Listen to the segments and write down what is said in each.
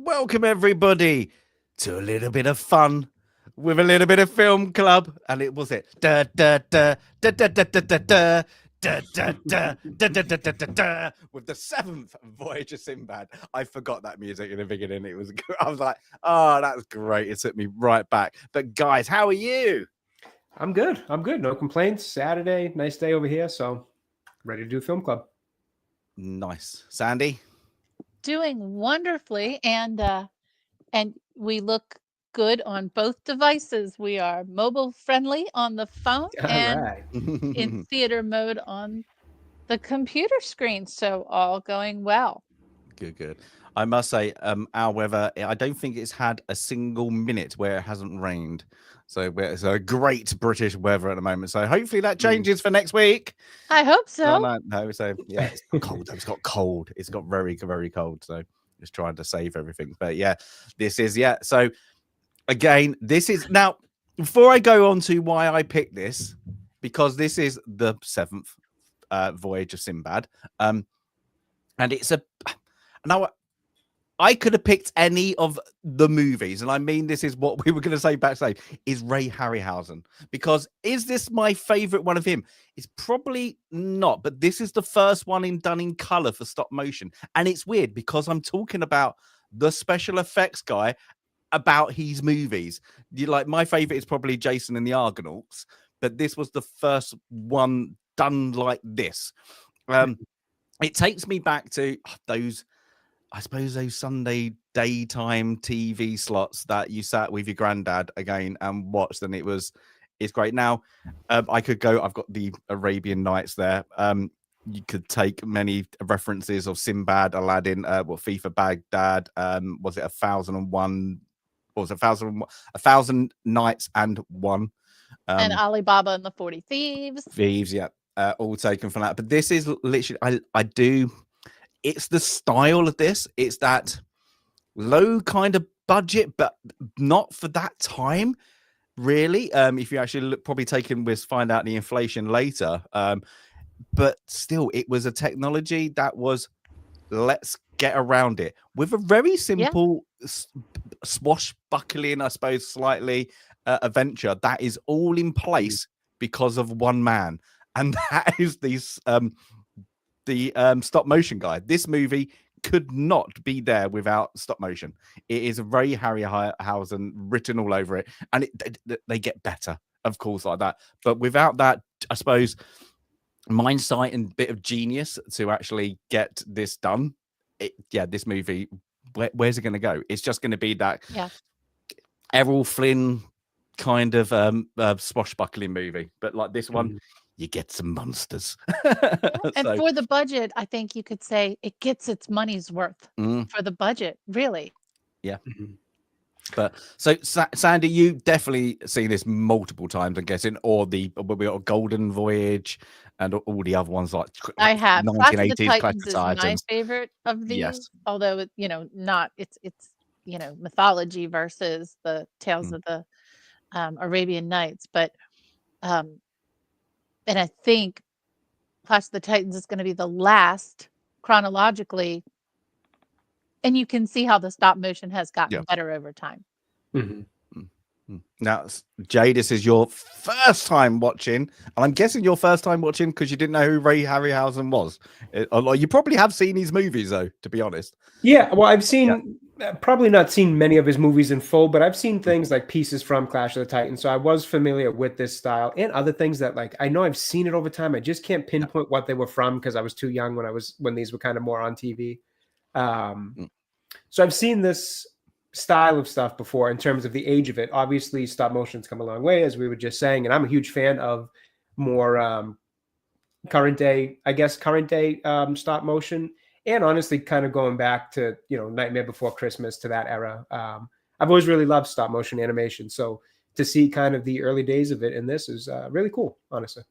Welcome everybody to a little bit of fun with a little bit of film club, and it was it da da da da da da da da da da da da da da da da da with the 7th Voyage of Sinbad. I forgot that music in the beginning. It was I was like, oh, that's great. It took me right back. But guys, how are you? I'm good. No complaints. Saturday, nice day over here, so ready to do film club. Nice. Sandy? Doing wonderfully, and we look good on both devices. We are mobile friendly on the phone and in theater mode on the computer screen, so all going well. Good. I must say, our weather, I don't think it's had a single minute where it hasn't rained. So it's a great British weather at the moment. So hopefully that changes for next week. I hope so. No. So yeah, it's cold. It's got cold. It's got very, very cold. So just trying to save everything. But yeah, this is, yeah. So again, this is now, before I go on to why I picked this, because this is the 7th Voyage of Sinbad. And it's now I could have picked any of the movies, and I mean this is what we were going to say backstage, is Ray Harryhausen. Because is this my favorite one of him? It's probably not, but this is the first one done in color for stop motion. And it's weird because I'm talking about the special effects guy about his movies. My favorite is probably Jason and the Argonauts, but this was the first one done like this. It takes me back to those Sunday daytime TV slots that you sat with your granddad again and watched, and it's great. Now, I could go, I've got the Arabian Nights there. You could take many references of Sinbad, Aladdin, FIFA Baghdad, was it 1001? What was it, 1,000 Nights and One? And Alibaba and the 40 Thieves. Yeah, all taken from that. But this is literally, it's the style of this. It's that low kind of budget, but not for that time, really. If you actually probably find out the inflation later. But still, it was a technology that was, let's get around it with a very simple swashbuckling, I suppose, slightly adventure that is all in place because of one man, and that is the stop motion guy. This movie could not be there without stop motion. It is a very Harryhausen written all over it, and they get better, of course, like that. But without that, I suppose, mindsight and bit of genius to actually get this done, this movie, where's it going to go? It's just going to be that Errol Flynn kind of swashbuckling movie, but like this one. You get some monsters. And for the budget, I think you could say it gets its money's worth for the budget, really. Yeah. But so, Sandy, you definitely seen this multiple times, I'm guessing, or we got Golden Voyage and all the other ones like I have. 1980s Clash of the Titans is my favorite of these, although not it's mythology versus the Tales of the Arabian Nights, but and I think Clash of the Titans is going to be the last chronologically. And you can see how the stop motion has gotten better over time. Now, Jay, this is your first time watching. And I'm guessing your first time watching because you didn't know who Ray Harryhausen was. You probably have seen his movies, though, to be honest. Yeah, well, I've seen probably not seen many of his movies in full, but I've seen things like pieces from Clash of the Titans, so I was familiar with this style and other things that like I know I've seen it over time. I just can't pinpoint what they were from because I was too young when these were kind of more on TV. So I've seen this style of stuff before in terms of the age of it. Obviously, stop motion's come a long way, as we were just saying, and I'm a huge fan of more current day stop motion. And honestly, kind of going back to, Nightmare Before Christmas to that era. I've always really loved stop motion animation. So to see kind of the early days of it in this is really cool, honestly.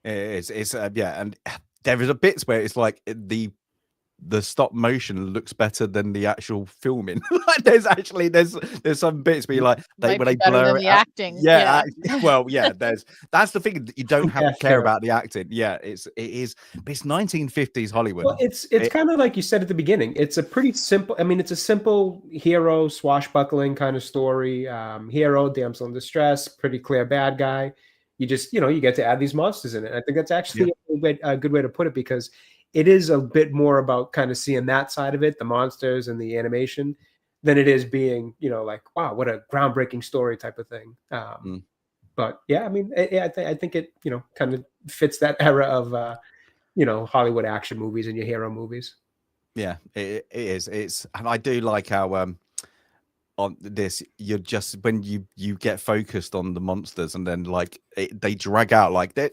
It's yeah. And there is a bits where it's like the stop motion looks better than the actual filming. Like there's some bits where you like when they blur it out. Acting. Yeah. Well, yeah, that's the thing that you don't have to care about the acting. Yeah, it is, but it's 1950s Hollywood. Well, it's kind of like you said at the beginning. It's a pretty simple, it's a simple hero swashbuckling kind of story. Hero, damsel in distress, pretty clear bad guy. You just, you get to add these monsters in it. I think that's actually a good way to put it, because it is a bit more about kind of seeing that side of it, the monsters and the animation, than it is being, like, wow, what a groundbreaking story type of thing. But yeah, I think it, kind of fits that era of, Hollywood action movies and your hero movies. Yeah, it is. And I do like how on this, you're just when you get focused on the monsters, and then like they drag out like the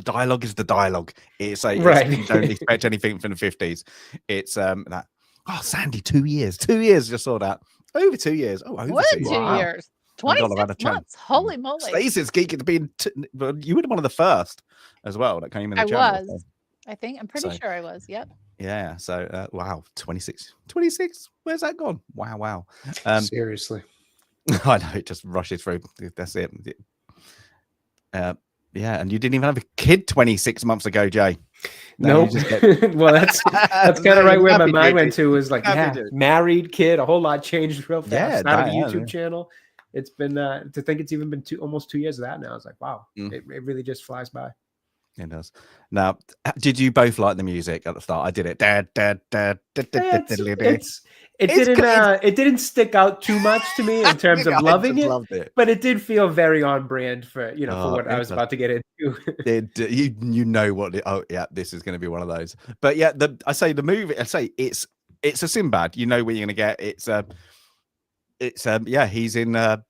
dialogue is the dialogue. It's like right. You don't expect anything from the 50s. It's that Sandy, 2 years just saw that over 2 years. Over 2 years. 2 years. 26 months. Holy moly. Stacey's Geek had been you were one of the first as well that came in the channel. I was. I think I'm pretty sure I was. Yep. Yeah. So wow, 26. Where's that gone? Wow. Seriously. I know, it just rushes through. That's it. Yeah, and you didn't even have a kid 26 months ago, Jay. No. Well, that's kind of right where my mind went to, was like, married, kid, a whole lot changed real fast. Yeah, Started a YouTube channel. It's been to think it's even been almost 2 years of that now. I was like, wow, it really just flies by. It does. Now, did you both like the music at the start? I did it. It didn't stick out too much to me in terms of loving it, but it did feel very on brand for for what I was about to get into. You know what? This is going to be one of those. But yeah, the movie. I say it's a Sinbad. You know what you're going to get. It's he's in the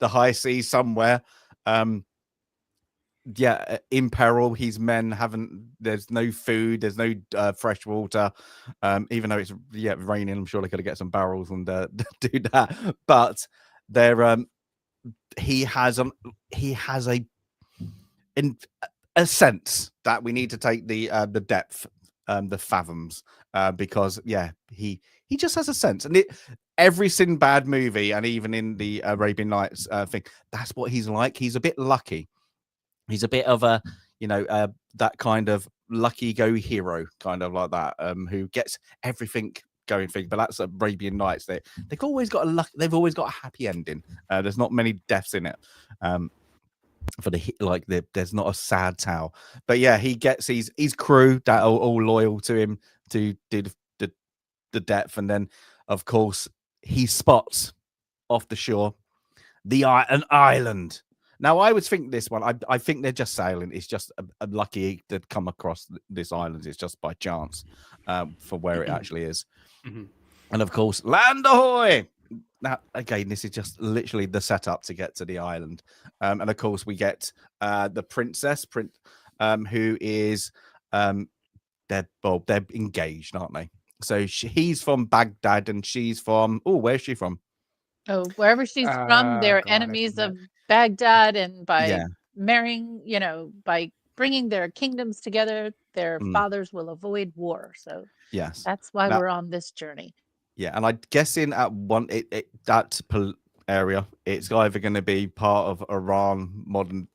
high seas somewhere. In peril. His men there's no food, there's no fresh water, even though it's raining. I'm sure they could get some barrels and do that, but he has a sense that we need to take the depth, the fathoms, because he just has a sense. And every Sinbad movie, and even in the Arabian Nights thing, that's what he's like. He's a bit lucky. He's a bit of a, that kind of lucky go hero, kind of like that, who gets everything going thing. But that's Arabian Nights. They've always got a happy ending. There's not many deaths in it. There's not a sad tale. But yeah, he gets his crew that are all loyal to him to do the depth, and then of course he spots off the shore an island. Now, I would think this one, I think they're just sailing. It's just a lucky to come across this island. It's just by chance for where it actually is. Mm-hmm. And of course, land ahoy! Now, again, this is just literally the setup to get to the island. And of course, we get the princess, who is, they're engaged, aren't they? So he's from Baghdad and she's from, where's she from? Oh, wherever she's from, they're enemies of Baghdad, and by marrying, by bringing their kingdoms together, their fathers will avoid war. So yes, that's why we're on this journey. Yeah, and I'm guessing at that area, it's either going to be part of Iran, modern,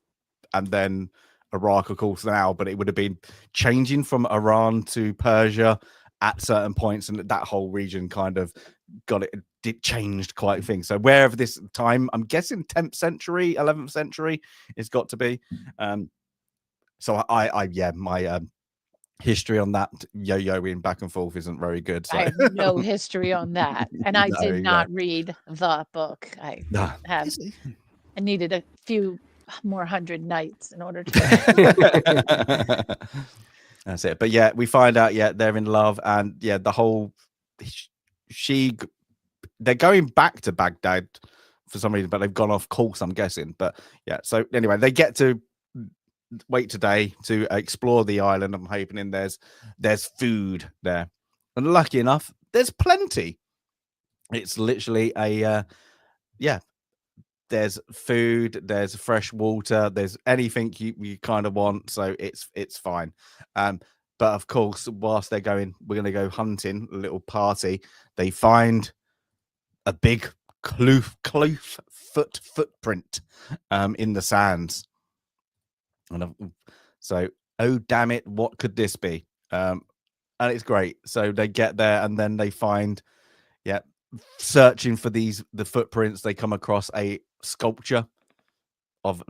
and then Iraq, of course, now, but it would have been changing from Iran to Persia at certain points, and that whole region kind of it changed quite a thing. So wherever this time, I'm guessing 10th century, 11th century, it's got to be. So my history on that yo-yoing back and forth isn't very good. So. I have no history on that, and I did not read the book. I needed a few more 100 nights in order to. That's it. But yeah, we find out they're in love, and the whole they're going back to Baghdad for some reason, but they've gone off course, I'm guessing. But yeah, so anyway, they get to wait today to explore the island. I'm hoping there's food there, and lucky enough, there's plenty. It's literally there's food, there's fresh water, there's anything you kind of want, so it's fine. But of course, whilst we're going to go hunting, a little party, they find a big kloof footprint in the sands. And so, oh damn it, what could this be? And it's great. So they get there, and then they find, searching for the footprints, they come across a sculpture of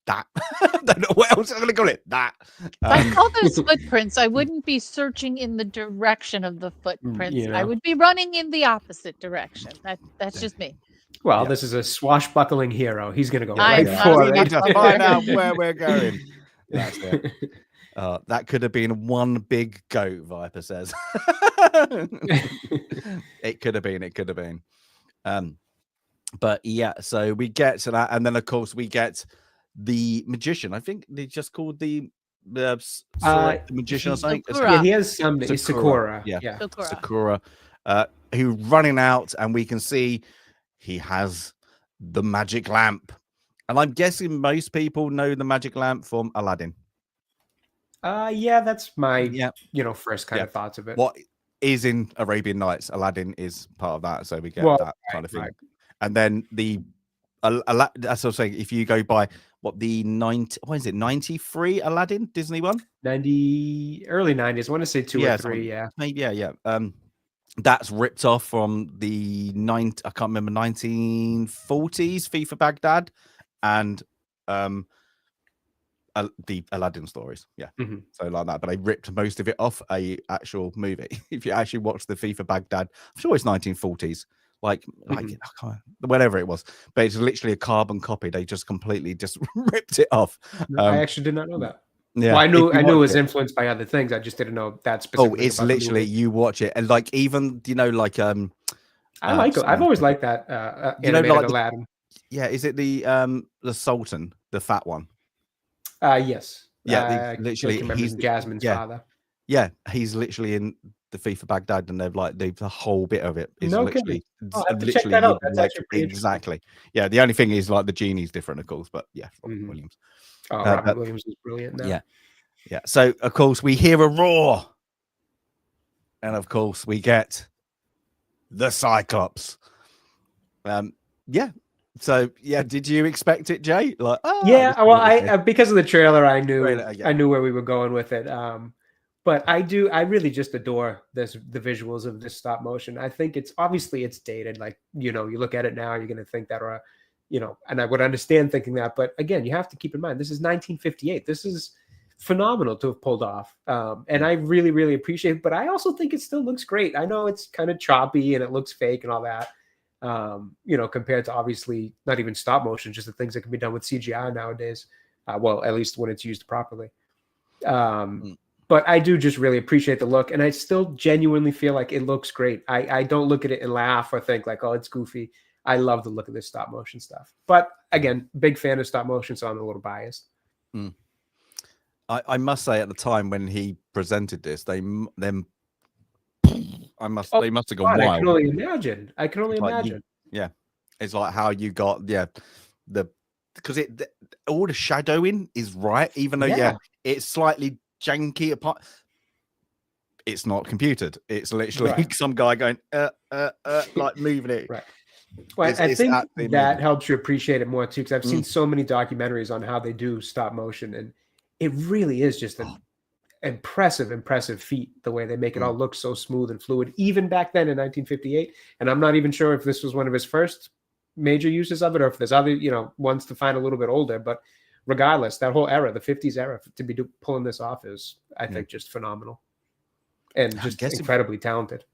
that. I don't know what else I'm going to call it. That. If I call those footprints, I wouldn't be searching in the direction of the footprints. I would be running in the opposite direction. That's just me. Well, this is a swashbuckling hero. He's going to go right for it. To find out where we're going. That's it. That could have been one big goat, Viper says. It could have been. But yeah, so we get to that, and then of course we get the magician. I think they just called the magician or something. Yeah, he has some Sakura. Yeah. Sakura, who running out, and we can see he has the magic lamp. And I'm guessing most people know the magic lamp from Aladdin. That's my first kind of thoughts of it. What is in Arabian Nights? Aladdin is part of that, so we get that kind of thing. Right. And then that's what I'm saying. If you go by the 93 Aladdin Disney one, early 90s. I want to say 2 or 3. Maybe that's ripped off from the I can't remember 1940s FIFA Baghdad and the Aladdin stories, so like that. But they ripped most of it off a actual movie. If you actually watch the FIFA Baghdad, I'm sure it's 1940s, like whatever it was, but it's literally a carbon copy. They just completely ripped it off. I actually did not know that. Yeah, well, I knew it was influenced by other things. I just didn't know that specifically. Oh, it's literally you watch it, and like even I like it. I've always liked that animated Aladdin. Is it the Sultan, the fat one? Yes. Yeah, literally he's Jasmine's father. Yeah, he's literally in the FIFA Baghdad, and they've like the whole bit of it is literally check that out. That's actually exactly. Yeah, the only thing is like the genie's different, of course, but Robin Williams. Robin Williams is brilliant now. Yeah. So of course we hear a roar, and of course we get the Cyclops. So did you expect it, Jay? Like, well, I because of the trailer, I knew where we were going with it. But I really just adore the visuals of this stop motion. I think it's dated. Like, you look at it now, you're going to think that, and I would understand thinking that. But again, you have to keep in mind, this is 1958. This is phenomenal to have pulled off. And I really, really appreciate it. But I also think it still looks great. I know it's kind of choppy and it looks fake and all that. Compared to obviously not even stop motion, just the things that can be done with CGI nowadays. Well, at least when it's used properly. But I do just really appreciate the look, and I still genuinely feel like it looks great. I don't look at it and laugh or think like, oh, it's goofy. I love the look of this stop motion stuff. But again, big fan of stop motion, so I'm a little biased. I must say, at the time when he presented this, they must have gone wild. I can only imagine. It's like how you got because all the shadowing is right, even though it's slightly janky apart. It's not computed. It's literally some guy going like moving it. Right. Well, I think that helps you appreciate it more too, because I've seen so many documentaries on how they do stop motion, and it really is just an impressive feat, the way they make it all look so smooth and fluid, even back then in 1958. And I'm not even sure if this was one of his first major uses of it, or if there's other ones to find a little bit older. But regardless, that whole era, the 50s era, to be pulling this off is, I think, just phenomenal and just incredibly talented.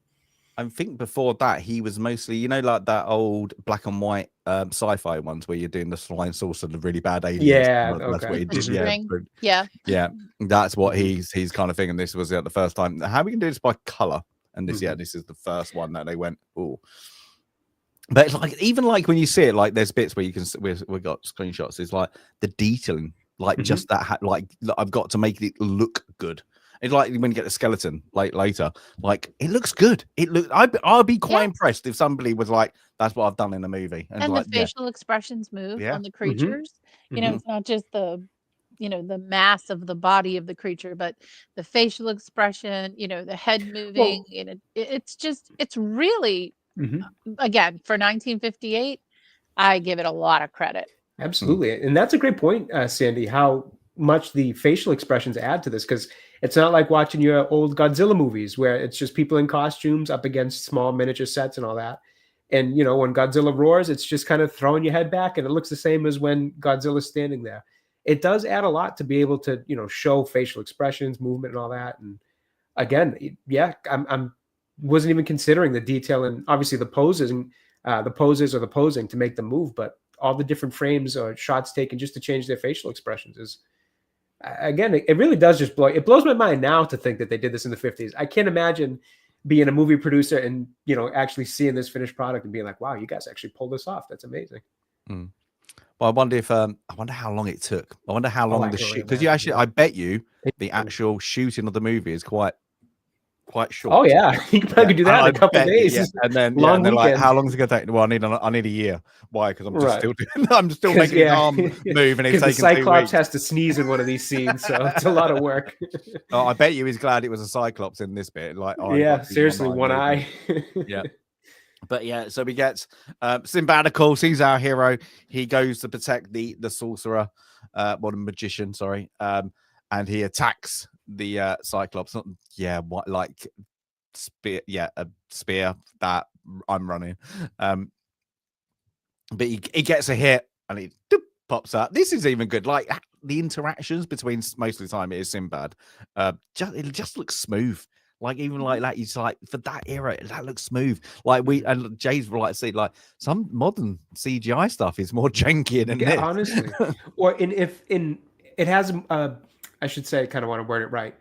I think before that he was mostly, you know, like that old black and white sci-fi ones where you're doing the flying saucer and the really bad aliens. Yeah, that's what he did. Yeah, that's what he's kind of thing. And this was the first time. How we can do this by color? And this, this is the first one that they went, oh. But it's like, even like when you see it, like there's bits where you can, we've got screenshots. It's like the detailing, like just that, like I've got to make it look good. It's like when you get the skeleton like later, like it looks good. I'd be quite impressed if somebody was like, "That's what I've done in the movie." And like, the facial expressions move on the creatures. You know, it's not just the, you know, the mass of the body of the creature, but the facial expression. You know, the head moving. You know, it's really, again, for 1958, I give it a lot of credit. Absolutely, and that's a great point, Sandy. How much the facial expressions add to this, because it's not like watching your old Godzilla movies where it's just people in costumes up against small miniature sets and all that. And, you know, when Godzilla roars, it's just kind of throwing your head back and it looks the same as when Godzilla's standing there. It does add a lot to be able to, you know, show facial expressions, movement and all that. And again, yeah, I'm wasn't even considering the detail and obviously the poses and the poses or the posing to make them move, but all the different frames or shots taken just to change their facial expressions is, again, it really does just blows my mind now to think that they did this in the 50s. I can't imagine being a movie producer and, you know, actually seeing this finished product and being like, wow, you guys actually pulled this off. That's amazing. Well, I wonder if I wonder how long it took. I wonder how long the shoot, because I bet you the actual shooting of the movie is quite short. Oh yeah, you can probably do that in a couple of days. And then and they're like, how long is it gonna take? Well, I need a year. Why? Because I'm still making an arm move, and it's taking 2 weeks. The Cyclops has to sneeze in one of these scenes, so it's a lot of work. Oh, I bet you he's glad it was a Cyclops in this bit. Like, seriously, one eye. Yeah. But yeah, so we get Sinbad, of course, he's our hero. He goes to protect the sorcerer, the magician, sorry, and he attacks the Cyclops. Like spear, a spear that I'm running. But he gets a hit and he pops out. This is even good. Like the interactions between most of the time it is Sinbad. It just looks smooth. Like even like that, he's like for that era, that looks smooth. Like and Jay's like see like some modern CGI stuff is more janky than this. Honestly. Or it has I should say, I kind of want to word it right.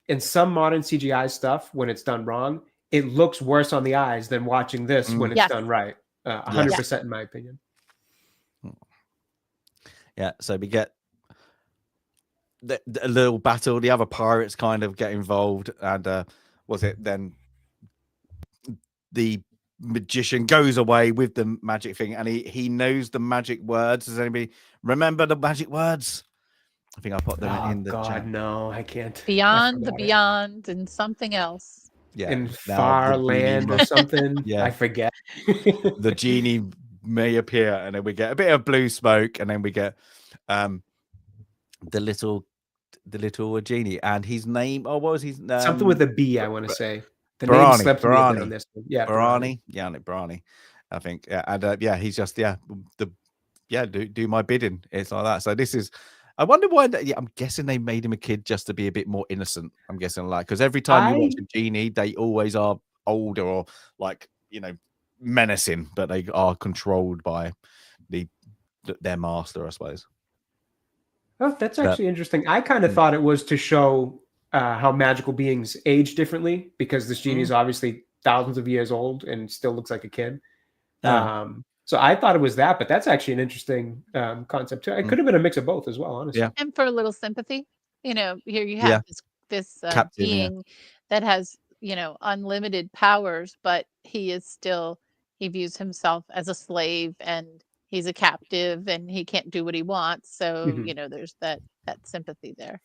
In some modern CGI stuff, when it's done wrong, it looks worse on the eyes than watching this when it's done right. 100% in my opinion. Yeah, so we get a little battle. The other pirates kind of get involved, and then the magician goes away with the magic thing, and he knows the magic words. Does anybody remember the magic words? I think I put them in the chat. No, I can't. Beyond the beyond and something else. Yeah, in far land or something. I forget. The genie may appear, and then we get a bit of blue smoke, and then we get the little genie, and his name. Oh, what was his name? Something with a B, I want to say. The name slipped me on this one. Yeah, Barani. Yeah, Barani. I think. Yeah, and he's just do my bidding. It's like that. So this is. I wonder why. I'm guessing they made him a kid just to be a bit more innocent. I'm guessing like because every time you watch a genie, they always are older or like menacing, but they are controlled by their master, I suppose. Oh, that's actually interesting. I kind of thought it was to show how magical beings age differently because this genie is obviously thousands of years old and still looks like a kid. So I thought it was that, but that's actually an interesting concept too. It could have been a mix of both as well, honestly. Yeah. And for a little sympathy, here you have this Captain, being that has, unlimited powers, but he views himself as a slave and he's a captive and he can't do what he wants. So, there's that sympathy there.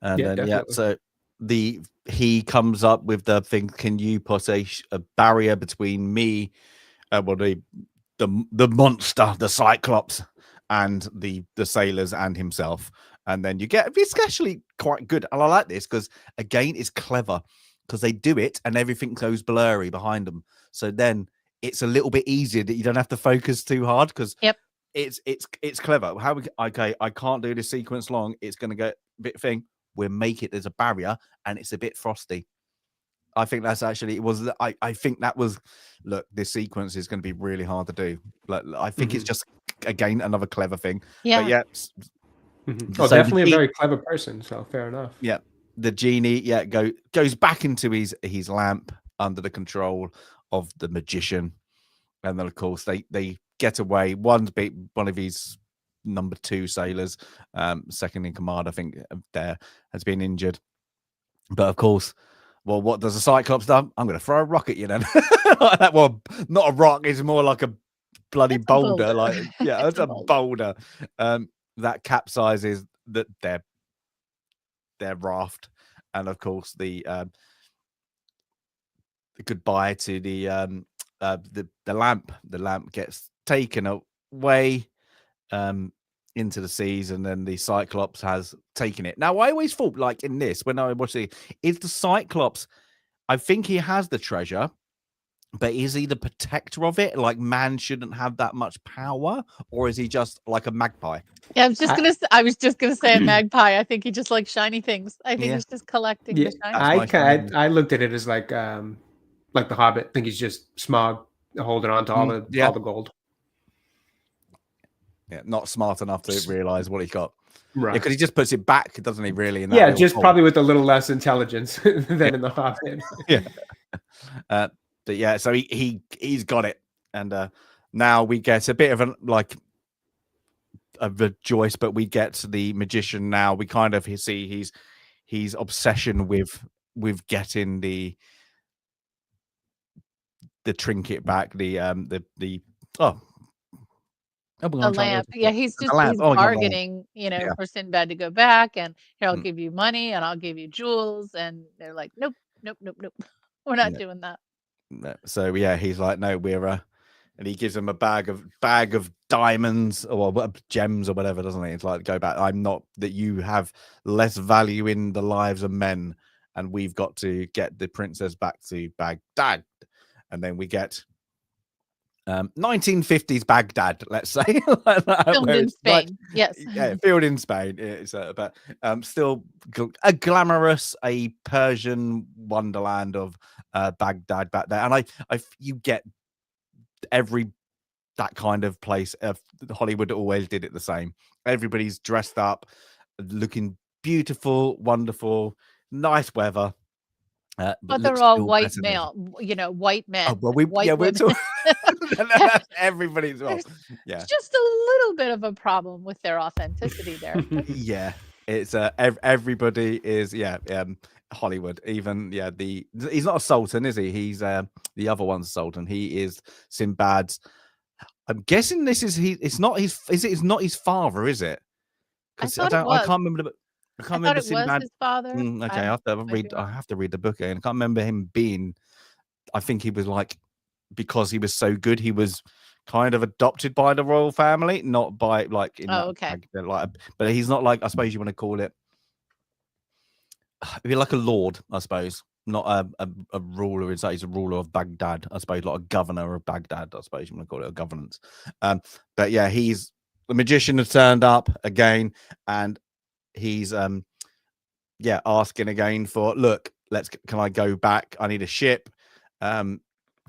And then, so he comes up with the thing, can you put a barrier between me, the monster, the Cyclops, and the sailors and himself? And then it's actually quite good. And I like this because, again, it's clever because they do it and everything goes blurry behind them. So then it's a little bit easier that you don't have to focus too hard because it's clever. How we okay? I can't do this sequence long. It's going to go a bit thing. We'll make it. There's a barrier, and it's a bit frosty. I think that's actually it was. I think that was. Look, this sequence is going to be really hard to do. Like, I think it's just again another clever thing. Yeah. But yeah. Oh, so definitely a very clever person. So fair enough. Yeah. The genie, goes back into his lamp under the control of the magician, and then of course they get away. One of his number 2 sailors, second in command, I think, there has been injured. But of course, well, what does the Cyclops do? I'm going to throw a rock at you then. Well, not a rock; it's more like a bloody boulder. Like, yeah, it's a boulder. That capsizes their raft, and of course the goodbye to the lamp. The lamp gets taken away into the seas, and then the Cyclops has taken it. Now, I always thought, like in this, when I watch it, is the Cyclops, I think he has the treasure, but is he the protector of it? Like, man shouldn't have that much power, or is he just like a magpie? Yeah, I was just gonna say a magpie. I think he just likes shiny things. I think he's just collecting the shiny. I looked at it as like the Hobbit. I think he's just Smog holding on to all the gold. Yeah, not smart enough to realize what he's got. Right. Because he just puts it back, doesn't he, really? In that just probably with a little less intelligence than in the Hobbit. Yeah. But yeah, so he's got it. And now we get a bit of a rejoice, but we get the magician now. We kind of see his obsession with getting the trinket back, the lamp. Yeah, he's bargaining, for Sinbad to go back, and here, I'll give you money and I'll give you jewels, and they're like, nope, we're not doing that. So yeah, he's like, no, we're and he gives him a bag of diamonds or gems or whatever, doesn't he? It's like, go back. I'm not that you have less value in the lives of men, and we've got to get the princess back to Baghdad. And then we get 1950s Baghdad, let's say. Filmed in Spain. Yes. Yeah, filmed in Spain. It's but still a glamorous, a Persian wonderland of Baghdad back there. And you get that kind of place. Hollywood always did it the same. Everybody's dressed up, looking beautiful, wonderful, nice weather. But they're all white male, white men. Oh, well, we're talking. Everybody's There's just a little bit of a problem with their authenticity there. Yeah, it's everybody is Hollywood. Even he's not a sultan, is he? He's the other one's sultan. He is Sinbad's. I'm guessing this is it's not his. It's not his father, is it? Because I can't remember. I can't remember Sinbad. It was his father. Okay, I have to read the book again. I can't remember him being. I think he was like, because he was so good, he was kind of adopted by the royal family, not by like. But he's not like, I suppose you want to call it. He'd be like a lord, I suppose, not a ruler. He's a ruler of Baghdad, I suppose, like a governor of Baghdad, I suppose you want to call it, a governance. But yeah, the magician has turned up again, and he's asking again for, look, can I go back? I need a ship.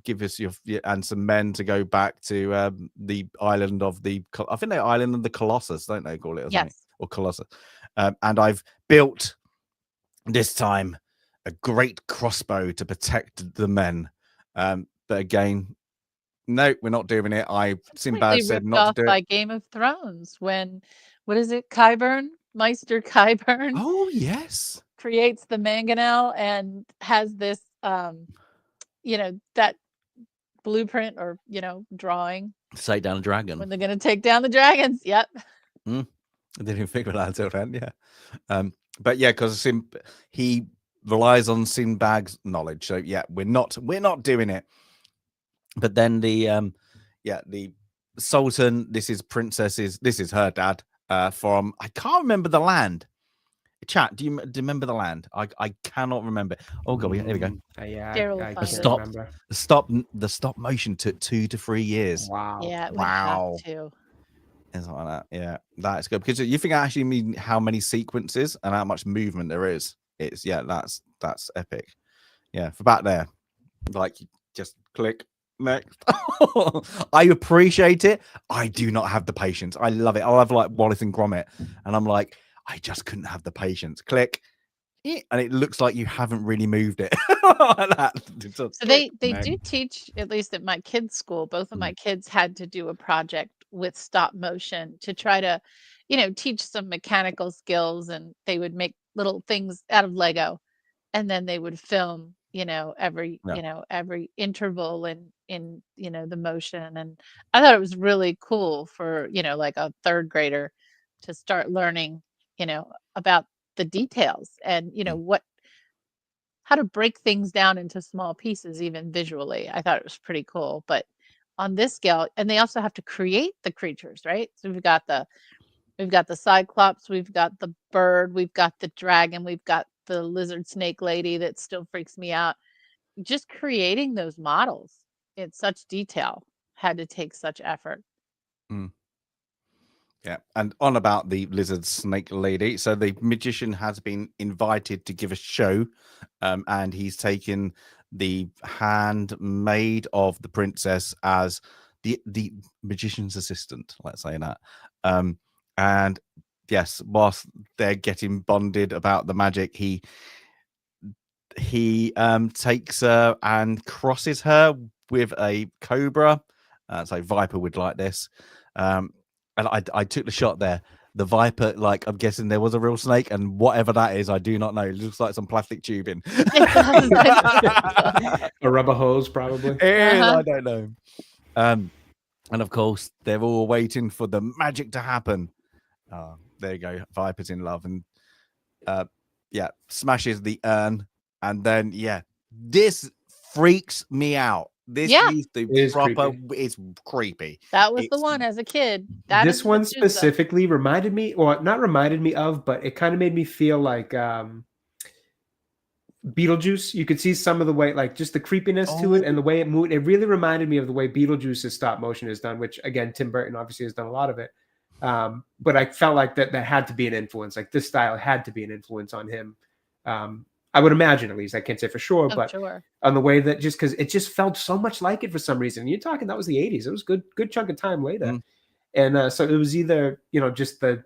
Give us and some men to go back to the island of the Colossus, don't they call it? Yes. Or Colossus. And I've built this time a great crossbow to protect the men. But again, no, we're not doing it. Sinbad said not to do it. By Game of Thrones, when, what is it, Meister Qyburn? Oh yes, creates the mangonel and has this, that blueprint or drawing. Take down a dragon. When they're going to take down the dragons. Yep. I didn't even think of that until then. Yeah, but yeah, because he relies on Sinbad's knowledge. So yeah, we're not doing it. But then the Sultan, this is her dad. From, I can't remember the land. Chat, do you remember the land? I cannot remember. Oh god, here we go. I the stop motion took 2 to 3 years. Wow. Yeah, it would have to. It's like that. Yeah, that's good because you think I actually mean how many sequences and how much movement there is. It's that's epic. Yeah, for back there, like just click next. I appreciate it. I do not have the patience. I love it. I love like Wallace and Gromit, and I'm like, I just couldn't have the patience. Click, and it looks like you haven't really moved it. So they do teach, at least at my kids' school, both of my kids had to do a project with stop motion to try to, teach some mechanical skills, and they would make little things out of Lego, and then they would film, every interval in the motion. And I thought it was really cool for, like a third grader to start learning, about the details and, how to break things down into small pieces, even visually. I thought it was pretty cool. But on this scale, and they also have to create the creatures, right? So we've got the cyclops, we've got the bird, we've got the dragon, we've got the lizard snake lady that still freaks me out. Just creating those models in such detail had to take such effort. Yeah, and on about the lizard snake lady. So the magician has been invited to give a show, and he's taken the handmaid of the princess as the magician's assistant. Let's say that. And yes, whilst they're getting bonded about the magic, he takes her and crosses her with a cobra. So Viper would like this. And I took the shot there. The Viper, like, I'm guessing there was a real snake, and whatever that is, I do not know. It looks like some plastic tubing. A rubber hose, probably. It is, I don't know. And of course, they're all waiting for the magic to happen. Oh, there you go. Viper's in love, and smashes the urn, and then this freaks me out. This needs to proper. It's creepy. That was the one as a kid. This one specifically reminded me, or not reminded me of, but it kind of made me feel like Beetlejuice. You could see some of the way, like just the creepiness to it and the way it moved. It really reminded me of the way Beetlejuice's stop motion is done, which again, Tim Burton obviously has done a lot of it. But I felt like that had to be an influence. Like this style had to be an influence on him. I would imagine, at least. I can't say for sure, but on the way that because it just felt so much like it for some reason. You're talking that was the 80s. It was good chunk of time later. And so it was either, just the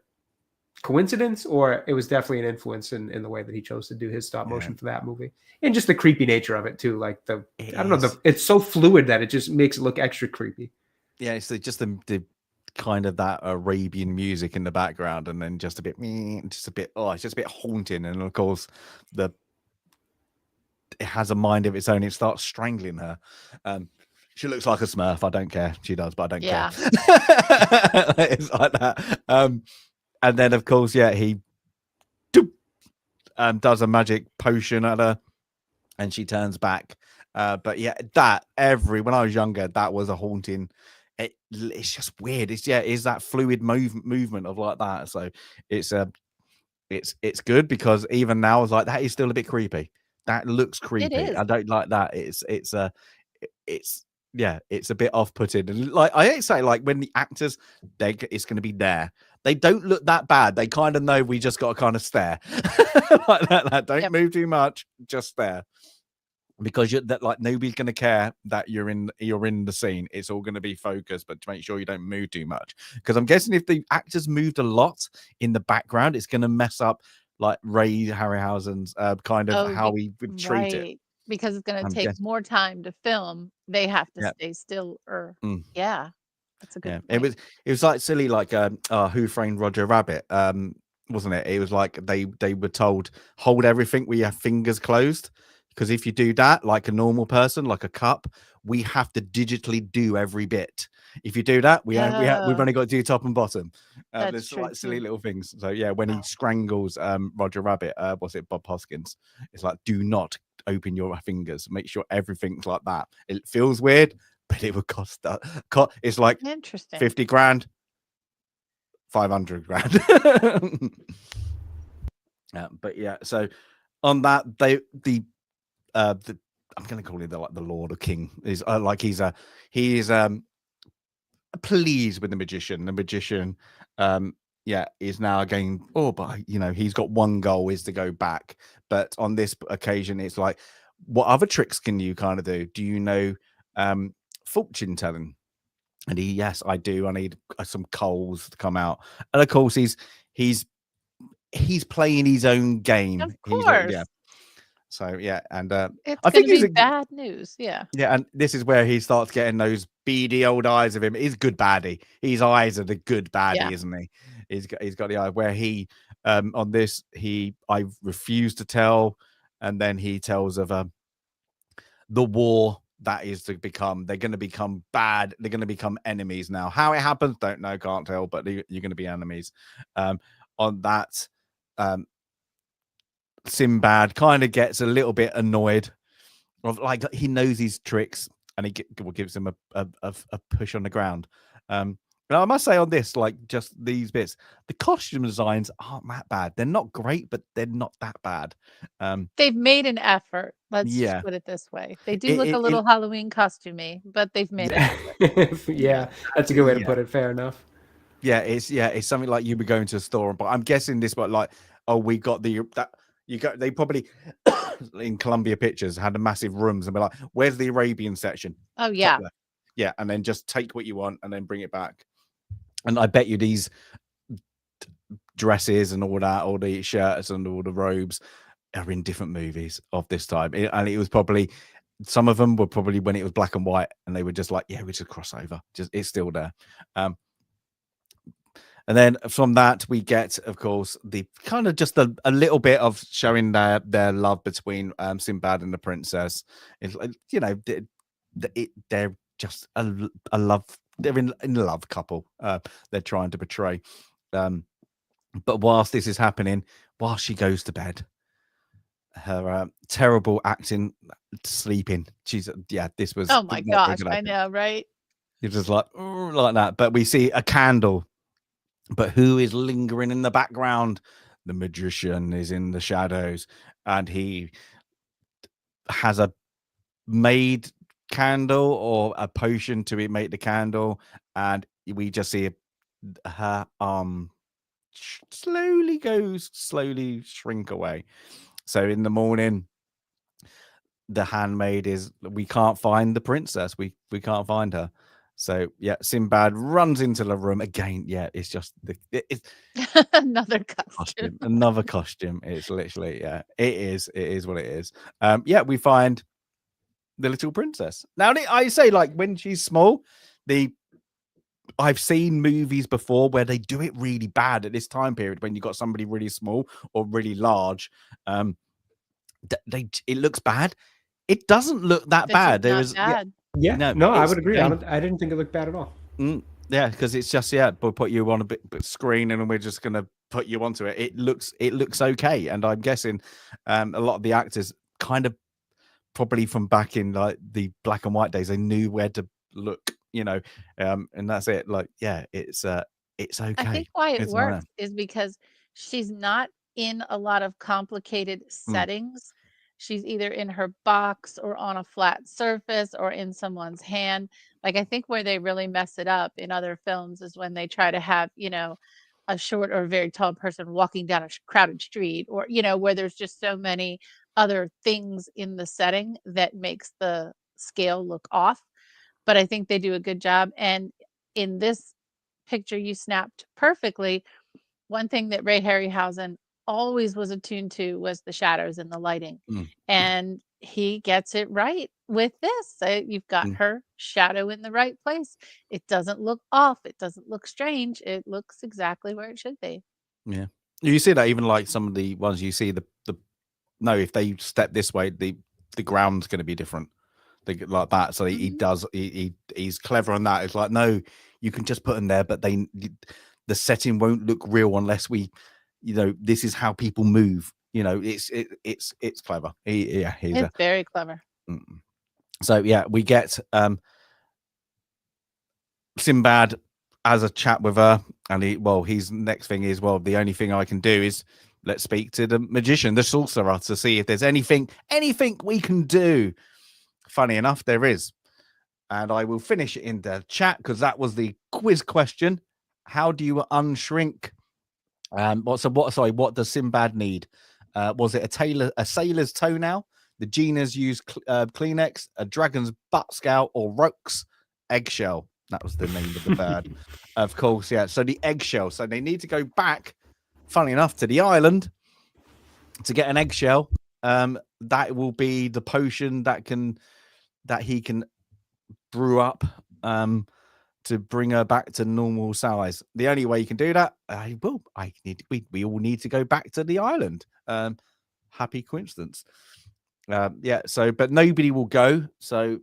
coincidence, or it was definitely an influence in the way that he chose to do his stop motion for that movie. And just the creepy nature of it too. Like it's so fluid that it just makes it look extra creepy. Yeah, it's just the kind of that Arabian music in the background, and then just a bit it's just a bit haunting. And of course it has a mind of its own. It starts strangling her. She looks like a Smurf. I don't care. She does, but I don't care. It's like that. And then of course, he does a magic potion at her, and she turns back. But when I was younger, that was a haunting. It's just weird. It's that fluid movement of like that. So it's good, because even now I was like, that is still a bit creepy. That looks creepy. I don't like that. It's a bit off-putting. And like I say, like when the actors, it's going to be there. They don't look that bad. They kind of know we just got to kind of stare like that. Don't move too much. Just stare, because nobody's going to care that you're in the scene. It's all going to be focused, but to make sure you don't move too much. Because I'm guessing if the actors moved a lot in the background, it's going to mess up like Ray Harryhausen's kind of how we would treat it. Because it's going to take more time to film. They have to stay still. That's a good point. It was like silly, like Who Framed Roger Rabbit, wasn't it? It was like they were told, hold everything with your fingers closed, because if you do that like a normal person, like a cup, we have to digitally do every bit. If you do that, we've only got to do top and bottom. There's like silly little things. So when he strangles Roger Rabbit, was it Bob Hoskins? It's like, do not open your fingers. Make sure everything's like that. It feels weird, but it would cost that. It's like interesting. 50 grand, 500 grand. So on that, I'm going to call him the Lord or King. He is pleased with the magician. The magician, is now again. Oh, but he's got one goal, is to go back. But on this occasion, it's like, what other tricks can you kind of do? Do you know fortune telling? And yes, I do. I need some coals to come out. And of course, he's playing his own game. Of He's like, course. So and It's I think going to be it's bad news. Yeah. Yeah, and this is where he starts getting those beady old eyes of him. He's good baddie. His eyes are the good baddie, Yeah. isn't he? He's got the eye where he on this I refuse to tell, and then he tells of the war that is to become. They're going to become bad. They're going to become enemies now. How it happens, don't know, can't tell. But you're going to be enemies. On that, Sinbad kind of gets a little bit annoyed. Like he knows his tricks, and he gives him a push on the ground. Now I must say on this, like just these bits, the costume designs aren't that bad. They're not great, but they're not that bad. They've made an effort. Let's just Yeah, put it this way. They do look a little Halloween costumey, but they've made an effort. Yeah, that's a good way to put it. Fair enough. Yeah, it's something like you would go into a store, but I'm guessing this, but like, oh, we got they probably in Columbia Pictures had a massive rooms and be like, where's the Arabian section? Oh yeah. Yeah, and then just take what you want and then bring it back. And I bet you these dresses and all that, all the shirts and all the robes are in different movies of this time. And it was probably, some of them were probably when it was black and white, and they were just like, yeah, we just cross over. Just it's still there. And then from that, we get, of course, the kind of just a little bit of showing their love between Sinbad and the princess. It's like, they're just a love. They're in love couple. They're trying to portray. But whilst this is happening, while she goes to bed, her terrible acting, sleeping. This was. Oh my gosh, I know, right? You're just like that. But we see a candle. But who is lingering in the background? The magician is in the shadows, and he has a made candle or a potion to make the candle, and we just see her arm slowly shrink away. So in the morning, the handmaid we can't find the princess. We can't find her. So yeah, Sinbad runs into the room again. Yeah, it's just it's another costume. Another costume. It's literally it is what it is. We find the little princess. Now I say, like, when she's small, I've seen movies before where they do it really bad at this time period when you got somebody really small or really large. It looks bad. It doesn't look that bad. There is bad. Yeah, no, I would agree. I didn't think it looked bad at all. Yeah, because it's just we'll put you on a bit screen and we're just gonna put you onto it. It looks okay, and I'm guessing a lot of the actors kind of probably from back in like the black and white days, they knew where to look, and that's it. Like, it's okay. I think why it works is because she's not in a lot of complicated settings. She's either in her box or on a flat surface or in someone's hand. Like, I think where they really mess it up in other films is when they try to have, a short or very tall person walking down a crowded street, or, where there's just so many other things in the setting that makes the scale look off. But I think they do a good job. And in this picture you snapped perfectly, one thing that Ray Harryhausen always was attuned to was the shadows and the lighting. And he gets it right with this. You've got her shadow in the right place. It doesn't look off. It doesn't look strange. It looks exactly where it should be. Yeah. You see that even like some of the ones you see if they step this way, the ground's going to be different. Like that. So he's clever on that. It's like, no, you can just put them there, but the setting won't look real unless we, this is how people move. It's clever. He's very clever. So we get Sinbad has a chat with her, and his next thing is, the only thing I can do is let's speak to the magician, the sorcerer, to see if there's anything we can do. Funny enough, there is. and I will finish it in the chat because that was the quiz question. How do you unshrink? What does Sinbad need? Was it a sailor's toenail? The Genas use Kleenex, a dragon's butt scout, or Roke's eggshell? That was the name of the bird. Of course, yeah. So the eggshell. So they need to go back, funnily enough, to the island to get an eggshell. That will be the potion that he can brew up to bring her back to normal size. The only way you can do that, we all need to go back to the island. Happy coincidence. So but nobody will go, so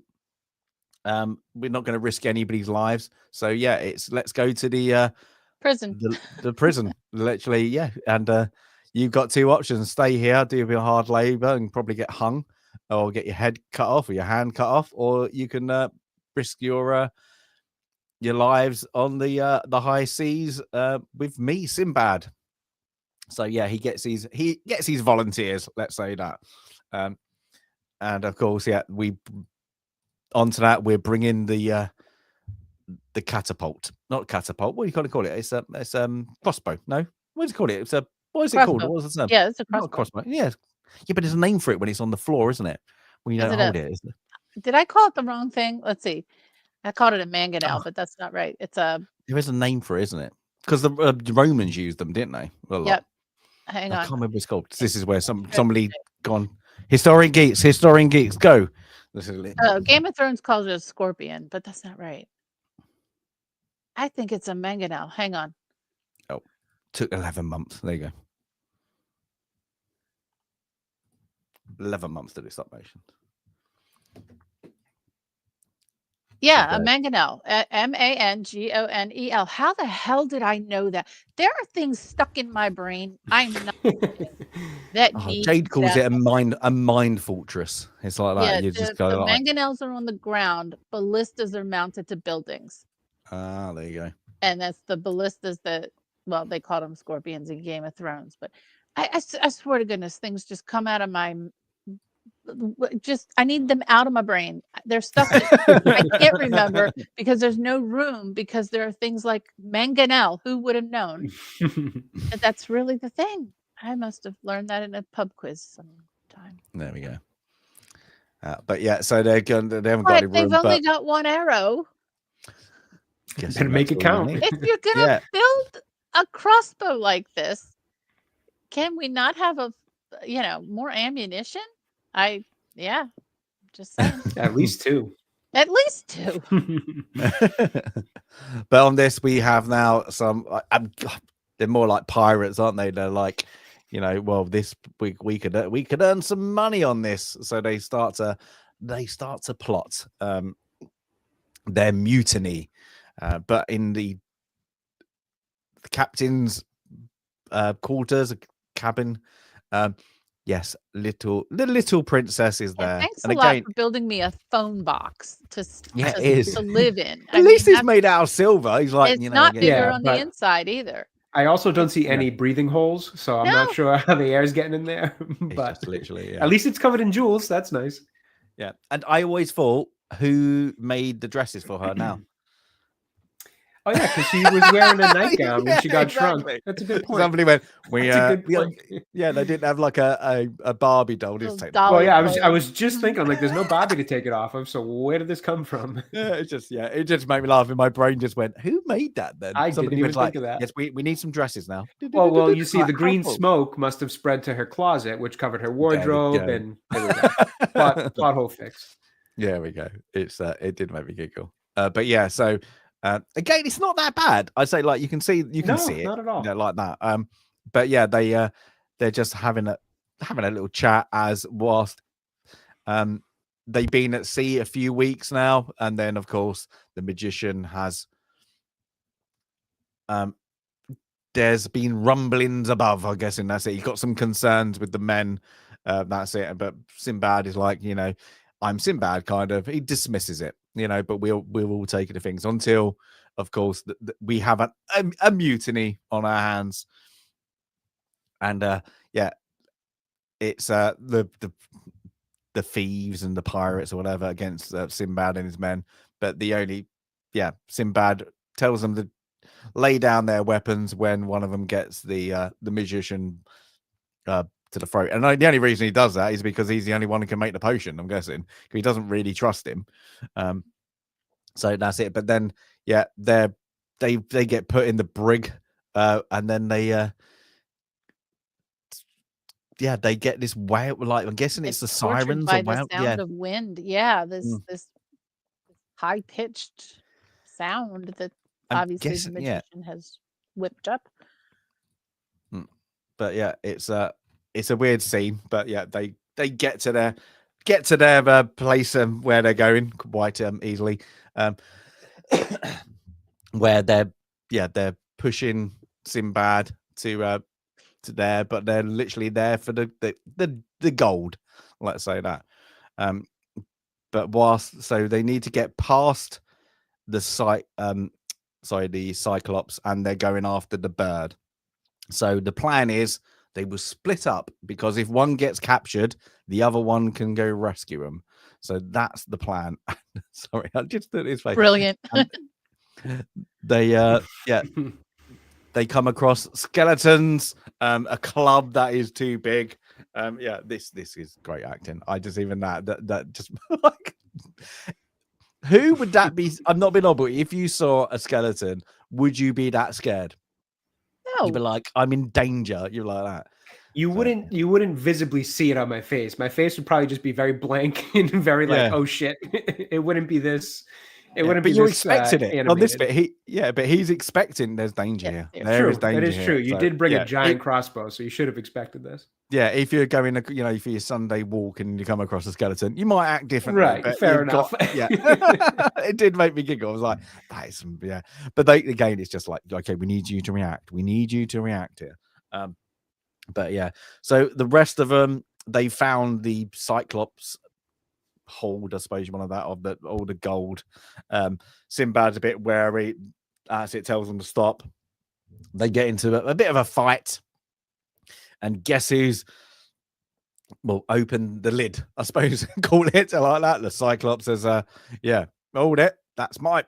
we're not going to risk anybody's lives. So yeah, let's go to the prison. The prison, literally. Yeah. And you've got two options: stay here, do a bit of hard labor and probably get hung, or get your head cut off or your hand cut off, or you can risk your lives on the high seas with me, Sinbad. So yeah, he gets his volunteers, let's say that. And of course, yeah, onto that we're bringing the catapult, not catapult. What do you kind of call it? It's crossbow. No, what do you call it? What is it called? What was the name? Yeah, it's a crossbow. Not a crossbow. Yeah, but there's a name for it when it's on the floor, isn't it? When you don't hold it, isn't it? Did I call it the wrong thing? Let's see. I called it a mangonel, but that's not right. There is a name for it, isn't it? Because the Romans used them, didn't they? Yep. Hang on. I can't remember what it's called. This is where somebody gone. Historian geeks, go. Game of Thrones calls it a scorpion, but that's not right. I think it's a mangonel. Hang on. Oh, took 11 months. There you go. 11 months to do stop motion. Yeah, okay. A mangonel. mangonel. How the hell did I know that? There are things stuck in my brain. I'm not. Jade calls it a mind fortress. It's like that. Yeah, You just go. The mangonels are on the ground. Ballistas are mounted to buildings. Ah, there you go. And that's the ballistas that, well, they called them scorpions in Game of Thrones. But I swear to goodness, things just come out of my. I need them out of my brain. There's stuff that I can't remember because there's no room, because there are things like mangonel. Who would have known? That's really the thing. I must have learned that in a pub quiz sometime. There we go. But yeah, so they haven't got any room. They've only got one arrow. Better make it count. If you're gonna build a crossbow like this, can we not have more ammunition? Just saying. At least two. At least two. But on this, we have now some. They're more like pirates, aren't they? They're like, well, this we could earn some money on this. So they start to plot their mutiny. But in the captain's quarters, cabin. Yes, the little princess is there. Thanks a lot for building me a phone box to live in. At least it's made out of silver. He's like, it's not bigger on the inside either. I also don't see any breathing holes, so I'm not sure how the air is getting in there. But literally, at least it's covered in jewels. That's nice. Yeah, and I always thought, who made the dresses for her now? Oh yeah, because she was wearing a nightgown when she got shrunk. That's a good point. Somebody went, they didn't have like a Barbie doll. Well, yeah, I was just thinking, like, there's no Barbie to take it off of. So where did this come from? It just made me laugh, and my brain just went, who made that then? I didn't even think of that. Yes, we need some dresses now. Well, you see, the green smoke must have spread to her closet, which covered her wardrobe, and there we go. Plot hole fix. Yeah, we go. It did make me giggle. But yeah, so. Again, it's not that bad. I'd say, like, you can see it, not at all, like that. But yeah, they're just having a little chat as whilst they've been at sea a few weeks now, and then of course the magician has there's been rumblings above. I'm guessing that's it. He's got some concerns with the men. That's it. But Sinbad is like, I'm Sinbad, kind of. He dismisses it. But we'll all take it to things until, of course, we have a mutiny on our hands, and it's the thieves and the pirates or whatever against Sinbad and his men. but Sinbad tells them to lay down their weapons when one of them gets the magician to the throat. And the only reason he does that is because he's the only one who can make the potion, I'm guessing, because he doesn't really trust him. So that's it. But then, they get put in the brig, and then they get this wail. Like, I'm guessing it's the sirens by or the sound of wind. Yeah, this high pitched sound that obviously the magician has whipped up. But yeah, it's a weird scene. But yeah, they get to their place where they're going quite easily. Where they're pushing Sinbad to there, but they're literally there for the gold. Let's say that. But so they need to get past the the Cyclops, and they're going after the bird. So the plan is they will split up, because if one gets captured, the other one can go rescue them. So that's the plan. Sorry, I just thought his face. Brilliant. They come across skeletons, a club that is too big. This is great acting. I just even that just like, who would that be? I'm not being odd, if you saw a skeleton, would you be that scared? No. You'd be like, I'm in danger. You're like that. You wouldn't visibly see it on my face. My face would probably just be very blank and very like, oh shit. It wouldn't be this. It wouldn't be. But you're this, expecting it animated. on this bit. But he's expecting there's danger here. There is danger. That is true. Here. You did bring a giant crossbow, so you should have expected this. Yeah, if you're going, for your Sunday walk and you come across a skeleton, you might act differently. Right, but fair enough. It did make me giggle. I was like, that is But again, it's just like, okay, we need you to react. We need you to react here. But yeah, so the rest of them, they found the Cyclops hold, I suppose you want that, of all the gold. Sinbad's a bit wary as it tells them to stop. They get into a bit of a fight, and guess who's open the lid, I suppose, call it like that. The Cyclops says, hold it, that's my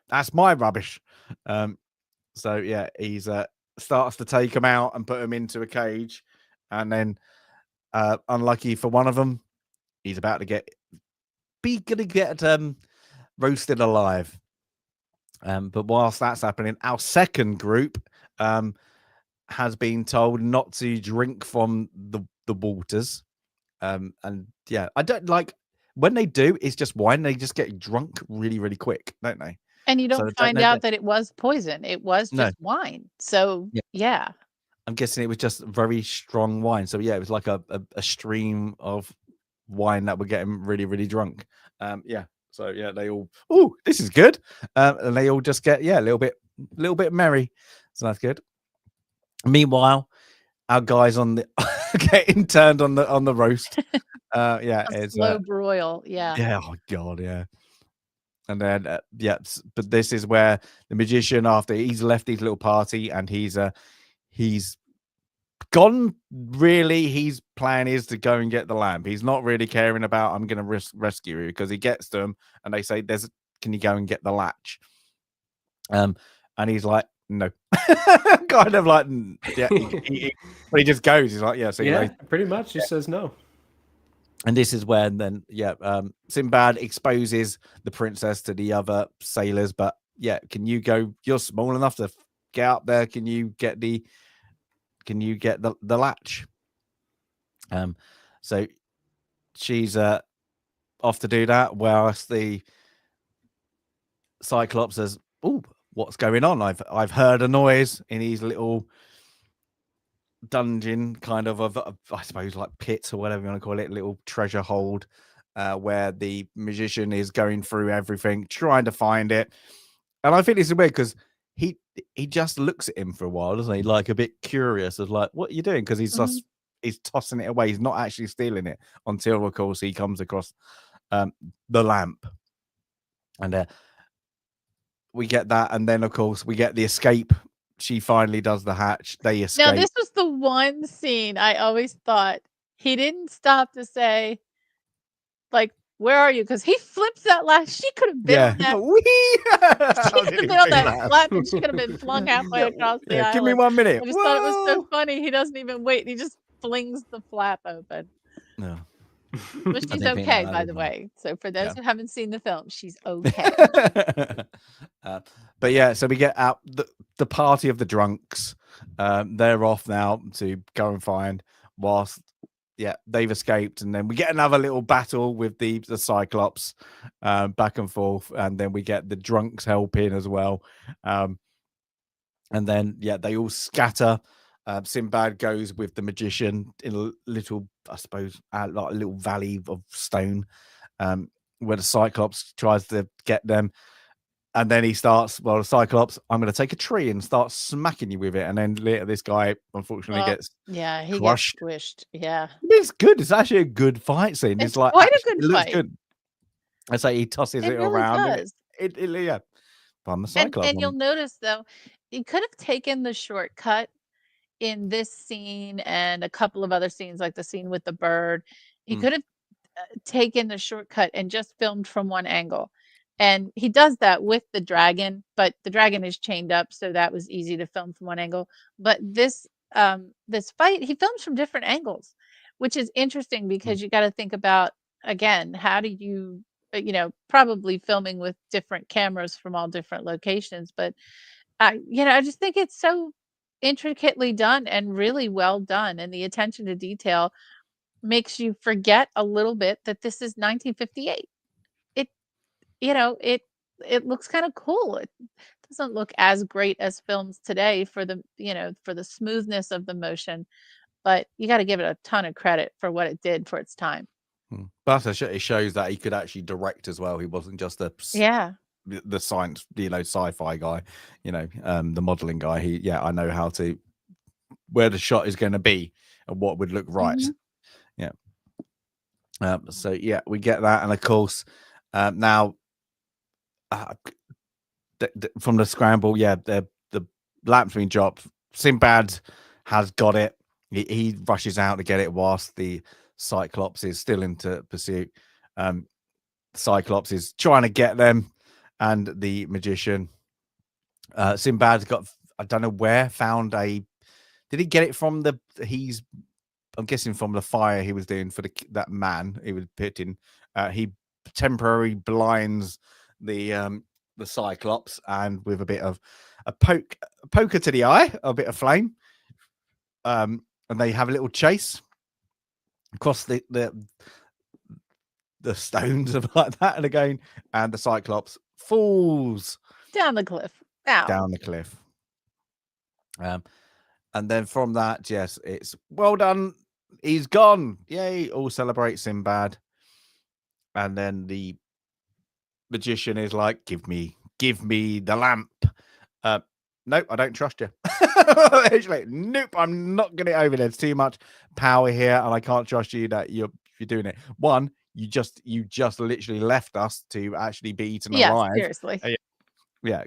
rubbish. So yeah, he's starts to take them out and put them into a cage, and then unlucky for one of them, he's about to get roasted alive. But whilst that's happening, our second group has been told not to drink from the waters. And yeah, I don't like when they do. It's just wine. They just get drunk really, really quick, don't they? And you don't find out that it was poison. It was just wine. So yeah. I'm guessing it was just very strong wine. So yeah, it was like a stream of wine that were getting really, really drunk. So yeah, they all, this is good. And they all just get a little bit merry. So that's good. Meanwhile, our guys on the getting turned on the roast. It's slow broil. Yeah. Oh god, yeah. And then but this is where the magician, after he's left his little party and he's gone, really his plan is to go and get the lamp. He's not really caring about I'm going to rescue you, because he gets them and they say can you go and get the latch? And he's like, no. Kind of like, but he just goes. He's like, pretty much just says no. And this is when then Sinbad exposes the princess to the other sailors. But can you go? You're small enough to get up there. Can you get the latch? So she's off to do that, whilst the Cyclops says, what's going on? I've heard a noise in his little dungeon, kind of I suppose like pit or whatever you want to call it, little treasure hold, where the magician is going through everything, trying to find it. And I think this is weird because he just looks at him for a while, doesn't he? Like a bit curious of like, what are you doing? Because he's tossing it away. He's not actually stealing it until, of course, he comes across the lamp. And we get that. And then, of course, we get the escape. She finally does the hatch. They escape. Now, this was the one scene I always thought he didn't stop to say, like, where are you? Because he flips that last. She could have been on that. She could have been on that flap, and she could have been flung halfway across the island. Give me 1 minute. I just thought it was so funny. He doesn't even wait. He just flings the flap open. No. But she's okay, by the way. So for those who haven't seen the film, she's okay. But yeah, so we get out the party of the drunks. They're off now to go and find whilst they've escaped, and then we get another little battle with the Cyclops back and forth, and then we get the drunks help in as well. And then they all scatter. Sinbad goes with the magician in a little, I suppose, like a little valley of stone, where the Cyclops tries to get them. And then he starts, the Cyclops, I'm going to take a tree and start smacking you with it. And then later, this guy, unfortunately, gets crushed. Gets squished. Yeah. It's good. It's actually a good fight scene. It's like quite a good fight. Good. I say he tosses it really around. Does. I'm the Cyclops. And you'll notice, though, he could have taken the shortcut in this scene and a couple of other scenes, like the scene with the bird. He could have taken the shortcut and just filmed from one angle. And he does that with the dragon, but the dragon is chained up, so that was easy to film from one angle. But this fight, he films from different angles, which is interesting because you got to think about, again, how do you, probably filming with different cameras from all different locations. But I just think it's so intricately done and really well done, and the attention to detail makes you forget a little bit that this is 1958. It looks kind of cool. It doesn't look as great as films today for the smoothness of the motion, but you got to give it a ton of credit for what it did for its time. But it shows that he could actually direct as well. He wasn't just the science, sci-fi guy, the modeling guy. I know how to, where the shot is going to be and what would look right. So we get that. And of course, now from the scramble, the lamp's been dropped. Sinbad has got it. He rushes out to get it whilst the Cyclops is still into pursuit. Cyclops is trying to get them, and the magician, Sinbad's got, I don't know where, found did he get it from I'm guessing from the fire he was doing for that man he was pitting. He temporarily blinds the Cyclops, and with a bit of a poker to the eye, a bit of flame, and they have a little chase across the stones and like that, and again, and the Cyclops falls down the cliff. Down the cliff. And then from that, it's well done. He's gone. Yay! All celebrate Sinbad. And then the magician is like, give me the lamp. Nope, I don't trust you. Like, nope, I'm not getting it over. There's too much power here, and I can't trust you that you're doing it. One, you just literally left us to actually be eaten alive. Seriously.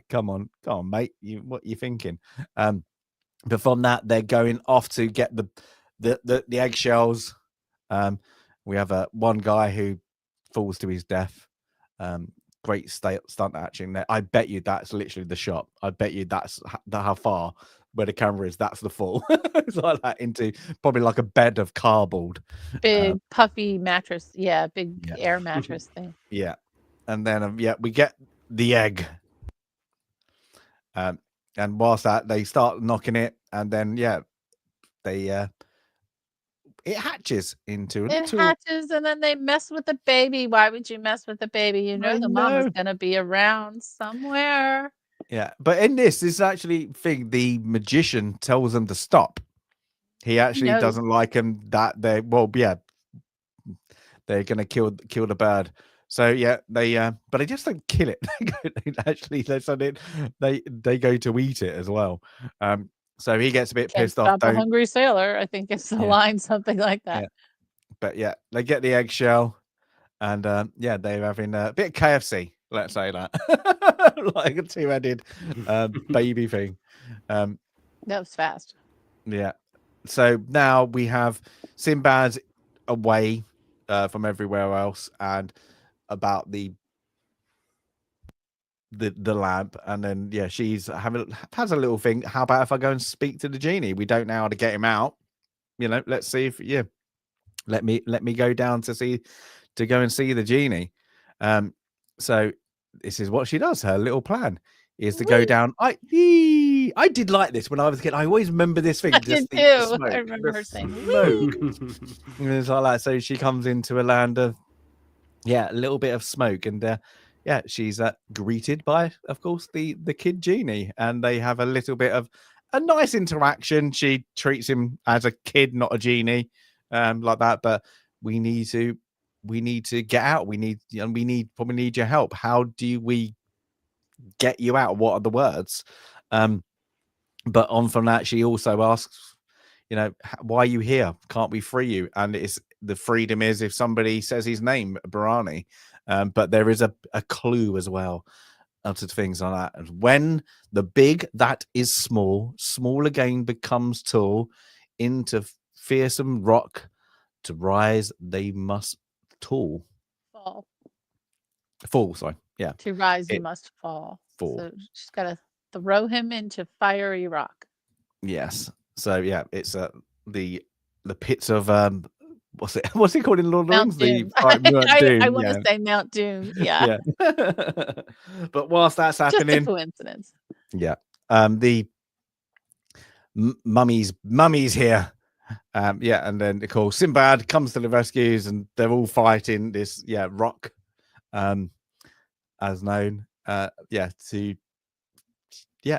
Come on, mate. What you thinking? But from that, they're going off to get the eggshells. We have one guy who falls to his death. Great stunt action there. I bet you that's literally the shot. I bet you that's how far where the camera is. That's the fall. It's like that into probably like a bed of cardboard. Big puffy mattress. Big air mattress thing. Yeah. And then we get the egg. And whilst that, they start knocking it, and then they it hatches into a little... hatches, and then they mess with the baby. Why would you mess with the baby? The mama's gonna be around somewhere. Yeah, but in this actually thing, the magician tells them to stop. He actually doesn't like them that they're gonna kill the bird. So they but they just don't kill it. They go to eat it as well. So he gets a bit pissed off. Stop a hungry sailor, I think it's the line, something like that. But they get the eggshell, and they're having a bit of KFC. Let's say that, like a two-headed baby thing. That was fast. Yeah. So now we have Sinbad away from everywhere else, and about the lamp, and then she's has a little thing. How about if I go and speak to the genie? We don't know how to get him out. Let's see if let me go down to go and see the genie. So this is what she does. Her little plan is to go down. I did like this when I was a kid. I always remember this thing. I Just did the too. smoke, I remember her saying, smoke. And it's like that. So she comes into a land of a little bit of smoke, and she's greeted by, of course, the kid genie, and they have a little bit of a nice interaction. She treats him as a kid, not a genie, like that. But we need to get out. We probably need your help. How do we get you out? What are the words? But on from that, she also asks, why are you here? Can't we free you? And it's the freedom is if somebody says his name, Barani. But there is a clue as well to things like that. And when the big that is small, small again becomes tall, into fearsome rock to rise they must fall. Sorry. Yeah. To rise you must fall. So she's got to throw him into fiery rock. Yes. So it's the pits of what's it called in Lord of the Rings? Doom. I want to say Mount Doom. Yeah. But whilst that's happening, just a coincidence. Yeah. The mummy's here. And then of course Sinbad comes to the rescues, and they're all fighting this rock, as known.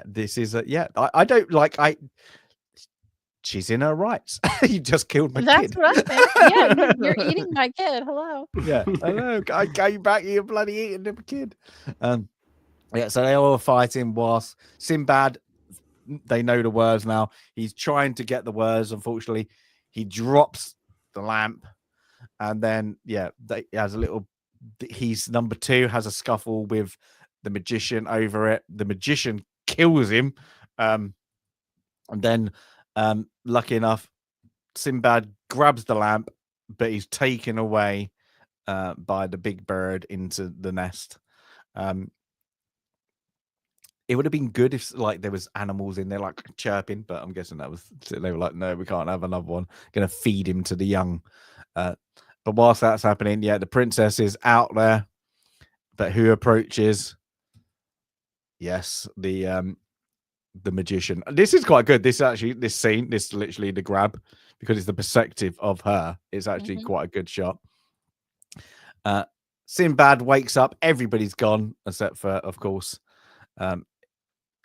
This is I don't like she's in her rights. You just killed my kid. That's what I think. Yeah, you're eating my kid. Hello. Yeah, hello. I came back. You're bloody eating the kid. So they all are fighting whilst Sinbad, they know the words now. He's trying to get the words. Unfortunately, he drops the lamp, and then he's number two, has a scuffle with the magician over it. The magician kills him, and then lucky enough, Sinbad grabs the lamp, but he's taken away by the big bird into the nest. It would have been good if there was animals in there chirping, but I'm guessing they were like, no, we can't have another one. Gonna feed him to the young. But whilst that's happening, the princess is out there, but who approaches? Yes, the magician. This is quite good. This scene, this literally the grab, because it's the perspective of her. It's actually quite a good shot. Sinbad wakes up. Everybody's gone except for, of course,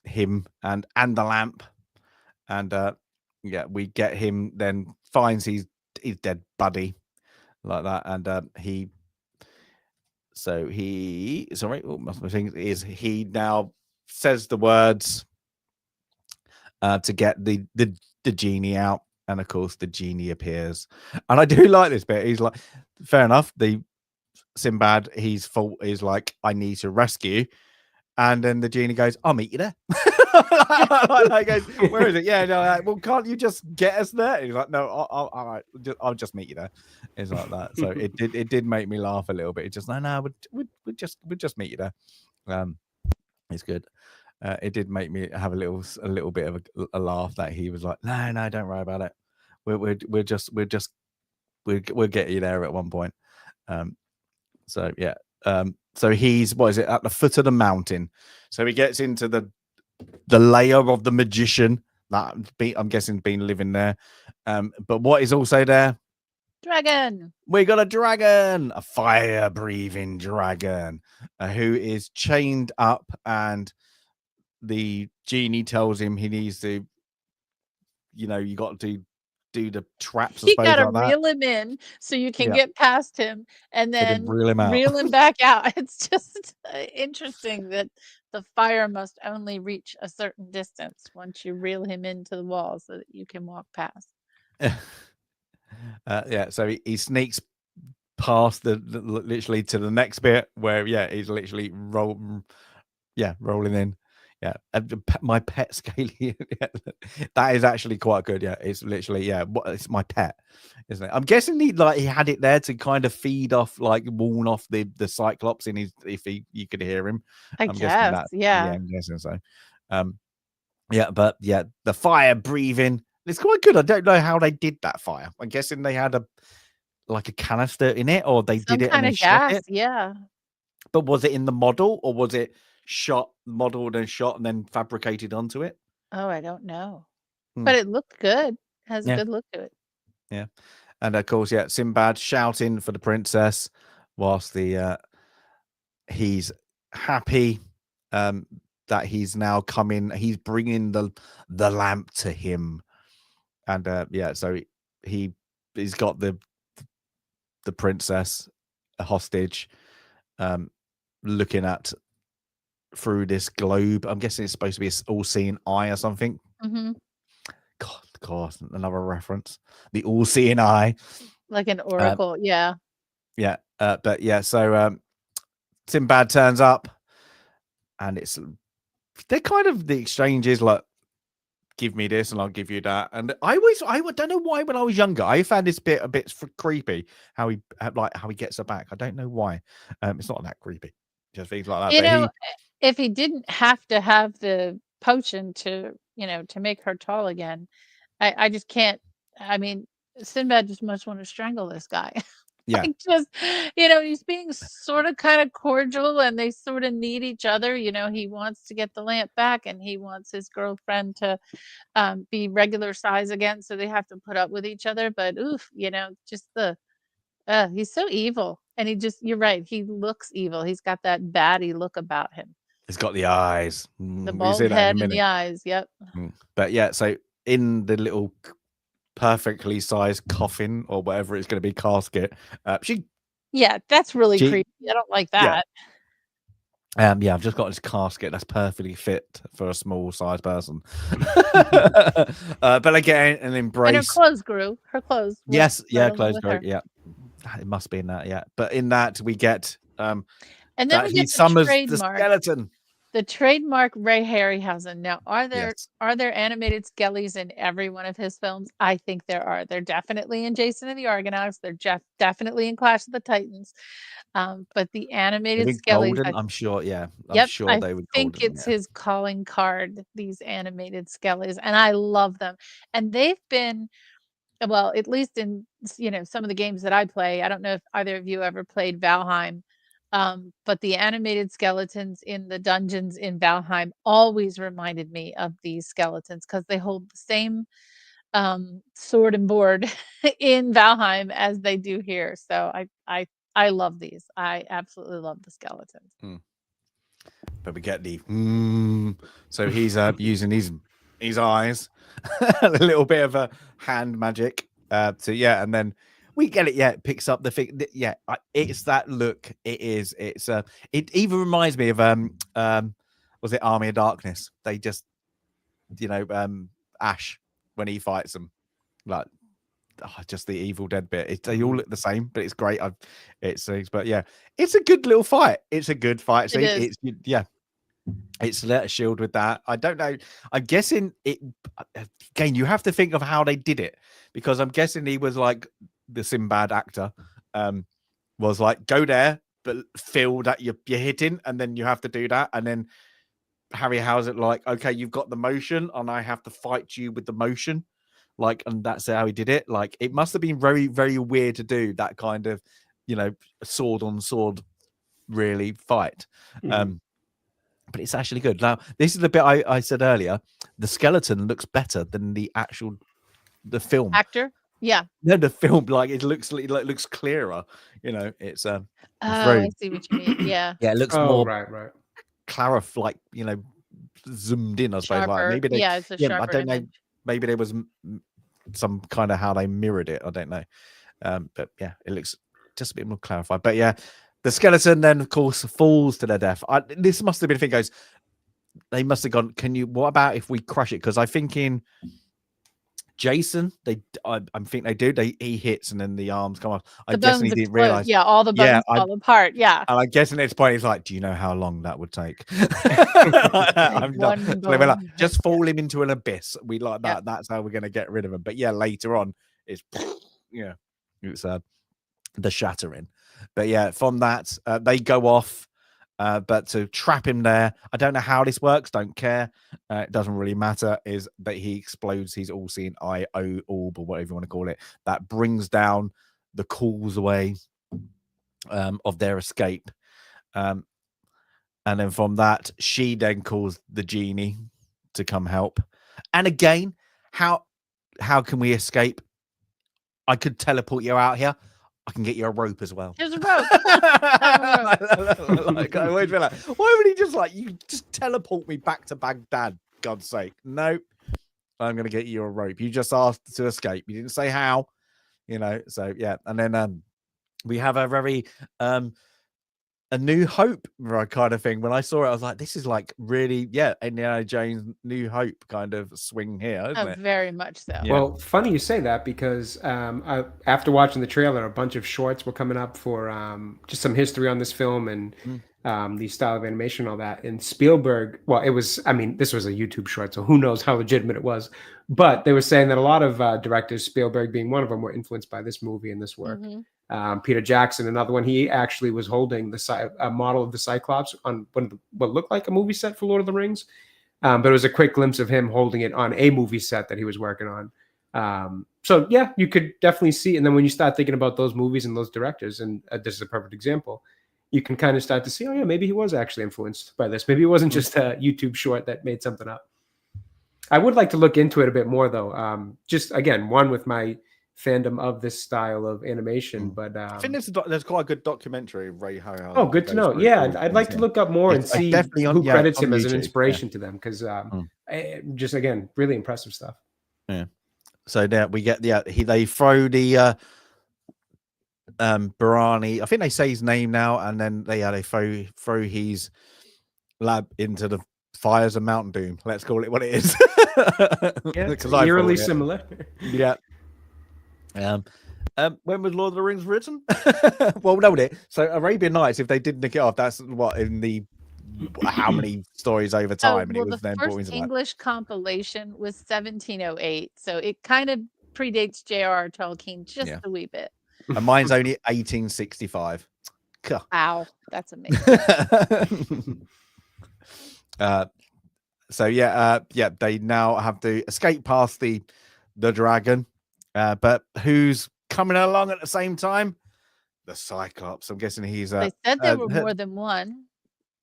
him and the lamp. And we get him. Then finds his dead buddy, like that, and he now says the words to get the genie out, and of course the genie appears. And I do like this bit. He's like, fair enough, the Sinbad, his fault is like, I need to rescue, and then the genie goes, I'll meet you there. Like, goes, where is it? Well, can't you just get us there? He's like, no, all right, I'll just meet you there. It's like that. So it did make me laugh a little bit. It's just we'll just meet you there. It's good. It did make me have a little bit of a laugh that he was like, no, don't worry about it. We'll get you there at one point. So he's, what is it, at the foot of the mountain. So he gets into the layer of the magician that I'm guessing been living there. But what is also there? Dragon. We got a dragon, a fire-breathing dragon, who is chained up, and the genie tells him he needs to, you got to do the traps. You got to reel him in so you can get past him, and then reel him back out. It's just interesting that the fire must only reach a certain distance once you reel him into the wall so that you can walk past. So he sneaks past literally to the next bit where he's literally rolling in. Yeah, my pet scaly. That is actually quite good. Yeah, it's literally it's my pet, isn't it? I'm guessing he had it there to kind of feed off, like warn off the Cyclops in his if you could hear him. I I'm guessing guess, that. yeah. Yeah, I'm guessing so. Yeah, but yeah, the fire breathing. It's quite good. I don't know how they did that fire. I'm guessing they had a canister in it, or they Some did it and kind then of shot gas, it. yeah. But was it in the model, or was it modeled and shot and then fabricated onto it? Oh, I don't know. Hmm. But it looked good. Has a Yeah. good look to it. Yeah. And of course, yeah, Sinbad shouting for the princess whilst he's happy that he's now coming. He's bringing the lamp to him. And so he's got the princess a hostage, looking at through this globe. I'm guessing it's supposed to be an all-seeing eye or something. Mm-hmm. God, another reference. The all-seeing eye, Like an oracle, yeah. Yeah, but yeah. So Sinbad turns up, and they're kind of the exchanges like, give me this and I'll give you that. And I don't know why when I was younger I found this a bit creepy how he gets her back. I don't know why. It's not that creepy, just things like that. You But know, if he didn't have to have the potion to make her tall again, I just can't. I mean, Sinbad just must want to strangle this guy. Yeah. Like, just, he's being sort of kind of cordial, and they sort of need each other. He wants to get the lamp back, and he wants his girlfriend to be regular size again, so they have to put up with each other. But oof, just he's so evil, and you're right, he looks evil. He's got that baddie look about him. He's got the eyes. The We'll bald see that in a head and minute. the eyes, yep. But yeah, so in the little perfectly sized coffin or whatever it's going to be, casket, Yeah, that's really creepy. I don't like that. I've just got this casket that's perfectly fit for a small sized person. But again, an embrace. And her clothes grew. Her clothes. Yes, right clothes with grew. her. Yeah, it must be in that. Yeah, but in that we get and then we he get summons the trademark. skeleton. The trademark Ray Harryhausen. Now, are there Yes. animated skellies in every one of his films? I think there are. They're definitely in Jason and the Argonauts. They're definitely in Clash of the Titans. But the animated skellies, golden, I'm sure. Yeah, I'm yep, sure I they were think golden. it's his calling card. These animated skellies, and I love them. And they've been, well, at least in some of the games that I play. I don't know if either of you ever played Valheim. But the animated skeletons in the dungeons in Valheim always reminded me of these skeletons because they hold the same sword and board in Valheim as they do here. So I love these. I absolutely love the skeletons. But we get the so he's using his eyes, a little bit of a hand magic and then we get it. It picks up the thing. It's that look. It is. It even reminds me of was it Army of Darkness? They just Ash when he fights them, like just the Evil Dead bit. They all look the same, but it's great. But yeah, it's a good little fight. It's a good fight scene. It's let a shield with that. I don't know. I'm guessing it again. You have to think of how they did it, because I'm guessing he was like the Sinbad actor, was like, go there, but feel that you're hitting, and then you have to do that. And then Harryhausen like, okay, you've got the motion, and I have to fight you with the motion, like, and that's how he did it. Like, it must have been very, very weird to do that kind of, sword on sword, really fight. But it's actually good. Now, this is the bit I said earlier. The skeleton looks better than the film. Actor? Yeah. No, the film, like, it looks clearer. It's I see what you mean. Yeah. Yeah, it looks more right. clarified, like, zoomed in, I suppose. Sharper. Like, maybe it's a sharper I don't know. image. Maybe there was some kind of how they mirrored it. I don't know. But yeah, it looks just a bit more clarified. But yeah, the skeleton then, of course, falls to their death. This must have been a thing. Goes, they must have gone, what about if we crush it? Because I think in Jason, I think they do. He hits and then the arms come off. I'm The guessing bones he didn't explode. realize. Yeah, all the bones fall apart. Yeah. And I'm guessing at this point he's like, "Do you know how long that would take?" I'm done. So they were like, "Just fall him into an abyss." We like that. Yep. That's how we're going to get rid of him. But yeah, later on, it's it's the shattering. But yeah, from that they go off. But to trap him there, I don't know how this works. Don't care. It doesn't really matter. Is that he explodes his all-seeing eye orb or whatever you want to call it. That brings down the causeway of their escape. And then from that, she then calls the genie to come help. And again, how can we escape? I could teleport you out here. I can get you a rope as well. There's a rope. Like, I always feel like, why would he just like, you just teleport me back to Baghdad? God's sake. Nope. I'm going to get you a rope. You just asked to escape. You didn't say how, So yeah. And then we have a very a New Hope kind of thing. When I saw it, I was like, this is like really, Indiana Jones New Hope kind of swing here, isn't it? Very much so. Yeah. Well, funny you say that because after watching the trailer, a bunch of shorts were coming up for just some history on this film and the style of animation and all that. And Spielberg, well, this was a YouTube short, so who knows how legitimate it was. But they were saying that a lot of directors, Spielberg being one of them, were influenced by this movie and this work. Mm-hmm. Peter Jackson, another one, he actually was holding a model of the Cyclops on what looked like a movie set for Lord of the Rings. But it was a quick glimpse of him holding it on a movie set that he was working on. So yeah, you could definitely see. And then when you start thinking about those movies and those directors, and this is a perfect example, you can kind of start to see, oh yeah, maybe he was actually influenced by this. Maybe it wasn't just a YouTube short that made something up. I would like to look into it a bit more though. Just again, one with my fandom of this style of animation, but I think there's quite a good documentary of Ray Harryhausen. Oh, good to know. Yeah, I'd like to look up more and see who credits him as an inspiration to them, because just again, really impressive stuff. Yeah. So now we get they throw the Barani. I think they say his name now, and then they throw his lab into the fires of Mountain Doom. Let's call it what it is. Yeah, eerily similar. Yeah. When was Lord of the Rings written? Well, no, so Arabian Nights, if they did nick it off, that's what in the how many stories over time, and it was then brought into English compilation was 1708, so it kind of predates J.R.R. Tolkien just a wee bit. And mine's only 1865. Wow, that's amazing. So they now have to escape past the dragon. But who's coming along at the same time? The Cyclops. I'm guessing he's. They said there were more than one.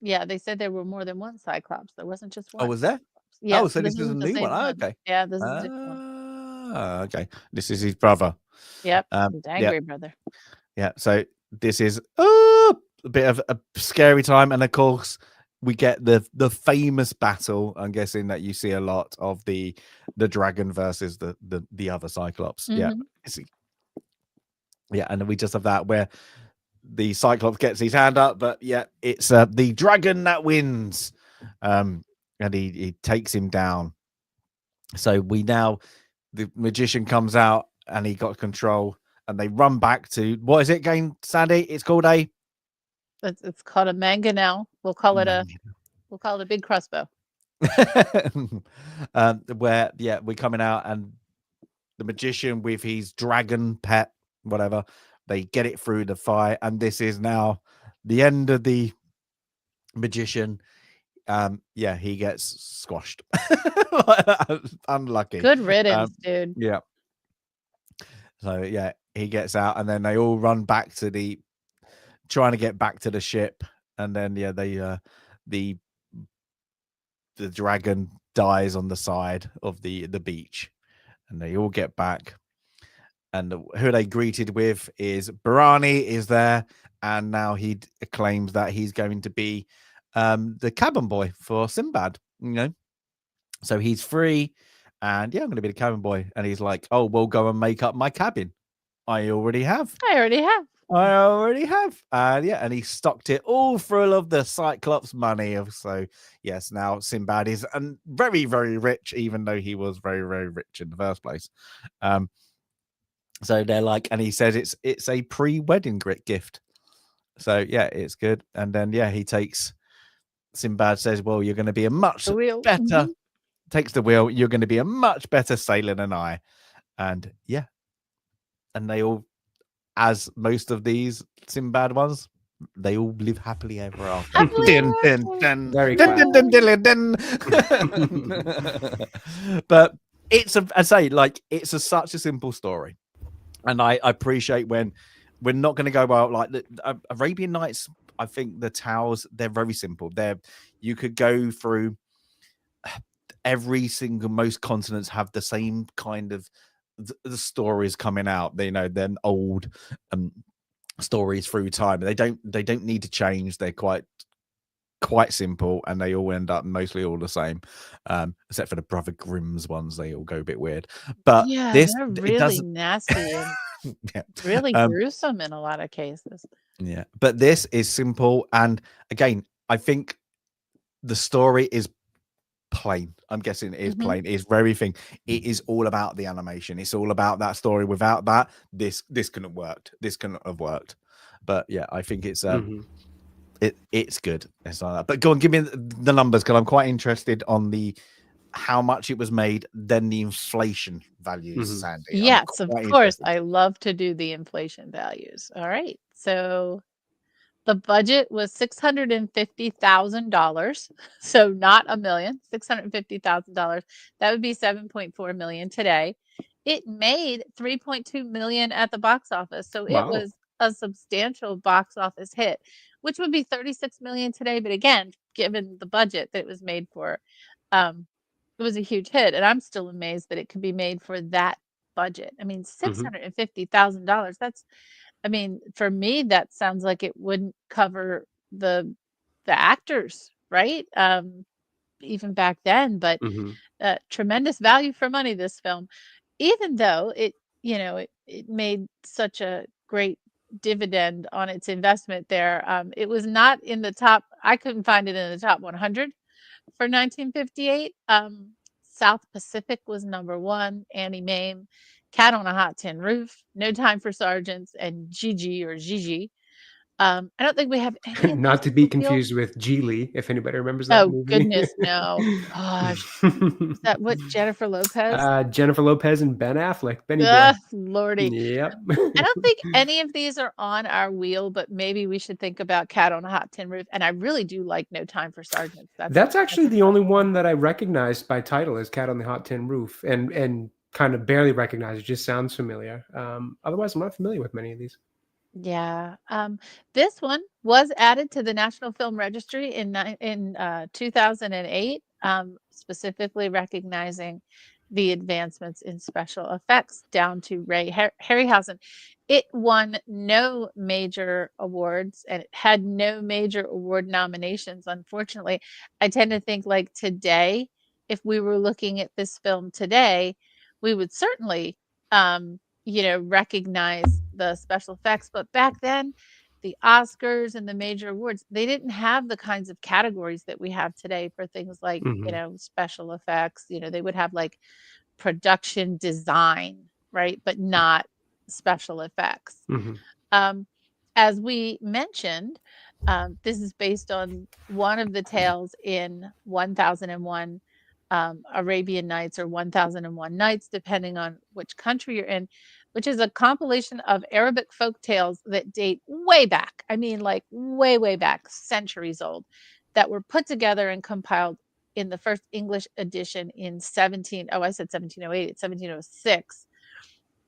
Yeah, they said there were more than one Cyclops. There wasn't just one. Oh, was there? Yeah. Oh, so this is a new one. Oh, okay. Yeah, this is a different one. Okay. This is his brother. Yep. His angry brother. Yeah. So this is a bit of a scary time, and of course we get the famous battle. I'm guessing that you see a lot of the dragon versus the other Cyclops. Mm-hmm. Yeah, and then we just have that where the Cyclops gets his hand up, but it's the dragon that wins, and he takes him down. So the magician comes out and he got control, and they run back to what is it again, Sandy? It's called It's called a mangonel. We'll call it a big crossbow. Where we're coming out, and the magician with his dragon pet, whatever, they get it through the fire, and this is now the end of the magician. He gets squashed. Unlucky. Good riddance, dude. Yeah. So he gets out, and then they all run back to trying to get back to the ship, and then the dragon dies on the side of the beach, and they all get back, and who they greeted with is Barani is there, and now he claims that he's going to be the cabin boy for Sinbad, so he's free, and I'm going to be the cabin boy, and he's like, oh, we'll go and make up my cabin. I already have. I already have. Yeah, and he stocked it all full of the Cyclops money. So yes, now Sinbad is very, very rich, even though he was very, very rich in the first place. So they're like, and he says it's a pre-wedding gift. So yeah, it's good. And then yeah, he takes Sinbad says, "Well, you're going to be a much The wheel. better." Takes the wheel. You're going to be a much better sailor than I. And yeah, and they all, as most of these Sinbad ones, they all live happily ever after. Happily Dun, ever dun, after. dun, Very dun, dun, dun, classic. dun, dun. But it's I say, like, it's such a simple story, and I appreciate when we're not going to go well. Like the Arabian Nights, I think the tales, they're very simple. You could go through every single, most continents have the same kind of the stories coming out. They know then old stories through time. They don't need to change. They're quite simple, and they all end up mostly all the same, except for the Brother Grimm's ones. They all go a bit weird, but Yeah, this, they're it really doesn't. nasty and Yeah. really gruesome in a lot of cases. Yeah, but this is simple, and again, I think the story is plain. I'm guessing it is plain. It's very thing. It is all about the animation. It's all about that story. Without that, this couldn't have worked. This couldn't have worked. But yeah, I think it's it's good. It's like that. But go on, give me the numbers, because I'm quite interested on the how much it was made, then the inflation values, Sandy. Yes, of course. I love to do the inflation values. All right. So the budget was $650,000. So not $1 million, $650,000. That would be 7.4 million today. It made 3.2 million at the box office. So it was a substantial box office hit, which would be 36 million today. But again, given the budget that it was made for, it was a huge hit. And I'm still amazed that it could be made for that budget. I mean, $650,000. That's, I mean, for me, that sounds like it wouldn't cover the actors, right? Even back then, but tremendous value for money, this film, even though it, you know, it made such a great dividend on its investment there. It was not in the top. I couldn't find it in the top 100 for 1958. South Pacific was number one. Annie Mame, Cat on a Hot Tin Roof, No Time for Sergeants, and Gigi or Gigi. I don't think we have any of Not those to be in the field. confused with Geely, if anybody remembers that Oh, movie. goodness, no. Gosh. Is that what, Jennifer Lopez? Jennifer Lopez and Ben Affleck, Benny Boy. Lordy. Yep. I don't think any of these are on our wheel, but maybe we should think about Cat on a Hot Tin Roof. And I really do like No Time for Sergeants. That's actually a the only special one that I recognized by title is Cat on the Hot Tin Roof, and kind of barely recognize it. Just sounds familiar. Otherwise, I'm not familiar with many of these. Yeah. This one was added to the National Film Registry in 2008, specifically recognizing the advancements in special effects down to Ray Harryhausen. It won no major awards, and it had no major award nominations. Unfortunately, I tend to think like today, if we were looking at this film today, we would certainly recognize the special effects. But back then, the Oscars and the major awards, they didn't have the kinds of categories that we have today for things like, special effects. They would have like production design, right? But not special effects. As we mentioned, this is based on one of the tales in 1001 Arabian Nights or 1001 Nights, depending on which country you're in, which is a compilation of Arabic folk tales that date way back. I mean, like way, way back, centuries old, that were put together and compiled in the first English edition in 1708, it's 1706.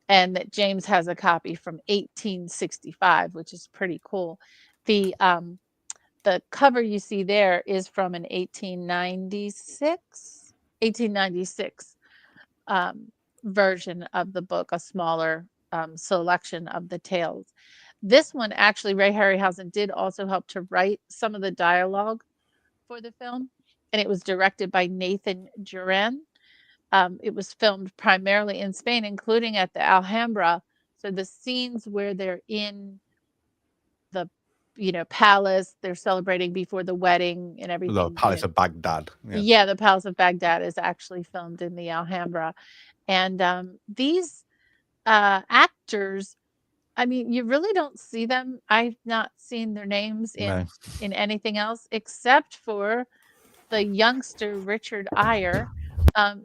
And that James has a copy from 1865, which is pretty cool. The cover you see there is from an 1896 version of the book, a smaller selection of the tales. This one, actually, Ray Harryhausen did also help to write some of the dialogue for the film, and it was directed by Nathan Duran. It was filmed primarily in Spain, including at the Alhambra. So the scenes where they're in palace. They're celebrating before the wedding and The everything. Palace of Baghdad. Yeah, the Palace of Baghdad is actually filmed in the Alhambra. And these actors, I mean, you really don't see them. I've not seen their names No. in anything else except for the youngster Richard Eyre.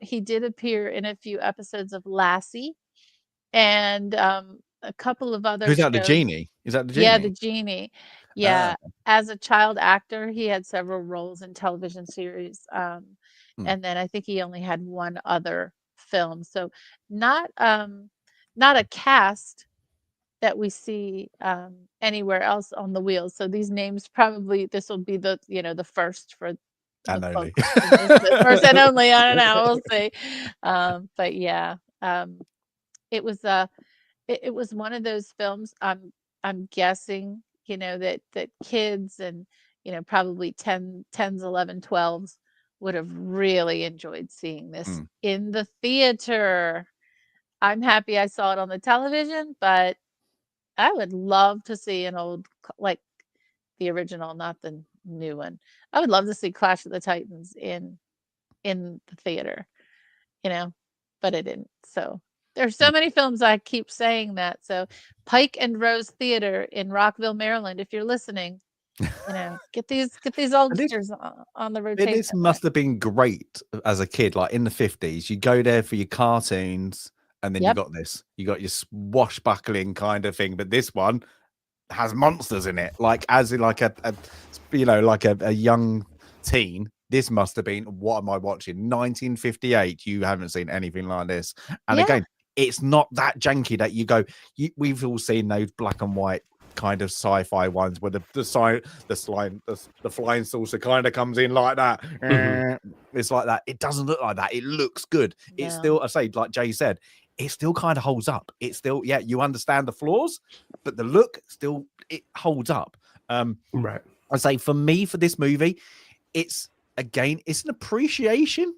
He did appear in a few episodes of Lassie and a couple of other Who's that? The shows. genie? Is that the Yeah, genie? the genie. Yeah, as a child actor, he had several roles in television series. And then I think he only had one other film. So not not a cast that we see anywhere else on the wheels. So these names probably this will be the the first for And the only. folks in the first and only. I don't know. We'll see. But yeah, it was it was one of those films. I'm guessing that kids and probably 10s 11 12s would have really enjoyed seeing this in the theater. I'm happy I saw it on the television, but I would love to see an old like the original, not the new one. I would love to see Clash of the Titans in the theater, but it didn't. So there's so many films I keep saying that. So Pike and Rose Theater in Rockville, Maryland, if you're listening, get these oldsters on the rotation. This must have been great as a kid, like in the 50s. You go there for your cartoons, and then you got this. You got your swashbuckling kind of thing, but this one has monsters in it. Like as in like a young teen. This must have been, what am I watching? 1958. You haven't seen anything like this. And again, it's not that janky that you go. We've all seen those black and white kind of sci-fi ones where the flying saucer kind of comes in like that. It's like that. It doesn't look like that. It looks good. It's still, I say, like Jay said, it still kind of holds up. It's still, you understand the flaws, but the look still, it holds up. Right. I say for me, for this movie, it's an appreciation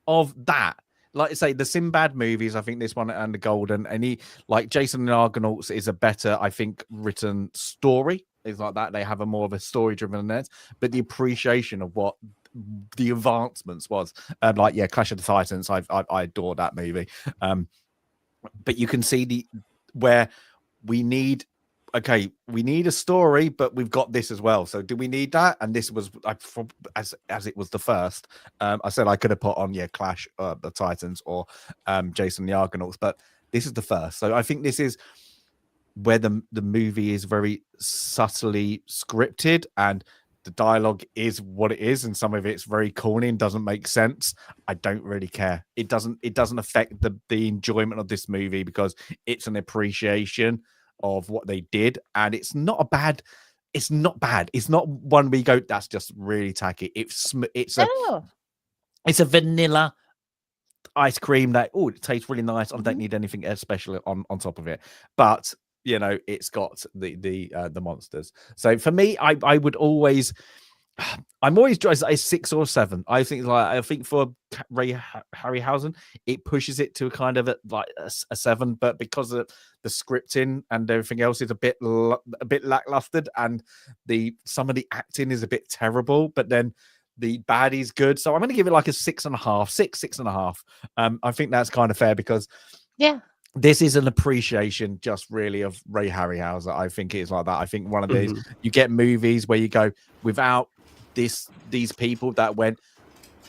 of that. Like I say, the Sinbad movies, I think this one and the Golden, and he, like Jason and the Argonauts, is a better, I think, written story. It's like that. They have a more of a story driven than that, but the appreciation of what the advancements was, Clash of the Titans. I adore that movie. But you can see where we need. Okay, we need a story, but we've got this as well. So do we need that? And this was as it was the first. I said I could have put on Clash the Titans or Jason the Argonauts, but this is the first. So I think this is where the movie is very subtly scripted and the dialogue is what it is, and some of it's very corny and doesn't make sense. I don't really care. It doesn't affect the enjoyment of this movie because it's an appreciation of what they did, and it's not bad. It's not one where you go, that's just really tacky. It's a vanilla ice cream that it tastes really nice. I don't need anything special on top of it, but it's got the monsters. So for me, I would always. I'm always a 6 or 7. I think for Ray Harryhausen, it pushes it to a kind of a 7, but because of the scripting and everything else is a bit lackluster, and some of the acting is a bit terrible, but then the baddie's good. So I'm going to give it like a 6.5, 6.5. I think that's kind of fair because this is an appreciation just really of Ray Harryhausen. I think it is like that. I think one of these, you get movies where you go without these people that went,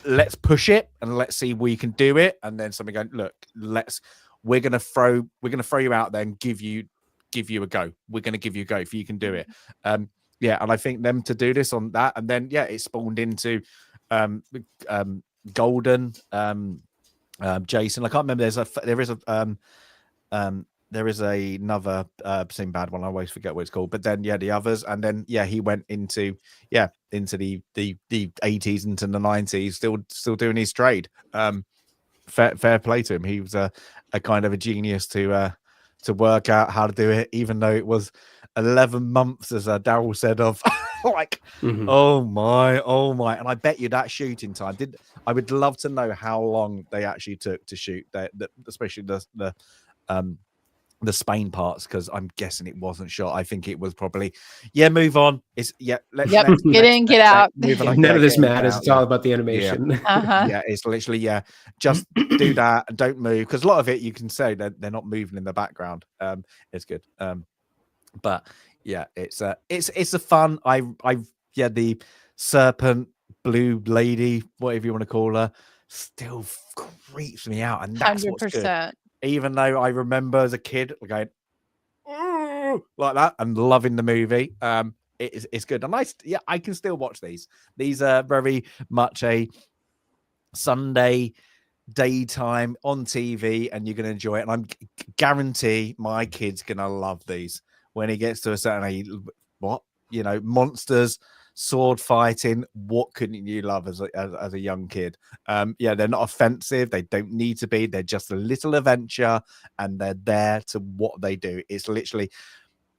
let's push it and let's see we can do it, and then somebody going, look, we're gonna throw you out there and give you a go. We're gonna give you a go if you can do it. And I think them to do this on that, and then it spawned into Golden, Jason. I can't remember. There is another Sinbad one. I always forget what it's called. But then the others, and then he went into the 80s into the 90s, still doing his trade. Fair play to him. He was a kind of a genius to work out how to do it, even though it was 11 months, as Daryl said, of oh my, and I bet you that shooting time I would love to know how long they actually took to shoot that, especially the Spain parts, because I'm guessing it wasn't shot. I think it was probably, move on. It's let's Yep. Get in, get out. Move on. None of this get in, get matters. out, It's all about the animation. Yeah, it's literally just do that and don't move, because a lot of it you can say that they're not moving in the background. It's good. But yeah, it's a fun. The serpent blue lady, whatever you want to call her, still creeps me out, and that's what's good. 100%. Even though I remember as a kid going like that and loving the movie, it's good, and I can still watch these. These are very much a Sunday daytime on TV, and you're going to enjoy it. And I'm guarantee my kid's going to love these when he gets to a certain age. What, monsters, sword fighting. What couldn't you love as a young kid? They're not offensive. They don't need to be. They're just a little adventure, and they're there to what they do. It's literally.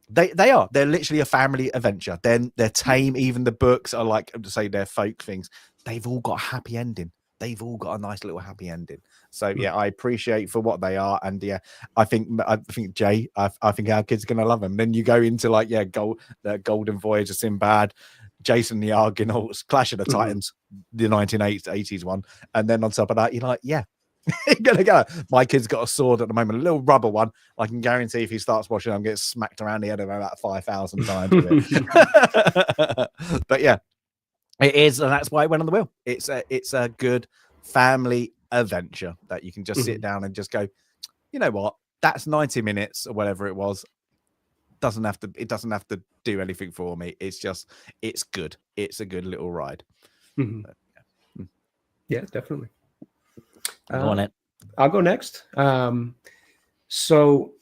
They're literally a family adventure. Then they're tame. Even the books are like, to say, they're folk things. They've all got a happy ending. They've all got a nice little happy ending. So I appreciate for what they are, and I think Jay, I think our kids are gonna love them. Then you go into the Golden Voyage of Sinbad, Jason the Argonauts, Clash of the Titans, the 1980s one, and then on top of that, you're like, gonna go. My kid's got a sword at the moment, a little rubber one. I can guarantee if he starts watching, I'm getting smacked around the head about 5,000 times with it. But yeah, it is, and that's why it went on the wheel. It's a good family adventure that you can just sit down and just go, you know what? That's 90 minutes or whatever it was. It doesn't have to do anything for me. It's good. It's a good little ride. Yeah, definitely. Go on it. I'll go next. So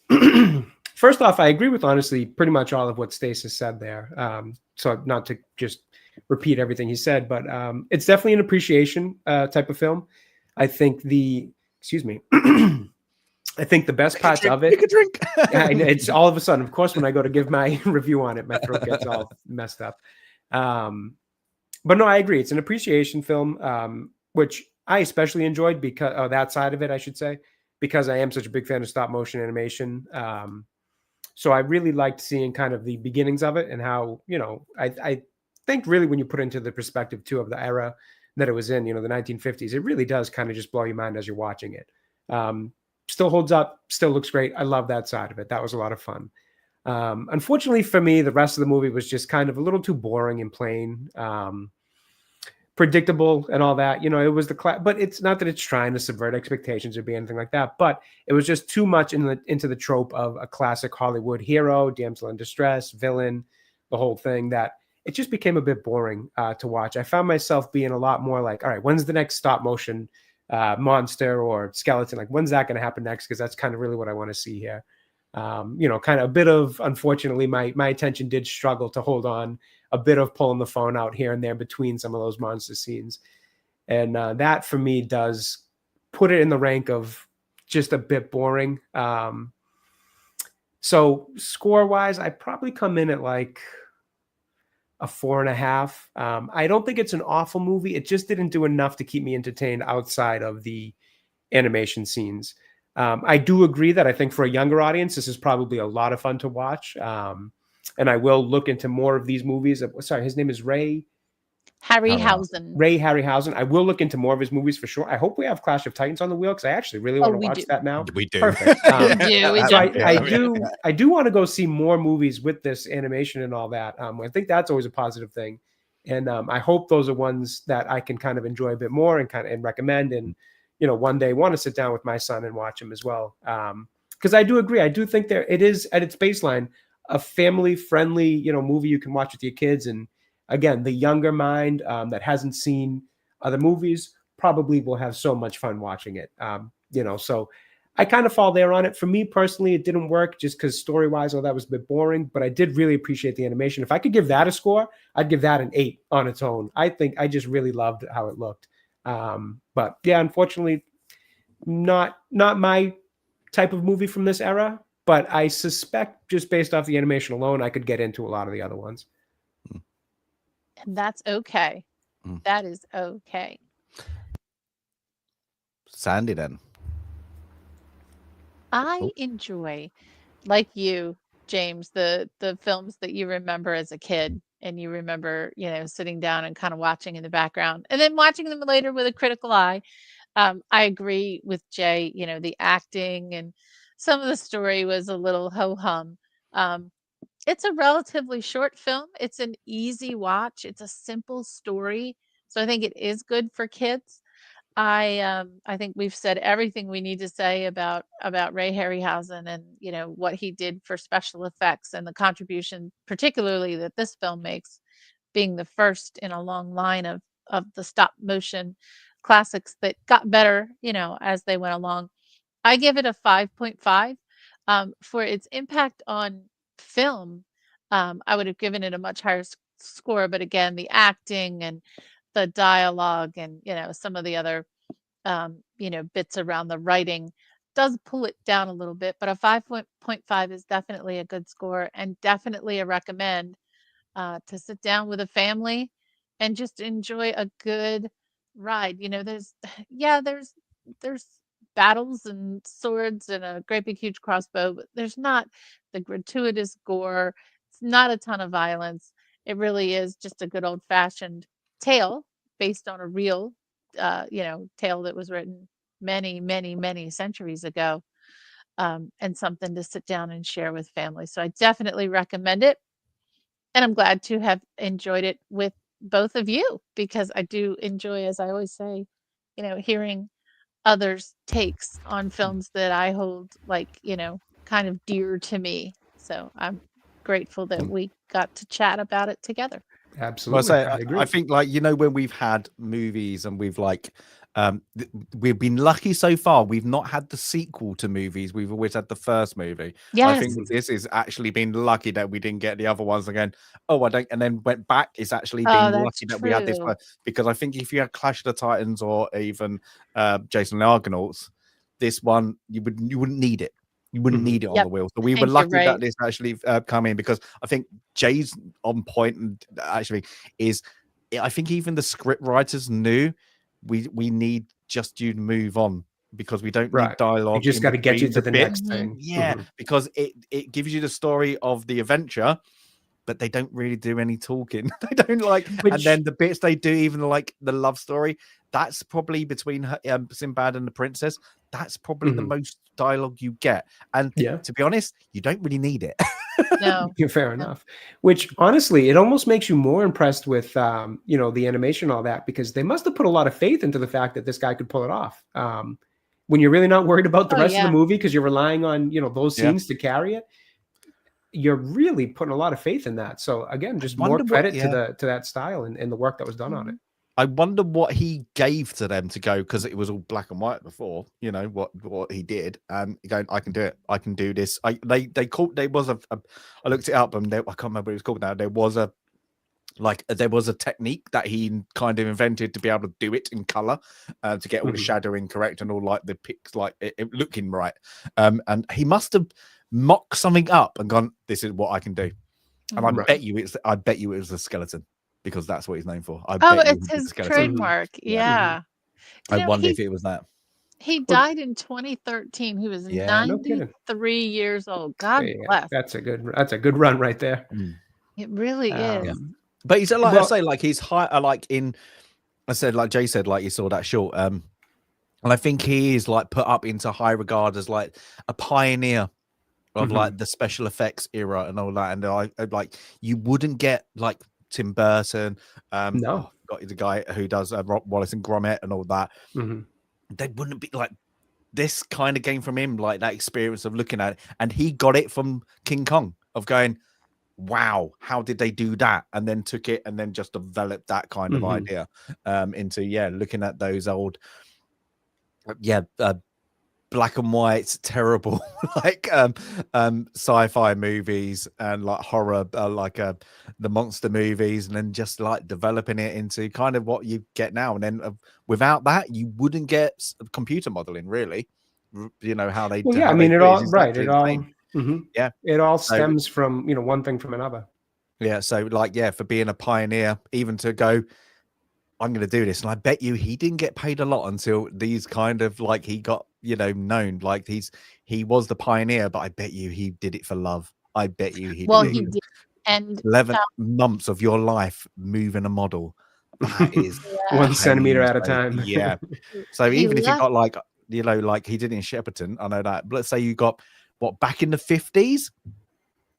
first off, I agree with honestly pretty much all of what Stace has said there. So not to just repeat everything he said, but it's definitely an appreciation type of film. I think the best parts of it. Take a drink. It's all of a sudden, of course, when I go to give my review on it, my throat gets all messed up. But no, I agree. It's an appreciation film, which I especially enjoyed because that side of it, I should say, because I am such a big fan of stop motion animation. So I really liked seeing kind of the beginnings of it and how, I think really when you put into the perspective too of the era that it was in, the 1950s, it really does kind of just blow your mind as you're watching it. Still holds up, still looks great. I love that side of it. That was a lot of fun. Unfortunately for me, the rest of the movie was just kind of a little too boring and plain. Predictable and all that, it was but it's not that it's trying to subvert expectations or be anything like that, but it was just too much into the trope of a classic Hollywood hero, damsel in distress, villain, the whole thing, that it just became a bit boring to watch. I found myself being a lot more like, all right, when's the next stop motion monster or skeleton? Like, when's that going to happen next? Because that's kind of really what I want to see here. Kind of a bit of, unfortunately, my attention did struggle to hold on, a bit of pulling the phone out here and there between some of those monster scenes. And that for me does put it in the rank of just a bit boring. So score wise, I probably come in at like a 4.5. I don't think it's an awful movie. It just didn't do enough to keep me entertained outside of the animation scenes. I do agree that I think for a younger audience, this is probably a lot of fun to watch. And I will look into more of these movies. Sorry, his name is Ray Harryhausen. Ray Harryhausen. I will look into more of his movies for sure. I hope we have Clash of Titans on the wheel because I actually really want to watch that now. We do. Perfect. I do want to go see more movies with this animation and all that. I think that's always a positive thing. And I hope those are ones that I can kind of enjoy a bit more and recommend. And, one day want to sit down with my son and watch them as well. Because I do agree. I do think it is at its baseline a family-friendly, movie you can watch with your kids. And again, the younger mind that hasn't seen other movies probably will have so much fun watching it. So I kind of fall there on it. For me personally, it didn't work just because story-wise, that was a bit boring. But I did really appreciate the animation. If I could give that a score, I'd give that an 8 on its own. I think I just really loved how it looked. But yeah, unfortunately, not my type of movie from this era. But I suspect just based off the animation alone, I could get into a lot of the other ones. And that's okay. That is okay. Sandy, then. I enjoy like you, James, the films that you remember as a kid and you remember, sitting down and kind of watching in the background and then watching them later with a critical eye. I agree with Jay, the acting and some of the story was a little ho-hum. Um, it's a relatively short film. It's an easy watch. It's a simple story. So I think it is good for kids. I think we've said everything we need to say about Ray Harryhausen and what he did for special effects and the contribution, particularly that this film makes, being the first in a long line of the stop motion classics that got better, as they went along. I give it a 5.5 for its impact on film. I would have given it a much higher score, but again, the acting and the dialogue and some of the other bits around the writing does pull it down a little bit, but a 5.5 is definitely a good score and definitely a recommend to sit down with a family and just enjoy a good ride. There's yeah, there's battles and swords and a great big huge crossbow, but there's not the gratuitous gore. It's not a ton of violence. It really is just a good old fashioned tale based on a real tale that was written many, many, many centuries ago. And something to sit down and share with family. So I definitely recommend it. And I'm glad to have enjoyed it with both of you because I do enjoy, as I always say, hearing others' takes on films that I hold kind of dear to me. So I'm grateful that we got to chat about it together. Absolutely. Well, I agree. I think when we've had movies and we've we've been lucky so far. We've not had the sequel to movies. We've always had the first movie. I Yes. think this is actually been lucky that we didn't get the other ones again. Oh, I don't, and then went back. It's actually been That's lucky that we had this true. one because I think if you had Clash of the Titans or even Jason and the Argonauts, this one you wouldn't need it. You wouldn't need it on Yep. the wheel. So I we were think you're lucky that right. this actually come in because I think Jay's on point and actually is. I think even the script writers knew we need just you to move on because we don't need dialogue. You just got to get you to the next Mhm. thing. Yeah, because it gives you the story of the adventure, but they don't really do any talking. They don't and then the bits they do, even like the love story, that's probably between Sinbad and the princess. That's probably the most dialogue you get. And to be honest, you don't really need it. No. Fair enough. Which honestly, it almost makes you more impressed with the animation, all that, because they must have put a lot of faith into the fact that this guy could pull it off. When you're really not worried about the rest of the movie because you're relying on those scenes to carry it, you're really putting a lot of faith in that. So again, just more credit to that style and the work that was done on it. I wonder what he gave to them to go, because it was all black and white before, what he did. And going, I can do it. I can do this. I looked it up and I can't remember what it was called now. There was a technique that he kind of invented to be able to do it in color, to get all the shadowing correct and all the pics it looking right. And he must have mocked something up and gone, this is what I can do. And I bet you it was the skeleton. Because that's what he's known for. It's his trademark. Yeah. I wonder if it was that. He died in 2013. He was 93 years old. God bless. That's a good run right there. It really is. Yeah. But he's I say, he's high. I said, like Jay said, he saw that short. And I think he is put up into high regard as a pioneer of the special effects era and all that. And I you wouldn't get Tim Burton, no, got the guy who does Wallace and Gromit and all that. They wouldn't be this kind of game from him, that experience of looking at it, and he got it from King Kong of going, wow, how did they do that? And then took it and then just developed that kind of idea into looking at those old black and white, terrible sci-fi movies and horror, the monster movies, and then just developing it into kind of what you get now. And then without that, you wouldn't get computer modeling, really. How they do. Yeah, I mean, it all right. It all, yeah, it all stems from one thing from another. Yeah, so for being a pioneer, even to go, I'm going to do this, and I bet you he didn't get paid a lot until these kind of he got known. Like he was the pioneer, but I bet you he did it for love. I bet you he Well, did he it. did. And 11 months of your life moving a model. That is 1 centimeter at a painstaking. time. Yeah. So he even if you left, got like, like he did in Shepperton, I know that. But let's say you got back in the 50s.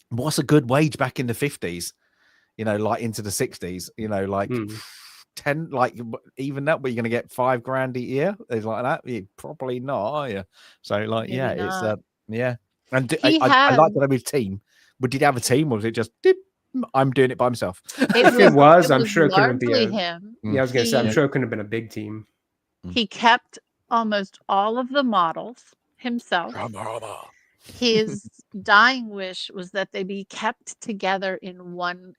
What's a good wage back in the 50s? Like into the 60s, like 10, like even that, but you're going to get $5,000 a year. It's like that. Yeah, probably not, are you? So like, maybe yeah, it's not. yeah. And He I had, like to know his team. But did he have a team, or was it just I'm doing it by myself? If it was, I'm sure it couldn't be largely him. Yeah, I was gonna say, I'm He sure it couldn't have been a big team. he kept almost all of the models himself. His dying wish was that they be kept together in one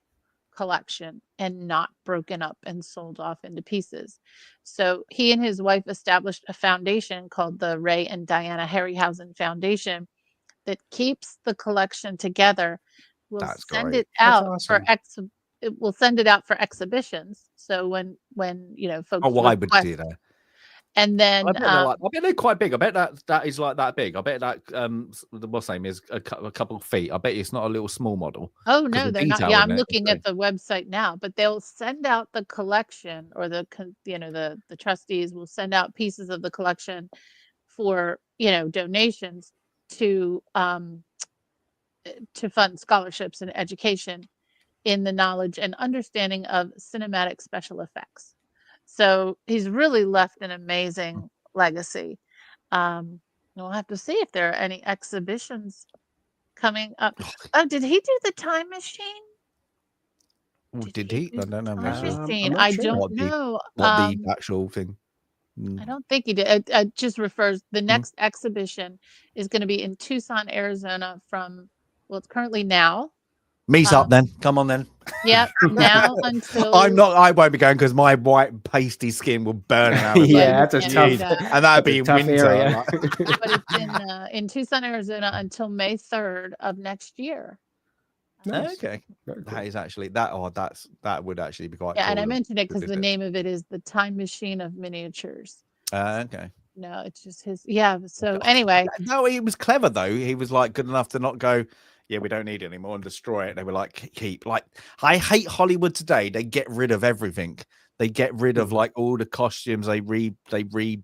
collection and not broken up and sold off into pieces. So he and his wife established a foundation called the Ray and Diana Harryhausen Foundation that keeps the collection together. We'll That's send great. it out awesome. for it will send it out for exhibitions. So when folks Why would request, you do that? and then I bet they're quite big. I bet that is like that big. I bet that what's name is a couple of feet. I bet it's not a little small model. oh no, the they're not. detail Yeah, in I'm it is looking big. at the website now, but they'll send out the collection, or the trustees will send out pieces of the collection for donations to fund scholarships and education in the knowledge and understanding of cinematic special effects. So he's really left an amazing legacy. We'll have to see if there are any exhibitions coming up. Oh, did he do the time machine? Did he? I don't know. Time Maybe. machine. I'm not I sure. don't know. What the actual thing? I don't think he did. It just refers. The next exhibition is going to be in Tucson, Arizona. It's currently now. Meet up then. Come on then. Yep. Now until I won't be going because my white pasty skin will burn in Arizona. Yeah, that's a tough, and that'd be tough winter. area. But it's in Tucson, Arizona until May 3rd of next year. Nice. Okay. Very cool. That is actually that would actually be quite Yeah, cool. and I mentioned it because the it? name of it is the Time Machine of Miniatures. Okay. No, it's just his. Yeah. So anyway, no, he was clever though. He was like good enough to not go, yeah, we don't need it anymore, and destroy it. They were like, keep. Like, I hate Hollywood today. They get rid of everything. They get rid of like all the costumes. They recycle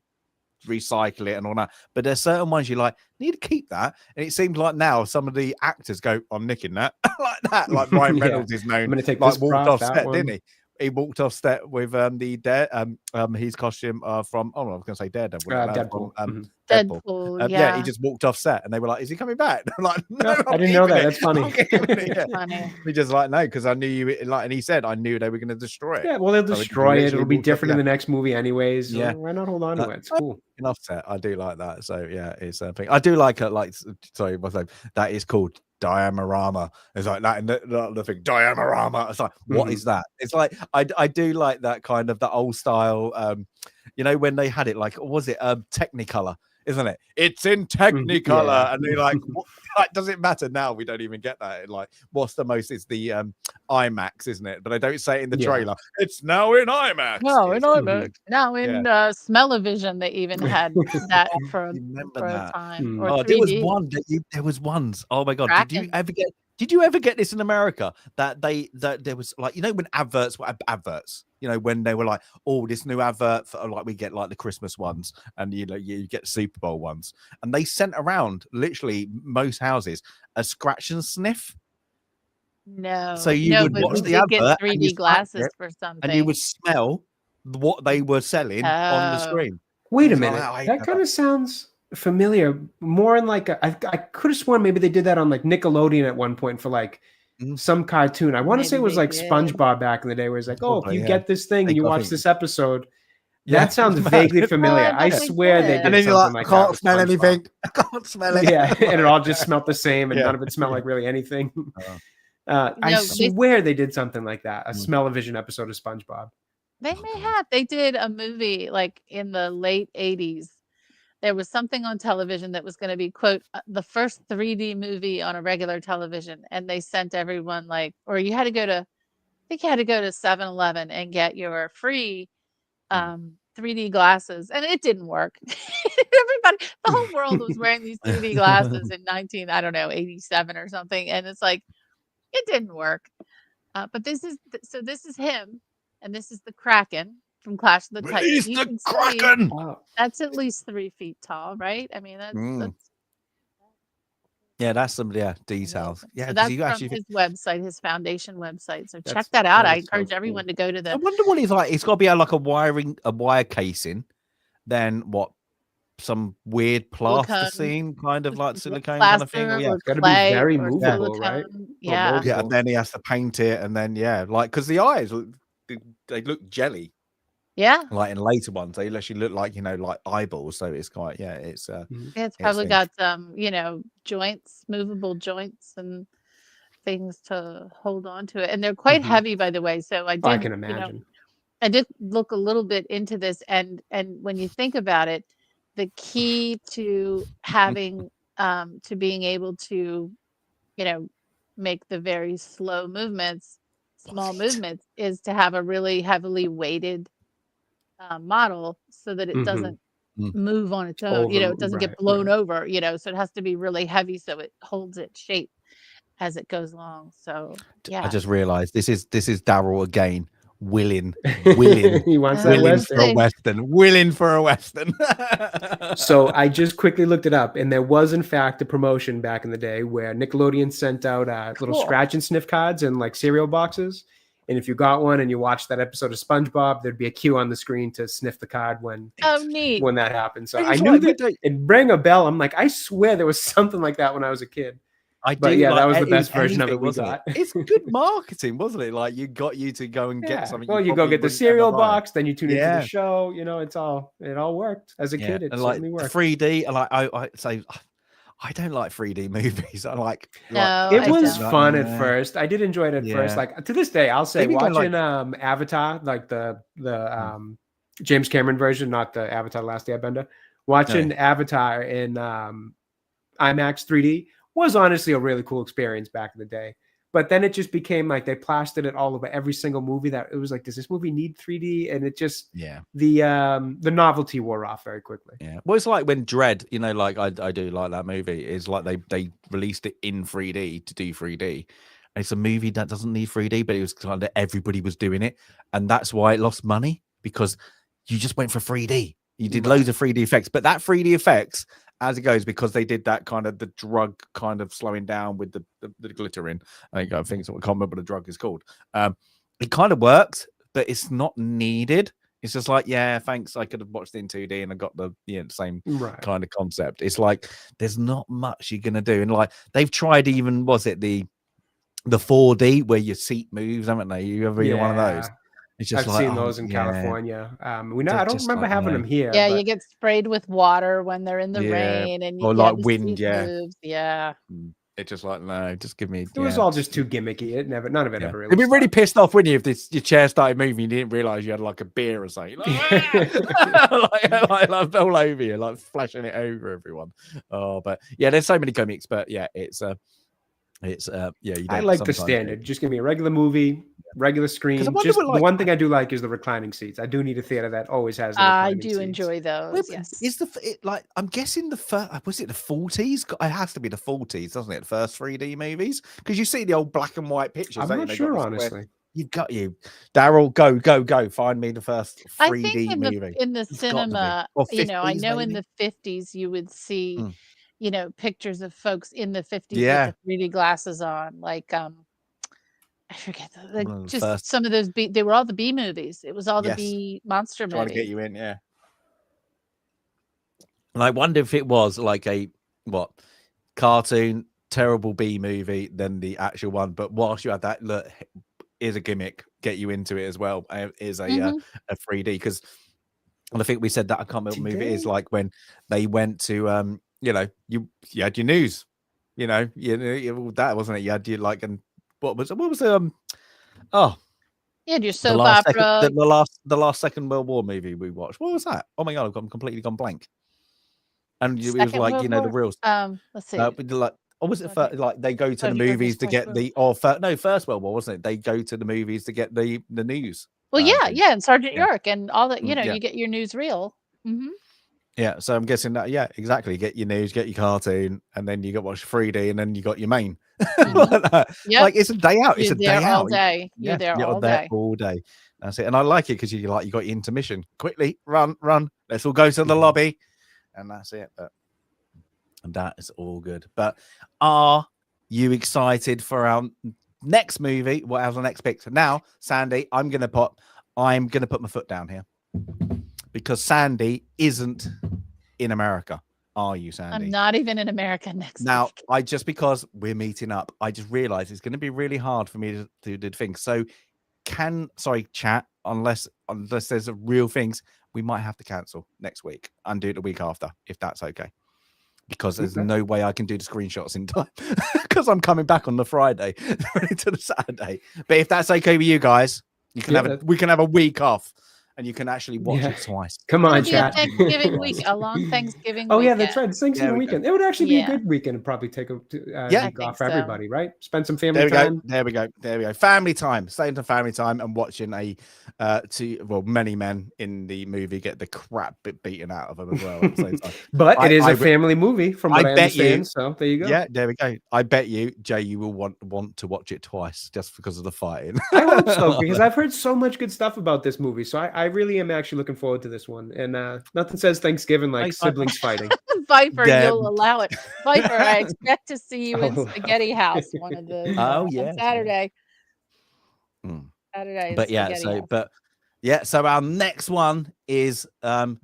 it and all that. But there's certain ones you like need to keep that. And it seems like now some of the actors go, I'm nicking that like that. Like Ryan Reynolds is known. I'm gonna take like this walked prop, off that set, one. didn't he? He walked off set with his costume from I was going to say Daredevil. Deadpool. From, Deadpool. yeah, he just walked off set, and they were like, "Is he coming back?" I'm like, "No, I didn't know that. That's funny. Funny. He just like no, because I knew you. Like, and he said, "I knew they were going to destroy it." Yeah, well, they'll destroy it. It'll be different in the next movie, anyways. Yeah, why not hold on to it? It's cool. Enough set. I do like that. So yeah, it's a thing. I do like it. Like, sorry, what's that? That is called Diamorama. It's like that, and the thing Diamorama. It's like, what is that? It's like I do like that kind of the old style. When they had it, like, what was it Technicolor? Isn't it? It's in Technicolor, and they're like, like, does it matter now? We don't even get that. Like, what's the most? It's the IMAX, isn't it? But I don't say it in the trailer. It's now in IMAX. No, in IMAX. Now in Smell-O-Vision, they even had that for a time. Or 3D. There was one there was ones. Oh my god! Kraken. Did you ever get this in America? That there was like when adverts were adverts. When they were like, oh, this new advert for like we get like the Christmas ones, and you get Super Bowl ones, and they sent around literally most houses a scratch and sniff. No, so you would watch the advert, get 3D glasses for something, and you would smell what they were selling on the screen. Wait a minute, that kind of sounds familiar. More in like I could have sworn maybe they did that on like Nickelodeon at one point for like some cartoon. I want to say it was like SpongeBob back in the day, where it's like, oh, if you get this thing and you watch this episode. That sounds vaguely familiar. I swear they did. And then you're something like, like can't smell anything. I can't smell it. Yeah, and it all just smelled the same, and none of it smelled like really anything. I swear they did something like that. A Smell-O-Vision episode of SpongeBob. They may have. They did a movie like in the late 80s. There was something on television that was going to be, quote, the first 3D movie on a regular television. And they sent everyone like, or you had to go to, I think you had to go to 7-Eleven and get your free 3D glasses, and it didn't work. Everybody, the whole world was wearing these 3D glasses in 87 or something, and it's like it didn't work. But this is him, and this is the Kraken from Clash of the Titans. Release the Kraken! That's at least 3 feet tall, right? I mean, that's yeah, that's some details. Yeah, so that's you from actually his website, his foundation website. So check That's- that out. that I is so encourage everyone cool. to go to I the. wonder what he's like. It's got to be like a wire casing, then what? Some weird plasticine, kind of like silicone kind of thing. plaster Yeah, or It's gotta be clay very or movable, right? silicone. Or Yeah. moldable. yeah, and then he has to paint it, and then like because the eyes they look jelly, Yeah. like in later ones they actually look like like eyeballs. So it's quite it's It's probably things. got joints, movable joints and things to hold on to it. And they're quite heavy, by the way. So I I can imagine. I did look a little bit into this, and when you think about it, the key to having to being able to, make the very slow movements, small movements, is to have a really heavily weighted model so that it doesn't move on its own. It doesn't get blown over. So it has to be really heavy so it holds its shape as it goes along. So yeah, I just realized this is Daryl again. Willing He wants that willing for a western. So I just quickly looked it up, and there was in fact a promotion back in the day where Nickelodeon sent out little scratch and sniff cards and like cereal boxes, and if you got one and you watched that episode of SpongeBob, there'd be a cue on the screen to sniff the card when neat when that happened. So It's I knew like that it rang a bell. I'm like, I swear there was something like that when I was a kid. But yeah, that was the best version of it we got. It's good marketing, wasn't it? Like you got you to go and get something. Well, you go get the cereal box, then you tune into Yeah. the show. It all worked as a kid. It and like certainly worked. 3D, and like I say, I don't like 3D movies. I like No, it I was don't. fun at first. I did enjoy it at first. Yeah. Like to this day, I'll say Maybe go, watching Avatar, like the James Cameron version, not the Avatar: The Last Airbender. Watching Avatar in IMAX 3D was honestly a really cool experience back in the day. But then it just became like they plastered it all over every single movie. That it was like, does this movie need 3D? And it just the novelty wore off very quickly. Yeah. Well, it's like when Dread, like I do like that movie. Is like they released it in 3D to do 3D. And it's a movie that doesn't need 3D, but it was kind of everybody was doing it, and that's why it lost money, because you just went for 3D. You did loads of 3D effects, but that 3D effects, as it goes, because they did that kind of the drug kind of slowing down with the glitter in. I think I can't remember what the drug is called. It kind of works, but it's not needed. It's just like, yeah, thanks. I could have watched it in 2D and I got the same kind of concept. It's like there's not much you're gonna do, and like they've tried even the 4D where your seat moves, haven't they? You ever been one of those? It's just I've seen those in California. I don't remember having them here. Yeah, you get sprayed with water when they're in the rain, and or like wind. Moves. Yeah. It's just like, no, just give me. It was all just too gimmicky. None of it ever really. You'd be really pissed off, wouldn't you, if your chair started moving, you didn't realize you had like a beer or something, like all over you, like flashing it over everyone. Oh, but yeah, there's so many comics, but yeah, it's I like the standard. Just give me a regular movie, regular screen. Just the one thing I do like is the reclining seats. I do need a theater that always has the reclining seats. Enjoy those. Yes. Is I'm guessing the first, was it the 40s? It has to be the 40s, doesn't it? The first 3D movies, because you see the old black and white pictures. I'm not sure, honestly. You Daryl. Go! Find me the first 3D movie in the cinema. I know in the 50s you would see. Pictures of folks in the 50s with the 3D glasses on, like I forget some of those they were all the B movies. It was all the B monster movies. Trying to get you in, yeah. And I wonder if it was like a cartoon, terrible B movie than the actual one. But whilst you had that, look, is a gimmick, get you into it as well. Is a 3D, because I think we said that, I can't remember what movie it is, like when they went to you had your news, that wasn't it? You had your like, and what was you had your soap opera. The last Second World War movie we watched. What was that? Oh my god, I've completely gone blank. And it was like the real. Let's see. Or was it like they go to the movies to get First World War, wasn't it? They go to the movies to get the news. Well, yeah, and Sergeant yeah. York and all that. You know, Yeah. you get your newsreel. Mm-hmm. Yeah, so I'm guessing that, yeah, exactly. You get your news, get your cartoon, and then you got watch 3D, and then you got your main. Mm-hmm. Yep. Like it's a day out. It's You're a there day all out. day. You're Yeah, there you're all there day. all day. That's it. And I like it because you got your intermission. Quickly, run. Let's all go to the lobby, and that's it. But and that is all good. But are you excited for our next movie? What else the next pick? Now, Sandy, I'm gonna put my foot down here because Sandy isn't in America. Are you, Sandy? I'm not even in America next Now, week. because we're meeting up, I just realized it's going to be really hard for me to do things. So chat, unless there's a real things, we might have to cancel next week and do it the week after, if that's okay. Because there's no way I can do the screenshots in time because I'm coming back on the Friday to the Saturday. But if that's okay with you guys, we can have a week off. And you can actually watch it twice. Come on, It'll be a chat. Thanksgiving week, a long Thanksgiving Oh, weekend. yeah, that's right. It's Thanksgiving weekend. It would actually be a good weekend to probably take a week off for everybody, right? Spend some family time. There we go. Family time. Staying to family time and watching many men in the movie get the crap beaten out of them as well at the same time. But it is a family movie from what I understand. So there you go. Yeah, there we go. I bet you, Jay, you will want to watch it twice just because of the fighting. I hope so, because I've heard so much good stuff about this movie. So I really am actually looking forward to this one. And nothing says Thanksgiving like siblings fighting. Viper, you'll allow it. Viper, I expect to see you in Spaghetti House one of the on Saturday. Saturday. But yeah, so our next one is I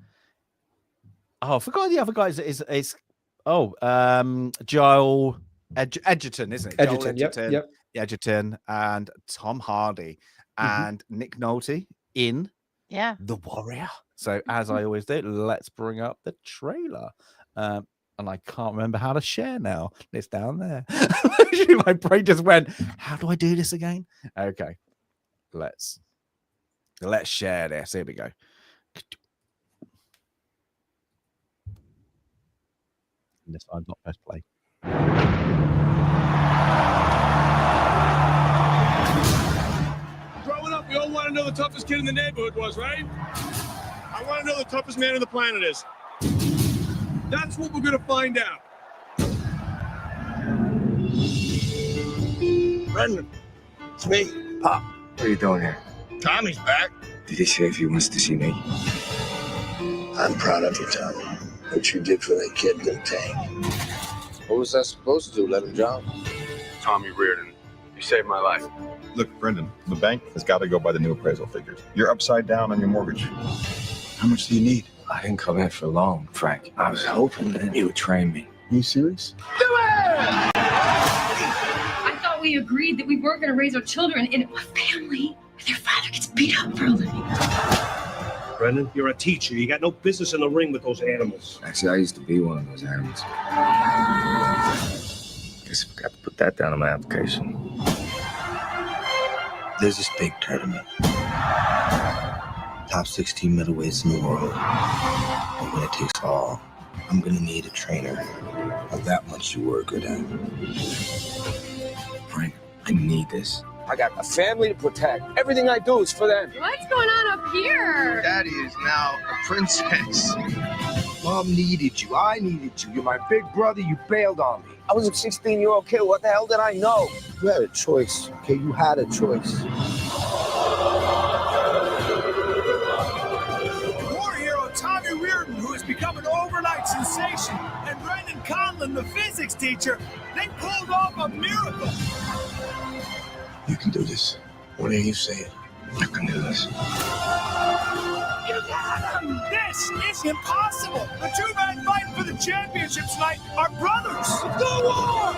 forgot the other guys is Joel Edgerton, isn't it? Edgerton, yep. Edgerton and Tom Hardy and Nick Nolte in The Warrior. So as I always do, let's bring up the trailer. And I can't remember how to share now. It's down there. My brain just went, how do I do this again? Okay. Let's share this. Here we go. And this time, not press play. Growing up, we all want to know the toughest kid in the neighborhood was, right? I want to know the toughest man on the planet is. That's what we're going to find out. Brendan, it's me, Pop. What are you doing here? Tommy's back. Did he say if he wants to see me? I'm proud of you, Tommy. What you did for that kid didn't tank. What was I supposed to do? Let him drown? Tommy Reardon, you saved my life. Look, Brendan, the bank has got to go by the new appraisal figures. You're upside down on your mortgage. How much do you need? I didn't come in for long, Frank. I was hoping that you would train me. Are you serious? Do it! I thought we agreed that we weren't going to raise our children in a family where their father gets beat up for a living. Brendan, you're a teacher. You got no business in the ring with those animals. Actually, I used to be one of those animals. Guess I forgot to put that down on my application. There's this big tournament. Top 16 middleweights in the world. And when it takes all, I'm gonna need a trainer of that much you were good at. Frank, I need this. I got a family to protect. Everything I do is for them. What's going on up here? Daddy is now a princess. Mom needed you. I needed you. You're my big brother. You bailed on me. I was a 16-year-old kid. What the hell did I know? You had a choice, okay? You had a choice. War hero Tommy Reardon, who has become an overnight sensation, and Brendan Conlon, the physics teacher, they pulled off a miracle. You can do this. What do you say? You can do this. You got him! This is impossible! The two men fighting for the championship tonight are brothers! Go on!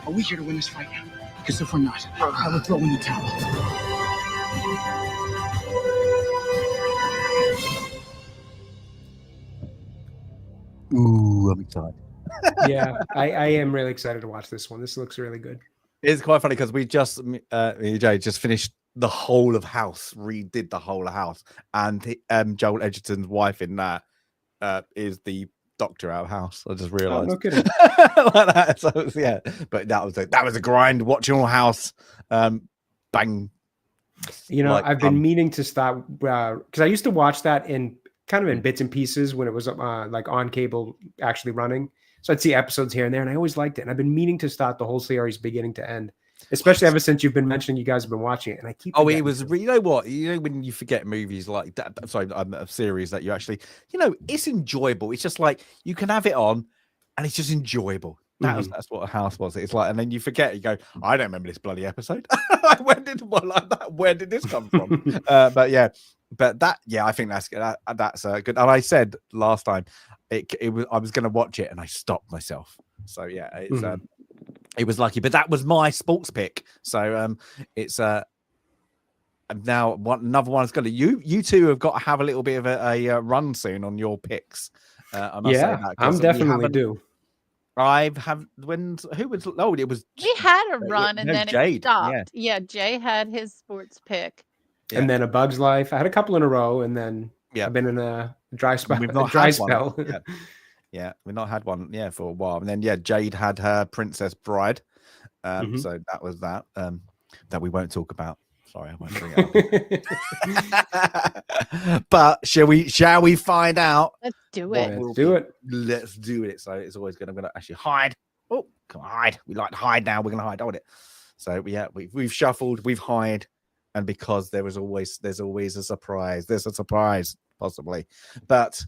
Are we here to win this fight? Because if we're not, I will throw in the towel. Ooh, I'm excited. Yeah, I am really excited to watch this one. This looks really good. It's quite funny because we just Jay just finished the whole of House, redid the whole of House, and Joel Edgerton's wife in that is the Doctor out of house. I just realized. no kidding. Like that. So yeah, but that was a grind. Watching All House, bang. You know, I've been meaning to stop because I used to watch that in bits and pieces when it was like on cable actually running. So I'd see episodes here and there, and I always liked it. And I've been meaning to start the whole series beginning to end, especially ever since you've been mentioning you guys have been watching it. And I keep it was you know what, when you forget movies like that, sorry, a series that you actually, it's enjoyable. It's just like you can have it on and it's just enjoyable. That's what a house was. It's like, and then you forget, you go, I don't remember this bloody episode. Where did this come from? But I think that's good. And I said last time I was going to watch it and I stopped myself. So yeah, it's it was lucky, but that was my sports pick. So it's now another one's going to you two have got to have a little bit of a run soon on your picks. I must say that, I'm definitely due. It was we had a run and then Jade. It stopped. Yeah, Jay had his sports pick. And then A Bug's Life. I had a couple in a row, and then I've been in a dry spell. We've not had spell. Yeah, we've not had one for a while. And then Jade had her Princess Bride. So that was that we won't talk about. Sorry, I won't bring it up. But shall we find out? Let's do it. Let's do it. So it's always I'm gonna actually hide. Oh, come on, hide. We like to hide now. We're gonna hide on it. So we've shuffled, we've hide, and because there's always a surprise. There's a surprise, possibly. But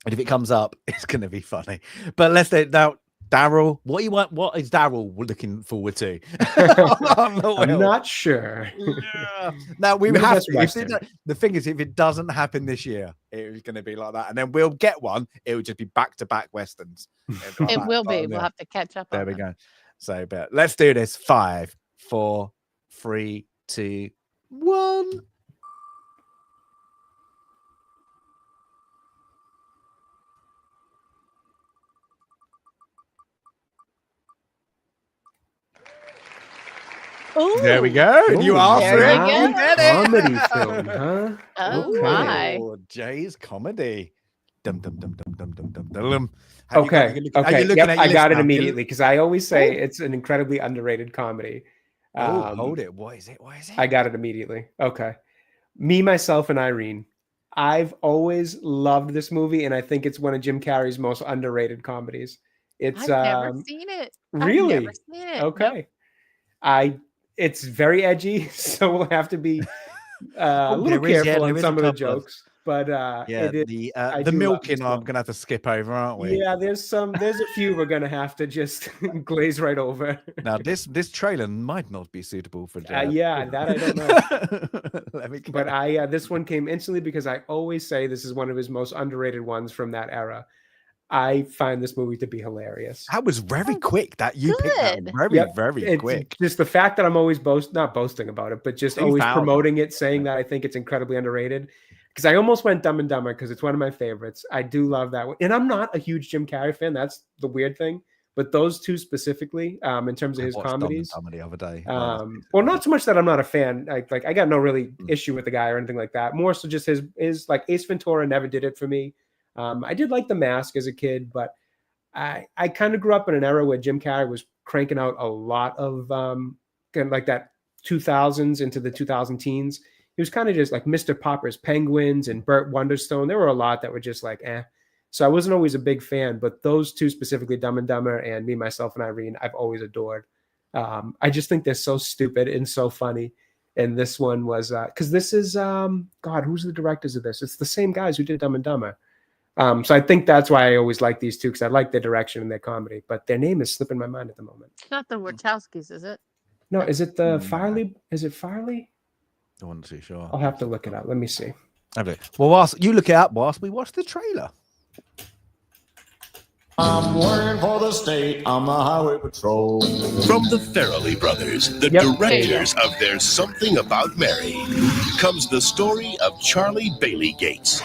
if it comes up, it's gonna be funny. But let's now. Daryl, what you want? What is Daryl looking forward to? I'm not sure. Now we have to. The thing is, if it doesn't happen this year, it's going to be like that, and then we'll get one. It will just be back-to-back westerns. It will be. We'll have to catch up. There we go. So, but let's do this. 5, 4, 3, 2, 1. Ooh. There we go. You asked for it. You get it. Comedy film, huh? Oh my! Jay's comedy. Dum dum dum dum dum dum dum dum. Okay. I got it immediately because I always say it's an incredibly underrated comedy. Hold it. What is it? I got it immediately. Okay. Me, Myself, and Irene. I've always loved this movie, and I think it's one of Jim Carrey's most underrated comedies. I've never seen it. Really? I've never seen it. Okay. It's very edgy, so we'll have to be a little careful on some of the jokes. But the milking I'm gonna have to skip over, aren't we? Yeah, there's a few we're gonna have to just glaze right over. Now this trailer might not be suitable for that I don't know. But this one came instantly because I always say this is one of his most underrated ones from that era. I find this movie to be hilarious. That was very quick. That you picked that very quick. Just the fact that I'm always not boasting about it, but just always promoting it, saying that I think it's incredibly underrated. Because I almost went Dumb and Dumber because it's one of my favorites. I do love that one, and I'm not a huge Jim Carrey fan. That's the weird thing. But those two specifically, in terms of his comedies, Dumb the other day. Well, not so much that I'm not a fan. I got no really issue with the guy or anything like that. More so just his like Ace Ventura never did it for me. I did like The Mask as a kid, but I kind of grew up in an era where Jim Carrey was cranking out a lot of kind of like that 2000s into the 2000 teens. He was kind of just like Mr. Popper's Penguins and Burt Wonderstone. There were a lot that were just like, eh. So I wasn't always a big fan, but those two specifically, Dumb and Dumber and Me, Myself, and Irene, I've always adored. I just think they're so stupid and so funny. And this one was, because this is, God, who's the directors of this? It's the same guys who did Dumb and Dumber. So I think that's why I always like these two, because I like their direction and their comedy. But their name is slipping my mind at the moment. It's not the Wachowskis, is it? No, is it the Farley? Is it Farley? I wasn't too sure. I'll have to look it up. Let me see. Okay. Well, whilst you look it up, whilst we watch the trailer. I'm working for the state on the highway patrol. From the Farrelly brothers, the directors of There's Something About Mary, comes the story of Charlie Bailey Gates.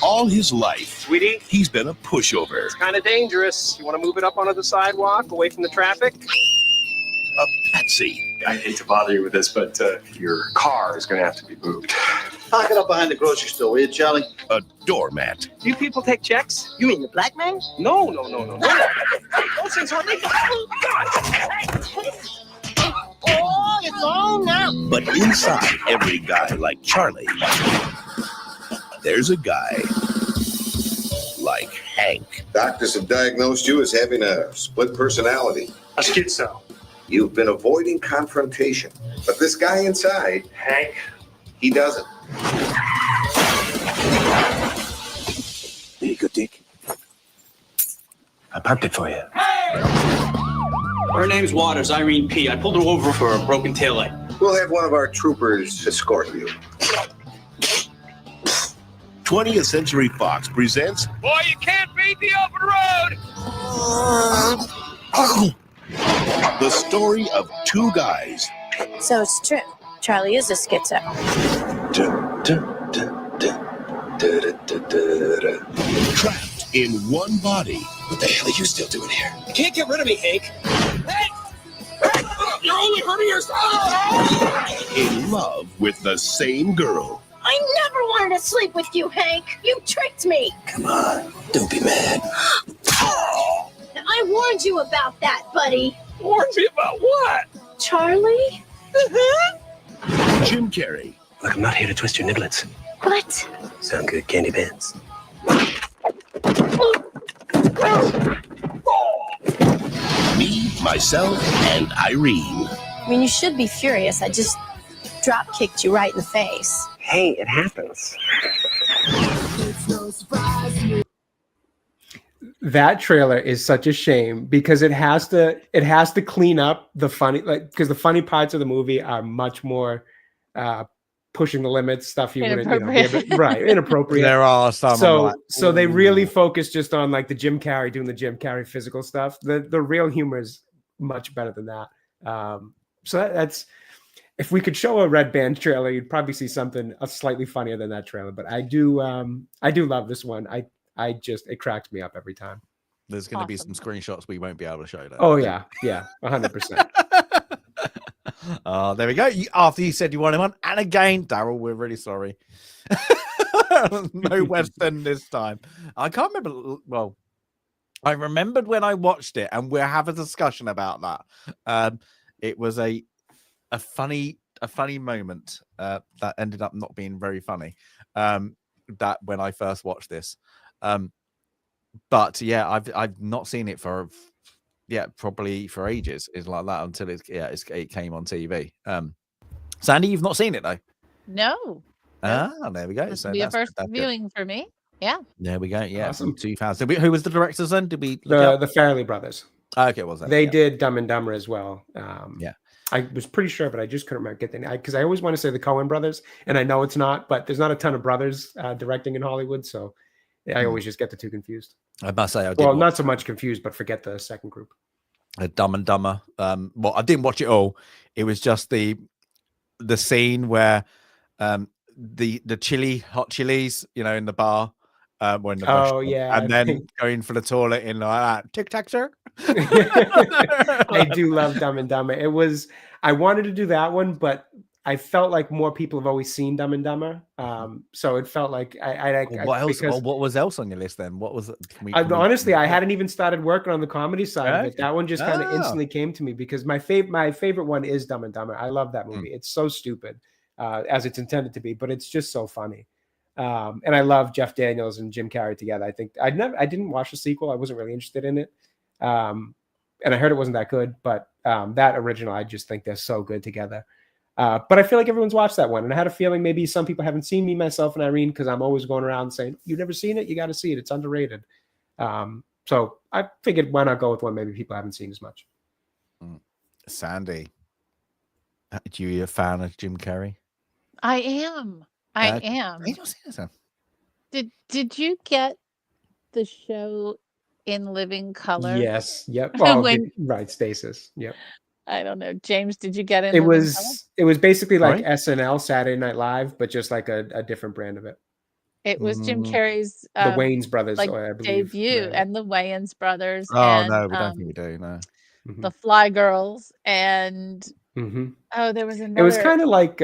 All his life, Sweetie, he's been a pushover. It's kind of dangerous. You want to move it up onto the sidewalk, away from the traffic? A patsy. I hate to bother you with this, but your car is going to have to be moved. Park it up behind the grocery store, will you, Charlie? A doormat. You people take checks? You mean the black man? No. Those things are legal. Oh, it's on now. But inside every guy like Charlie, there's a guy like Hank. Doctors have diagnosed you as having a split personality. A schizo. You've been avoiding confrontation. But this guy inside, Hank, he doesn't. There you go, Dick. I pumped it for you. Her name's Waters, Irene P. I pulled her over for a broken taillight. We'll have one of our troopers escort you. 20th Century Fox presents Boy, you can't beat the open road! the story of two guys So it's true. Charlie is a schizo. trapped in one body. What the hell are you still doing here? you can't get rid of me, Hank. Hey! You're only hurting yourself! In love with the same girl. I never wanted to sleep with you, Hank. You tricked me. Come on, don't be mad. I warned you about that, buddy. Warned me about what? Charlie? Jim Carrey. Look, I'm not here to twist your niblets. What? Sound good, candy bands. Me, myself, and Irene. I mean, you should be furious. I just drop-kicked you right in the face. Hey, it happens. That trailer is such a shame because it has to clean up the funny, like, because the funny parts of the movie are much more pushing the limits, stuff you wouldn't, inappropriate. There are some. So they really focus just on like the Jim Carrey doing the Jim Carrey physical stuff. The real humor is much better than that. So that's, if we could show a Red Band trailer, you'd probably see something slightly funnier than that trailer. But I do love this one. It cracks me up every time. There's going to be some screenshots we won't be able to show. Though. Oh yeah, 100%. There we go. After you said you wanted one, and again, Daryl, we're really sorry. No Western this time. I can't remember. Well, I remembered when I watched it, and we'll have a discussion about that. It was a funny moment that ended up not being very funny. That when I first watched this. But yeah, I've not seen it for probably for ages. It's like that until it came on TV. Sandy, you've not seen it though? No. There we go. This will be a first viewing for me. Yeah. There we go. Yeah, Awesome. from 2000. Who was the directors then? Did we the Farrelly brothers? Okay, was that? They did Dumb and Dumber as well. Yeah. I was pretty sure, but I just couldn't remember because I always want to say the Coen brothers, and I know it's not, but there's not a ton of brothers directing in Hollywood, so I always just get the two confused. I must say, not so much confused, but forget the second group. Dumb and Dumber. Well, I didn't watch it all. It was just the scene where the hot chilies, in the bar. Were in the and then going for the toilet in like that. Tic Tac, sir. I do love Dumb and Dumber. I wanted to do that one, but I felt like more people have always seen Dumb and Dumber. So it felt like what else? What was else on your list then? What was it? Honestly, I hadn't even started working on the comedy side of it. That one just kind of instantly came to me because my favorite one is Dumb and Dumber. I love that movie. It's so stupid as it's intended to be, but it's just so funny. And I love Jeff Daniels and Jim Carrey together. I think I didn't watch the sequel. I wasn't really interested in it. And I heard it wasn't that good, but that original, I just think they're so good together. But I feel like everyone's watched that one. And I had a feeling maybe some people haven't seen me, myself, and Irene, because I'm always going around saying, you've never seen it? You got to see it. It's underrated. So I figured why not go with one maybe people haven't seen as much. Sandy, are you a fan of Jim Carrey? I am. I am. Did you get the show in living color? Yes. Yep. Right, Stasis. Yep. I don't know. James, did you get it? It was basically like SNL, Saturday Night Live, but just like a different brand of it. It was Jim Carrey's the Wayans brothers, I believe, debut, and the Wayans brothers. Oh no, we don't think we do. No, the Fly Girls, and there was another. It was kind of like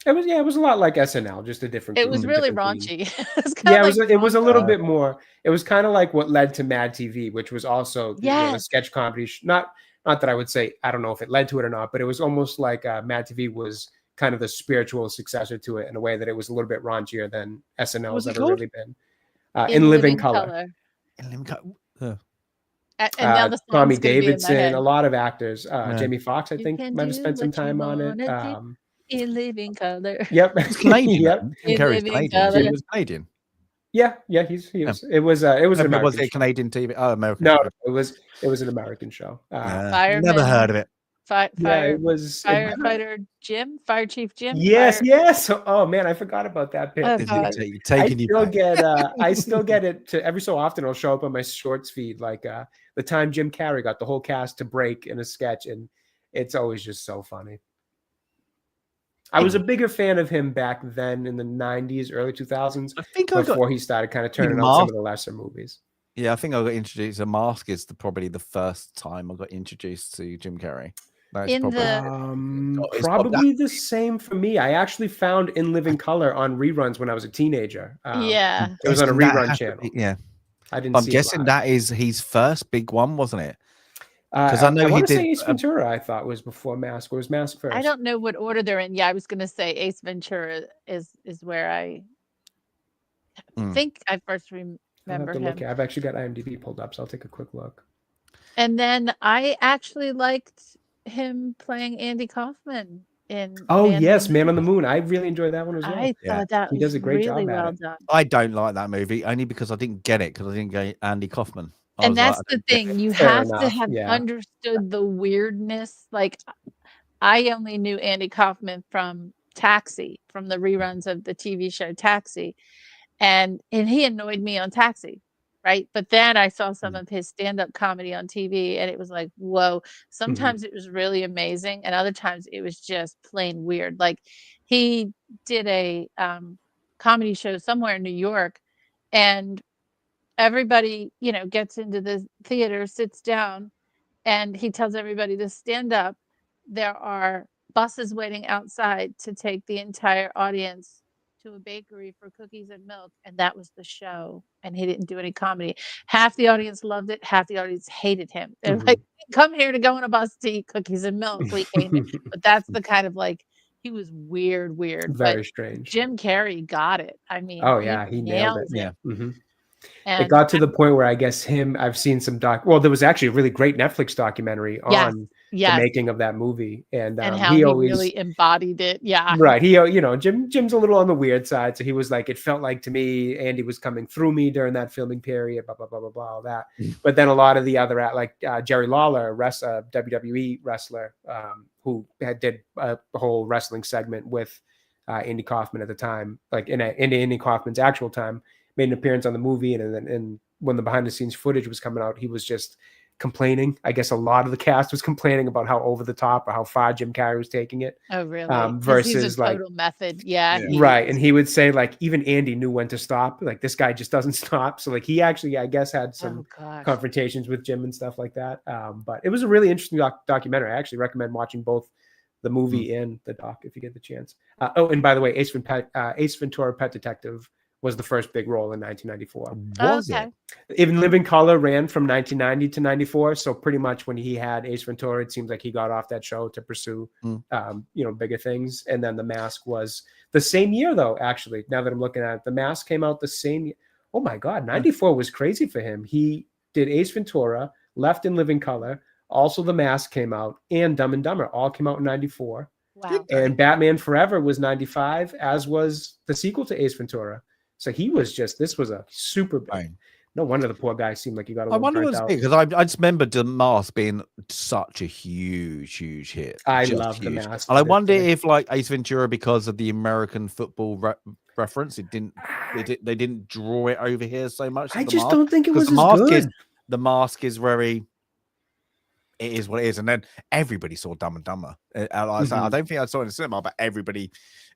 It was a lot like SNL, just a different. It was really different theme. raunchy. It's Yeah, kinda it was a little raunchy. bit more. It was kind of like what led to Mad TV, which was also the Yes. sketch comedy. Not that I would say, I don't know if it led to it or not, but it was almost like Mad TV was kind of the spiritual successor to it in a way that it was a little bit raunchier than SNL has ever really been. In Living Color. In Living Color. And now the Tommy song's gonna be in my Davidson, head. a lot of actors. Yeah. Jamie Foxx, I You think, can might have do spent some what you time on it. wanna do in Living Color. Yep. He's Canadian. Yep. Jim Carrey's Living Canadian. Color. He was Canadian. Yeah, he was. It was an American Was it a show. Canadian TV? Oh, American. No, show. it was an American show. Never heard of it. It was Firefighter Jim, Fire Chief Jim. Yes. Oh man, I forgot about that bit. Oh, Is God. it taking you back? I still get it to every so often. It'll show up on my shorts feed, like the time Jim Carrey got the whole cast to break in a sketch, and it's always just so funny. I was a bigger fan of him back then in the 90s, early 2000s. I think before he started kind of turning on some of the lesser movies. Yeah, I think I got introduced. A Mask is probably the first time I got introduced to Jim Carrey. That's probably the same for me. I actually found In Living Color on reruns when I was a teenager. Yeah, it was on a rerun channel. Yeah, I didn't. I'm see guessing it that is his first big one, wasn't it? Because I know I he want to did. say Ace Ventura. I thought was before Mask. Or was Mask first? I don't know what order they're in. Yeah, I was going to say Ace Ventura is where I think I first remember him. Look. I've actually got IMDb pulled up, so I'll take a quick look. And then I actually liked him playing Andy Kaufman in. Man on the Moon. I really enjoyed that one as well. I thought that he was does a great really job well at it. done. I don't like that movie only because I didn't get it because I didn't get Andy Kaufman. And that's the thing. You have to have understood the weirdness. Like, I only knew Andy Kaufman from Taxi, from the reruns of the TV show Taxi. And he annoyed me on Taxi, right? But then I saw some of his stand-up comedy on TV, and it was like, whoa. Sometimes it was really amazing, and other times it was just plain weird. Like, he did a comedy show somewhere in New York, and everybody, gets into the theater, sits down, and he tells everybody to stand up. There are buses waiting outside to take the entire audience to a bakery for cookies and milk, and that was the show. And he didn't do any comedy. Half the audience loved it, half the audience hated him. They're like, come here to go on a bus to eat cookies and milk. We hate him. But that's the kind of he was weird. Very strange. Jim Carrey got it. I mean, he nailed it. Yeah. And it got to the point where I guess I've seen some there was actually a really great Netflix documentary on the making of that movie, and how he always really embodied it. Yeah, right. Jim's a little on the weird side, so he was like, it felt like to me Andy was coming through me during that filming period, blah blah blah blah blah, all that. But then a lot of the other Jerry Lawler, WWE wrestler, who did a whole wrestling segment with Andy Kaufman at the time, like in Andy Kaufman's actual time, made an appearance on the movie, and when the behind the scenes footage was coming out, he was just complaining. I guess a lot of the cast was complaining about how over the top or how far Jim Carrey was taking it. Oh, really? Versus he's a total method. Yeah. Right. And he would say even Andy knew when to stop. Like, this guy just doesn't stop. So he actually, I guess, had some confrontations with Jim and stuff like that. But it was a really interesting documentary. I actually recommend watching both the movie and the doc if you get the chance. And by the way, Ace Ventura: Pet Detective was the first big role in 1994. Was it? Even Living Color ran from 1990 to 94. So pretty much when he had Ace Ventura, it seems like he got off that show to pursue, bigger things. And then The Mask was the same year, though, actually, now that I'm looking at it. The Mask came out the same year. Oh, my God. 94 was crazy for him. He did Ace Ventura, left In Living Color. Also, The Mask came out, and Dumb and Dumber all came out in 94. Wow. And Batman Forever was 95, as was the sequel to Ace Ventura. So he was this was a super big. No wonder the poor guy seemed like he got a little burnt out. Because I just remember The Mask being such a huge hit. I love The Mask. And I wonder if Ace Ventura, because of the American football reference, they didn't draw it over here so much. I just don't think it was as good. The Mask is very. It is what it is, and then everybody saw Dumb and Dumber. I don't think I saw it in the cinema, but everybody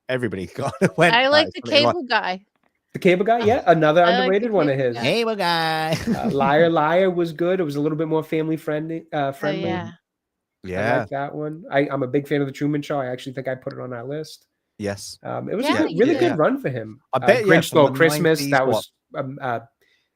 kind of went. I like the cable guy. The Cable Guy, yeah, another underrated one of his. Cable Guy. Liar Liar was good. It was a little bit more family friendly. Yeah. I like that one. I'm a big fan of The Truman Show. I actually think I put it on our list. Yes. It was a really good run for him. I bet Grinch Stole from the Christmas. 90s, That what? was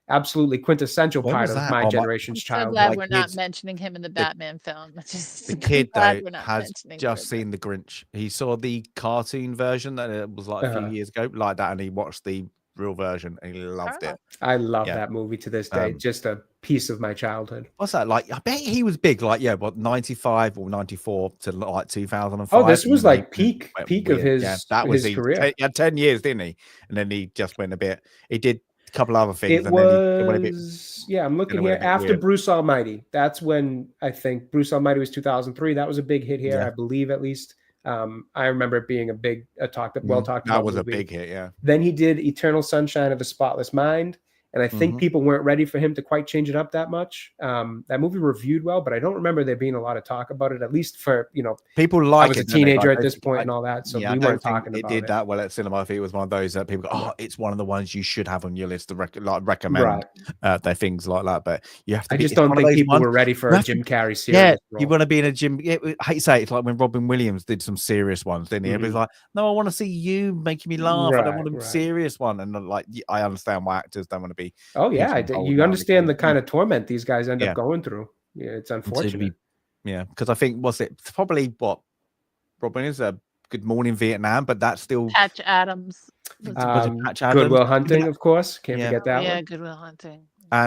absolutely quintessential When part was of that? my Oh, generation's I'm so childhood. glad Like, we're not kids- mentioning him in the Batman film. The kid glad though we're not has mentioning just Riddler. seen the Grinch. He saw the cartoon version that it was like a few years ago, like that, and he watched the real version and he loved it. I love Yeah. that movie to this day. Just a piece of my childhood. What's that like? I bet he was big, like 95 or 94 to like 2005. Oh, this was and then like he peak went of weird. his Yeah, that was his he. career. He had 10 years, didn't he? And then he just went a bit. He did a couple other things, It and then he went a bit. was, yeah, I'm looking then it went here a bit after weird. Bruce Almighty. That's when I think Bruce Almighty was 2003. That was a big hit here, Yeah. I believe, at least. I remember it being well talked That about was movie. a big hit, yeah. Then he did Eternal Sunshine of the Spotless Mind, and I think Mhm. people weren't ready for him to quite change it up that much. That movie reviewed well, but I don't remember there being a lot of talk about it, at least for, People I like was it. a don't they? teenager Like, at this point and all that, so yeah, we I don't weren't think talking it about did it. that well at cinema. I think it was one of those that people go, "Oh, it's one of the ones you should have on your list to recommend." Right. They're things like that, but you have to. I be, just it's don't one of think those people ones- were ready for you a have to- Jim Carrey serious Yeah, role. you want to be in a Jim. Yeah, I hate to say it, it's like when Robin Williams did some serious ones, didn't he? It was like, no, I want to see you making me laugh. I don't want a serious one. And like, I understand why actors don't want to be. Oh yeah, pigeonholed you now understand the because kind of torment these guys end Yeah. up going through. Yeah, it's unfortunate. Yeah, because I think it's probably what Robin is a Good Morning Vietnam, but that's still Patch Adams. was it Patch Adams? Goodwill Hunting, of course. Can't Yeah. forget that Yeah, one. Goodwill Hunting.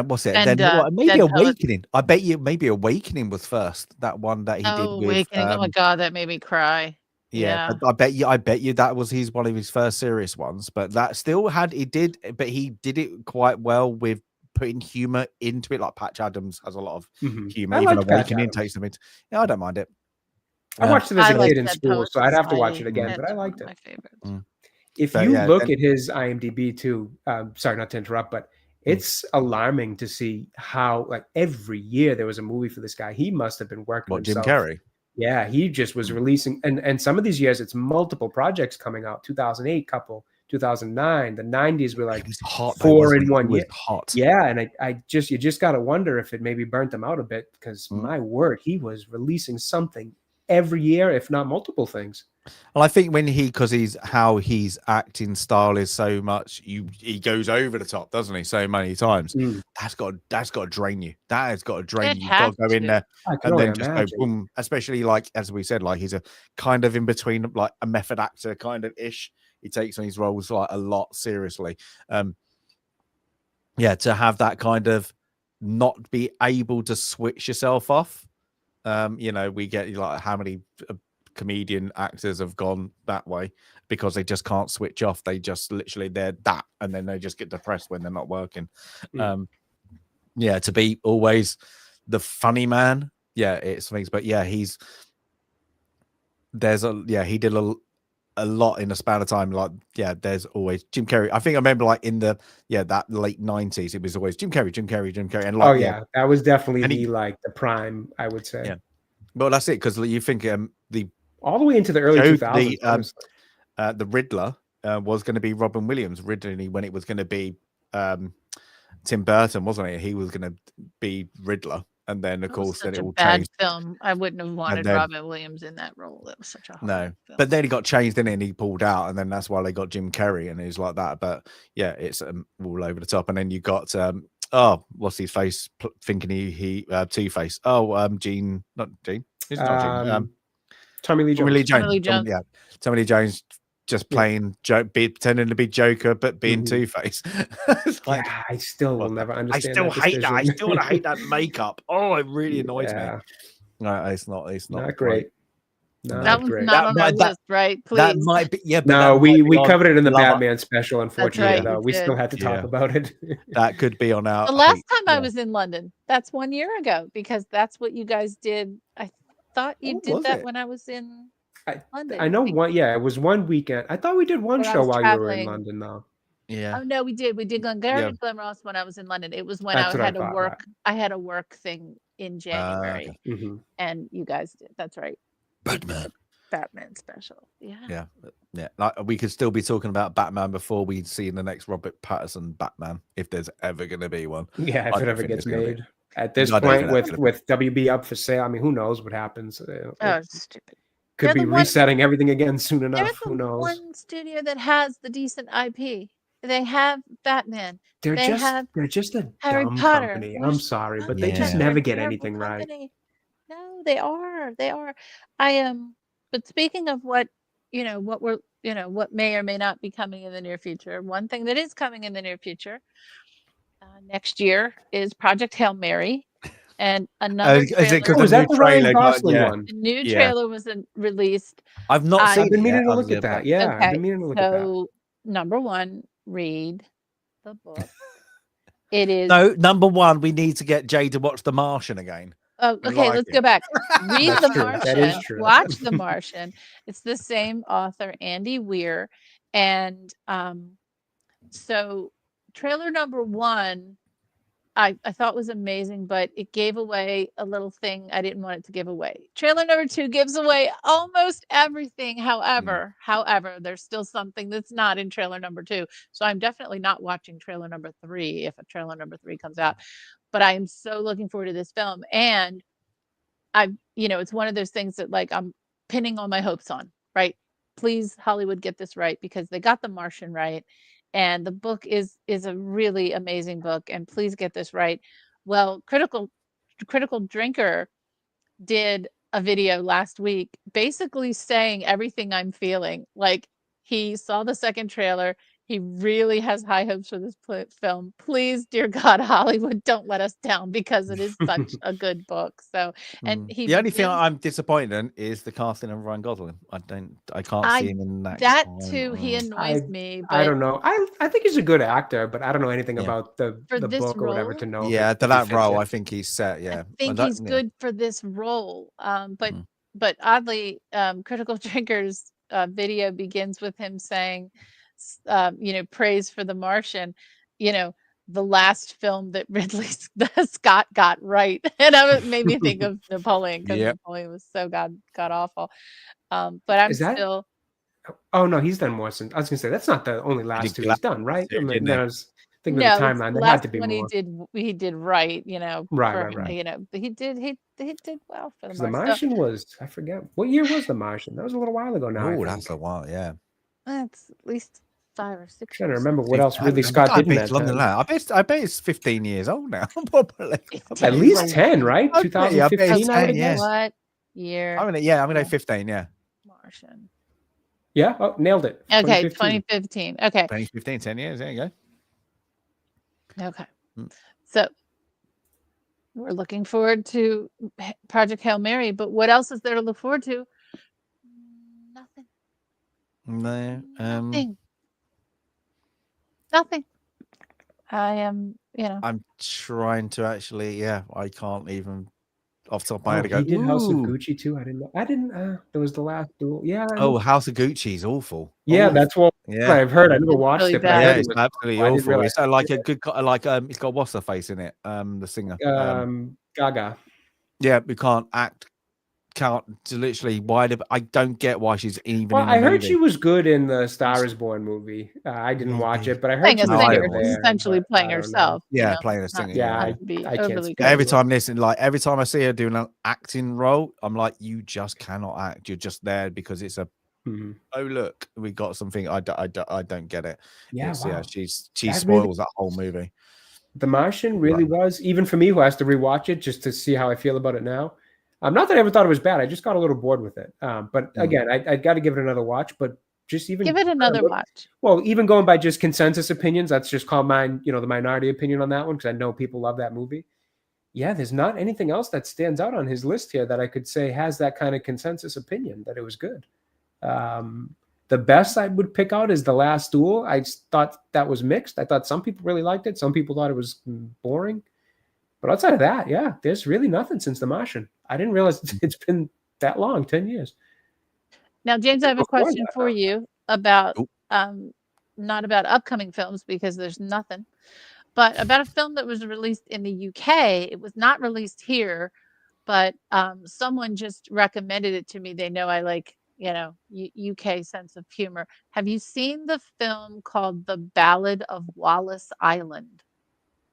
What's it? And, Then what, maybe Dead Poets. Awakening. I bet you maybe Awakening was first. That one that he did Oh, with. Awakening. Oh my God, that made me cry. Yeah, Yeah. I bet you that was one of his first serious ones. But that still had he did it quite well with putting humor into it. Like Patch Adams has a lot of humor. I Even liked Patch Awakening Adams. takes them into. Yeah, I don't mind it. I watched it as I a like kid in Dead school, Poets so I'd have to watch Society. it again, That's but I one liked of it. my favorites. If But you yeah, look then- at his IMDb too, sorry not to interrupt, but it's alarming to see how like every year there was a movie for this guy. He must have been working What, Jim himself. Carrey? Yeah, he just was releasing, and some of these years it's multiple projects coming out. 2008 couple, 2009, the 90s were like hot, though, 4 wasn't in he? 1 He was year. hot. Yeah, and you just got to wonder if it maybe burnt him out a bit because my word, he was releasing something every year, if not multiple things. Well, I think because his acting style is so much, he goes over the top, doesn't he? So many times. That's got to drain you. That has got to drain you. You've got to go in there I can and then only just imagine. go boom. Especially like as we said, like he's a kind of in between, like a method actor kind of ish. He takes on his roles like a lot seriously. Yeah, to have that kind of not be able to switch yourself off. We get like how many comedian actors have gone that way because they just can't switch off. They just literally they're that, and then they just get depressed when they're not working. To be always the funny man. Yeah, it's things, but yeah, he did a lot in a span of time. Like, yeah, there's always Jim Carrey. I think I remember like in that late 90s, it was always Jim Carrey. And like, that was definitely the prime, I would say. Yeah, but that's it because you think all the way into the early 2000s. The Riddler was going to be Robin Williams originally when it was going to be Tim Burton, wasn't it? He was going to be Riddler. And then, of course, then it all bad changed. film. I wouldn't have wanted Robin Williams in that role. That was such a hard film. But then he got changed in it and he pulled out, and then that's why they got Jim Carrey, and he's like that. But yeah, it's all over the top. And then you got what's his face thinking he Two-Face. Gene, not Gene. It's not Gene. Tommy Lee Jones. Tommy Lee Jones. Just playing pretending to be Joker, but being Two-Face. Like, I still will never understand. I still hate that. I still hate that makeup. Oh, it really annoys me. No, it's not great. No, that one's not on our list, right? Please. That might be. Yeah, but no, we covered it in the Batman special. Unfortunately, right, though, we still had to talk about it. That could be on our. The last time I was in London, that's 1 year ago, because that's what you guys did. I thought you did that when I was in. London. I know one. Yeah, it was one weekend. I thought we did one show while you were in London, though. Yeah. Oh no, we did. We did Glengarry Glen Ross when I was in London. It was when I had to work. Right. I had a work thing in January, and you guys did. That's right. Batman special. Yeah. Like we could still be talking about Batman before we see the next Robert Pattinson Batman, if there's ever going to be one. Yeah, if it ever gets made. At this point, with WB up for sale, I mean, who knows what happens? Oh, it's stupid. could be resetting everything again soon They're enough. the Who knows? one studio that has the decent IP. They have Batman. They're They have just a Harry dumb Potter. company. We're I'm sorry, but they just they're never a get terrible anything right. company. No, they are. They are. I am. But speaking of what, what we're, what may or may not be coming in the near future, one thing that is coming in the near future next year is Project Hail Mary. And another trailer. Was that the Ryan Gosling one? A new trailer was released. I've not seen it. I've been meaning to yet, look at that. Yeah, Okay, I've been meaning to look at that. so number one, read the book. It is No, number one, we need to get Jay to watch The Martian again. Oh, okay, let's go back. Read That's The true. Martian. That is true. Watch The Martian. It's the same author, Andy Weir. And so trailer number one, I thought was amazing, but it gave away a little thing I didn't want it to give away. Trailer number two gives away almost everything. However, there's still something that's not in trailer number two. So I'm definitely not watching trailer number three if a trailer number three comes out. But I am so looking forward to this film. And it's one of those things that like I'm pinning all my hopes on, right? Please, Hollywood, get this right, because they got The Martian right. And the book is a really amazing book, and please get this right. Well, Critical Drinker did a video last week basically saying everything I'm feeling. Like, he saw the second trailer. He really has high hopes for this film. Please, dear God, Hollywood, don't let us down, because it is such a good book. So, and the only thing I'm disappointed in is the casting of Ryan Gosling. I can't see him in that. That too, he annoys me. But I don't know. I think he's a good actor, but I don't know anything about the this book or whatever to know. Yeah, to that role, I think he's set. Yeah, I think he's good for this role. But oddly, Critical Drinker's video begins with him saying, praise for The Martian, the last film that Ridley Scott got right. And it made me think of Napoleon, because Napoleon was so god awful. But I'm still. Oh no, he's done more since. I was gonna say that's not the only last two he's done, right? I mean, I was thinking of the timeline. There had to be more. He did right, Right. He did well for The Martian was, I forget what year was The Martian. That was a little while ago now. Oh, that's a while, yeah. That's at least 5 or 6 I'm trying to remember what else Ridley Scott did in that time. I bet it's 15 years old now. Probably. At least 10, right? 2015. What year? I'm gonna 15. Yeah. Martian. Yeah. Oh, nailed it. Okay, 2015. Okay. 2015, 10 years. There you go. Okay. So we're looking forward to Project Hail Mary, but what else is there to look forward to? Nothing. No. Nothing. I am, I'm trying to actually, I can't even off the top of my head go. He did House of Gucci too. I didn't know. There was The Last Duel. Yeah. House of Gucci is awful. Yeah, that's what I've heard. I never watched it, but it's absolutely awful. It's like a good, it's got what's her face in it? The singer. Gaga. Yeah, we can't literally I don't get why she's even well, in the I heard movie. she was good in the Star is Born movie. I didn't watch it, but I heard she was good there, essentially playing herself. Yeah, playing a singer. Yeah, I can't. Every time I see her doing an acting role, I'm like, you just cannot act. You're just there because it's a oh look, we got something. I don't get it. Yeah, she spoils that whole movie. The Martian really was, even for me who has to rewatch it just to see how I feel about it now. Not that I ever thought it was bad. I just got a little bored with it. But again, I got to give it another watch. But just even give it another watch. Well, even going by just consensus opinions, that's just called mine. The minority opinion on that one, because I know people love that movie. Yeah, there's not anything else that stands out on his list here that I could say has that kind of consensus opinion that it was good. The best I would pick out is The Last Duel. I thought that was mixed. I thought some people really liked it. Some people thought it was boring. But outside of that, yeah, there's really nothing since The Martian. I didn't realize it's been that long, 10 years. Now, James, I have a question for you about, not about upcoming films, because there's nothing, but about a film that was released in the UK. It was not released here, but someone just recommended it to me. They know I like, UK sense of humor. Have you seen the film called The Ballad of Wallace Island?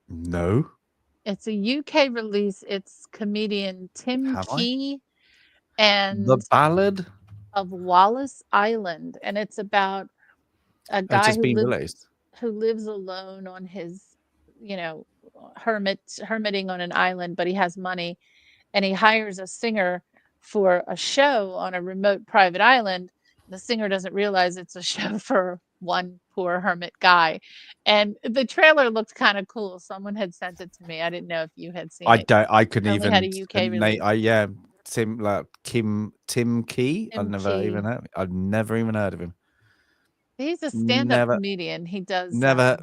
No. It's a UK release. It's comedian Tim Key and The Ballad. of Wallace Island, and it's about a It's guy just been released. who lives alone on his, hermiting on an island, but he has money, and he hires a singer for a show on a remote private island. The singer doesn't realize it's a show for one poor hermit guy. And the trailer looked kind of cool. Someone had sent it to me. I didn't know if you had seen it. I couldn't Only even had a UK release. Tim Key. Tim Key. I've never even heard of him. He's a stand-up Never- comedian. He does Never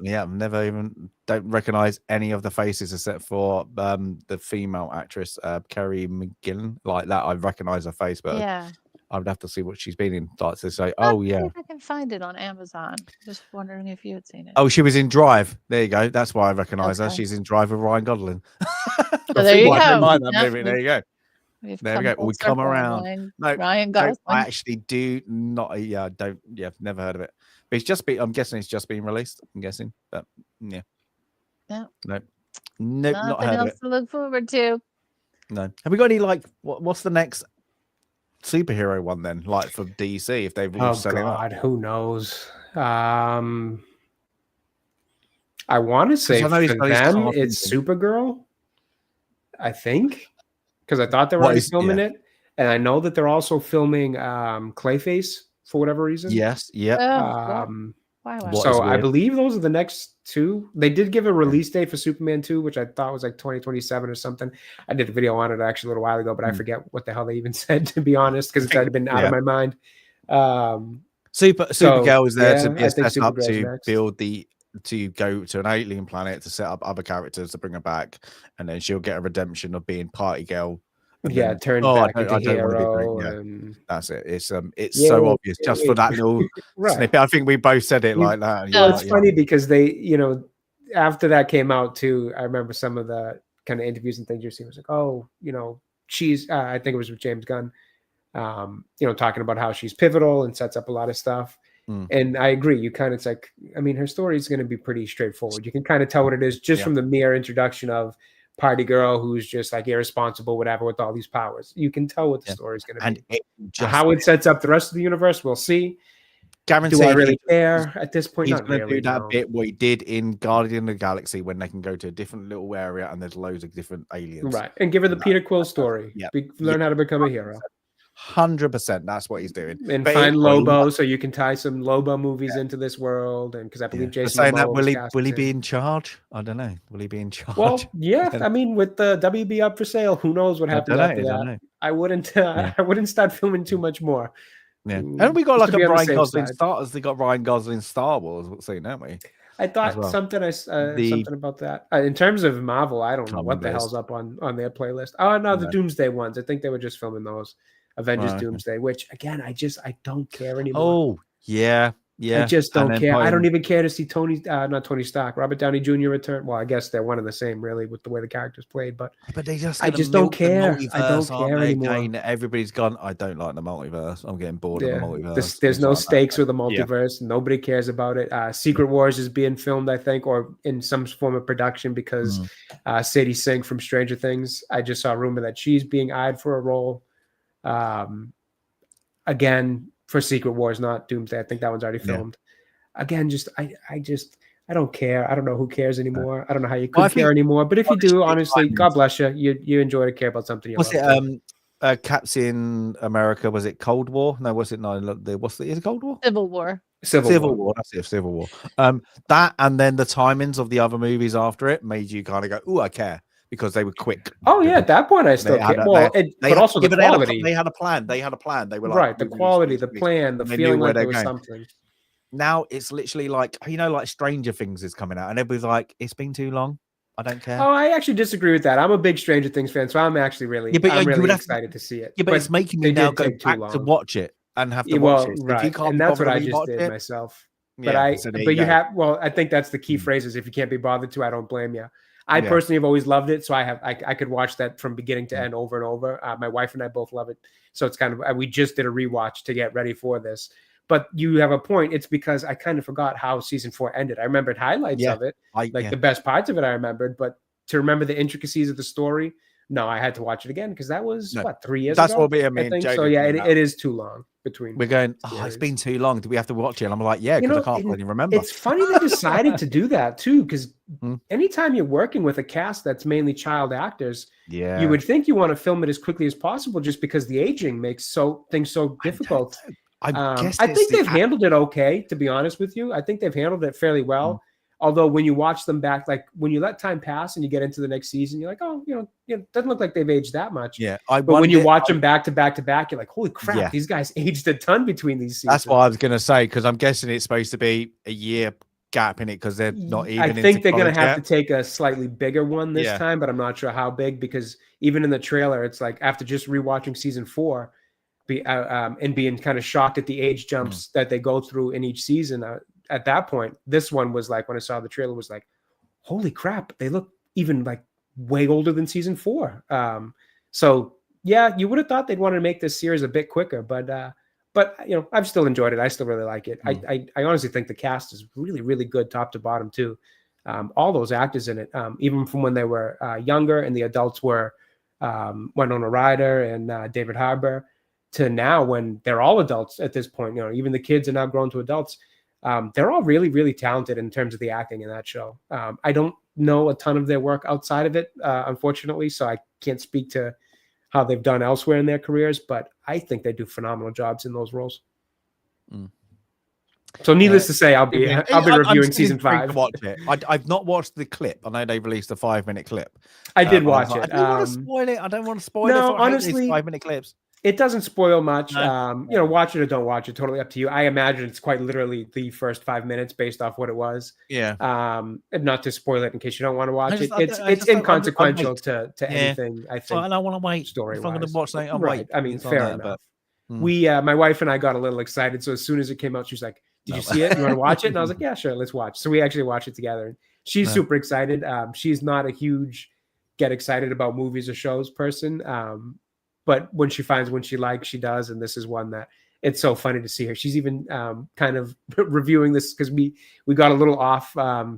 even don't recognize any of the faces except for the female actress Kerry McGillan. Like that, I recognize her face, but yeah. I would have to see what she's been in. Like to say, I'll oh see yeah, if I can find it on Amazon. Just wondering if you had seen it. oh she was in Drive. There you go. That's why I recognize her. Okay. She's in Drive with Ryan Gosling. So there you I don't go. mind that Yep, movie. There you go. We've There we come go. full We come circle on around. No, Ryan no, Gosling. I actually do not. Yeah, don't. Yeah, never heard of it. But it's just been. I'm guessing it's just been released. I'm guessing, but yeah. No. Nope. Nope. Not Nothing heard of else it. to look forward to. No. Have we got any like? What's the next superhero one then? Like for DC, if they've all Oh set it up. God, who knows? I want to say I know he's for got his them, cartoon it's thing. Supergirl. I think because I thought they were What already is- filming yeah. it, and I know that they're also filming Clayface for whatever reason. Yes. Yep. Why? What is So I weird. believe those are the next two. They did give a release date for Superman 2, which I thought was like 2027 or something. I did a video on it actually a little while ago, but I forget what the hell they even said, to be honest, because it's already been out of my mind. Supergirl is there to be I think set up Supergirl's to next. build to go to an alien planet to set up other characters to bring her back, and then she'll get a redemption of being party girl. And Yeah, then, turned I back into don't wanna be hero. great. Yeah, And that's it. It's so Yeah, obvious just for that little Right. snippet. I think we both said it like that. Well, it's funny because they, after that came out too, I remember some of the kind of interviews and things you're seeing was like, oh, she's, I think it was with James Gunn, talking about how she's pivotal and sets up a lot of stuff. And I agree. It's like, I mean, her story is going to be pretty straightforward. You can kind of tell what it is just from the mere introduction of party girl who's just like irresponsible, whatever, with all these powers. You can tell what the story is going to be. How it sets up the rest of the universe, we'll see. Guaranteed. Do I really care at this point? He's Not going to really. do that no. bit what he did in Guardian of the Galaxy when they can go to a different little area and there's loads of different aliens. Right. And give her the Peter Quill story. Yeah. Learn how to become a hero. 100%. That's what he's doing. And But find it- Lobo so you can tie some Lobo movies into this world. And because I believe But Jason saying that, Momoa will was he cast be in. in charge? I don't know. Will he be in charge? Well, yeah. I mean, with the WB up for sale, who knows what happens after that? I wouldn't. I wouldn't start filming too much more. Yeah, and we got Just like to a be on the Ryan safe Gosling side. Star. They got Ryan Gosling Star Wars soon, haven't we? I thought well. something. The- Something about that. In terms of Marvel, I don't know Can't what the remember hell's up on their playlist. Oh no, the No. Doomsday ones. I think they were just filming those. Avengers Right, okay. Doomsday, which again, I don't care anymore. Oh yeah, yeah. I just And don't then care. I don't playing- even care to see not Tony Stark, Robert Downey Jr. return. Well, I guess they're one and the same, really, with the way the characters played. But But they just I gonna just don't milk the care. I multiverse, don't aren't care they? anymore. Again, everybody's gone. I don't like the multiverse. I'm getting bored of the multiverse. There's Things no like that. stakes with the Yeah. multiverse. Nobody cares about it. Secret Wars is being filmed, I think, or in some form of production because Sadie Sink from Stranger Things. I just saw a rumor that she's being eyed for a role. Again, for Secret Wars, not Doomsday. I think that one's already filmed. Again, I don't care. I don't know who cares anymore. I don't know how you could Well, I care think- anymore. But if you do, honestly, honestly, God bless you. You enjoy to care about something you Was love. it Captain America? Was it Cold War? No, was it no? Is it Cold War? Civil War. Civil War. That's it. Civil War. That and then the timings of the other movies after it made you kind of go, "Oh, I care," because they were quick. Oh yeah, at that point I still care. Well, but also the quality. They had a plan. They had a plan. They were like, right. The quality, the plan, the They knew feeling where like there they're was going. something. Now it's literally like like Stranger Things is coming out, and everybody's like, "It's been too long. I don't care." Oh, I actually disagree with that. I'm a big Stranger Things fan, so I'm actually really, Yeah, but I'm you really would have excited to see it. Yeah, but it's making me they now did go take too back to long. watch it and have to Well, watch it. So right, if you can't and be that's what bothered I to just rewatch did it- myself. But Yeah, so there but you you go. have. Well, I think that's the key phrase is if you can't be bothered to, I don't blame you. I Yeah. personally have always loved it, so I could watch that from beginning to end over and over. My wife and I both love it, so it's kind of we just did a rewatch to get ready for this. But you have a point. It's because I kind of forgot how season 4 ended. I remembered highlights Yeah, of it, the best parts of it I remembered, but to remember the intricacies of the story, no, I had to watch it again because that was No, 3 years that's ago. what me and I think Jodie so. Yeah, talking about. it is too long between. We're going, it's been too long. Do we have to watch it? And I'm like, yeah, You because know, I can't and really remember. It's funny they decided to do that too, because anytime you're working with a cast that's mainly child actors, Yeah. you would think you want to film it as quickly as possible, just because the aging makes things so difficult. I think they've handled it okay, to be honest with you. I think they've handled it fairly well. Although when you watch them back, like when you let time pass and you get into the next season, you're like, oh, it doesn't look like they've aged that much. Yeah. But when you watch them back to back to back, you're like, holy crap, Yeah. these guys aged a ton between these seasons. That's what I was going to say, because I'm guessing it's supposed to be a year gap in it because they're not even. I think they're going to have yet. to take a slightly bigger one this time, but I'm not sure how big, because even in the trailer, it's like after just rewatching season 4 and being kind of shocked at the age jumps that they go through in each season. At that point, this one was like, when I saw the trailer, was like, holy crap, they look even like way older than season 4. So yeah, you would have thought they'd want to make this series a bit quicker, but I've still enjoyed it. I still really like it. I honestly think the cast is really, really good top to bottom too. All those actors in it, even from when they were younger and the adults were Winona Ryder and David Harbour, to now when they're all adults at this point, even the kids are now grown to adults. They're all really, really talented in terms of the acting in that show. I don't know a ton of their work outside of it, unfortunately, so I can't speak to how they've done elsewhere in their careers, but I think they do phenomenal jobs in those roles. So needless to say, I'll be reviewing season 5. To watch it. I've not watched the clip. I know they released a 5-minute clip. I did watch it. I don't want to spoil it. I don't want to spoil it. No, honestly, 5-minute clips. It doesn't spoil much. No. Watch it or don't watch it. Totally up to you. I imagine it's quite literally the first 5 minutes based off what it was. Yeah. And not to spoil it in case you don't want to watch it. It's inconsequential to anything. I think. So I don't want to wait. Story. If I'm going to watch something, I'll wait. I mean, fair enough. But, we, my wife and I, got a little excited. So as soon as it came out, she was like, "Did you see it? You want to watch it?" And I was like, "Yeah, sure, let's watch." So we actually watched it together. She's super excited. She's not a huge get excited about movies or shows person. But when she finds one she likes, she does. And this is one that it's so funny to see her. She's even kind of reviewing this because we got a little off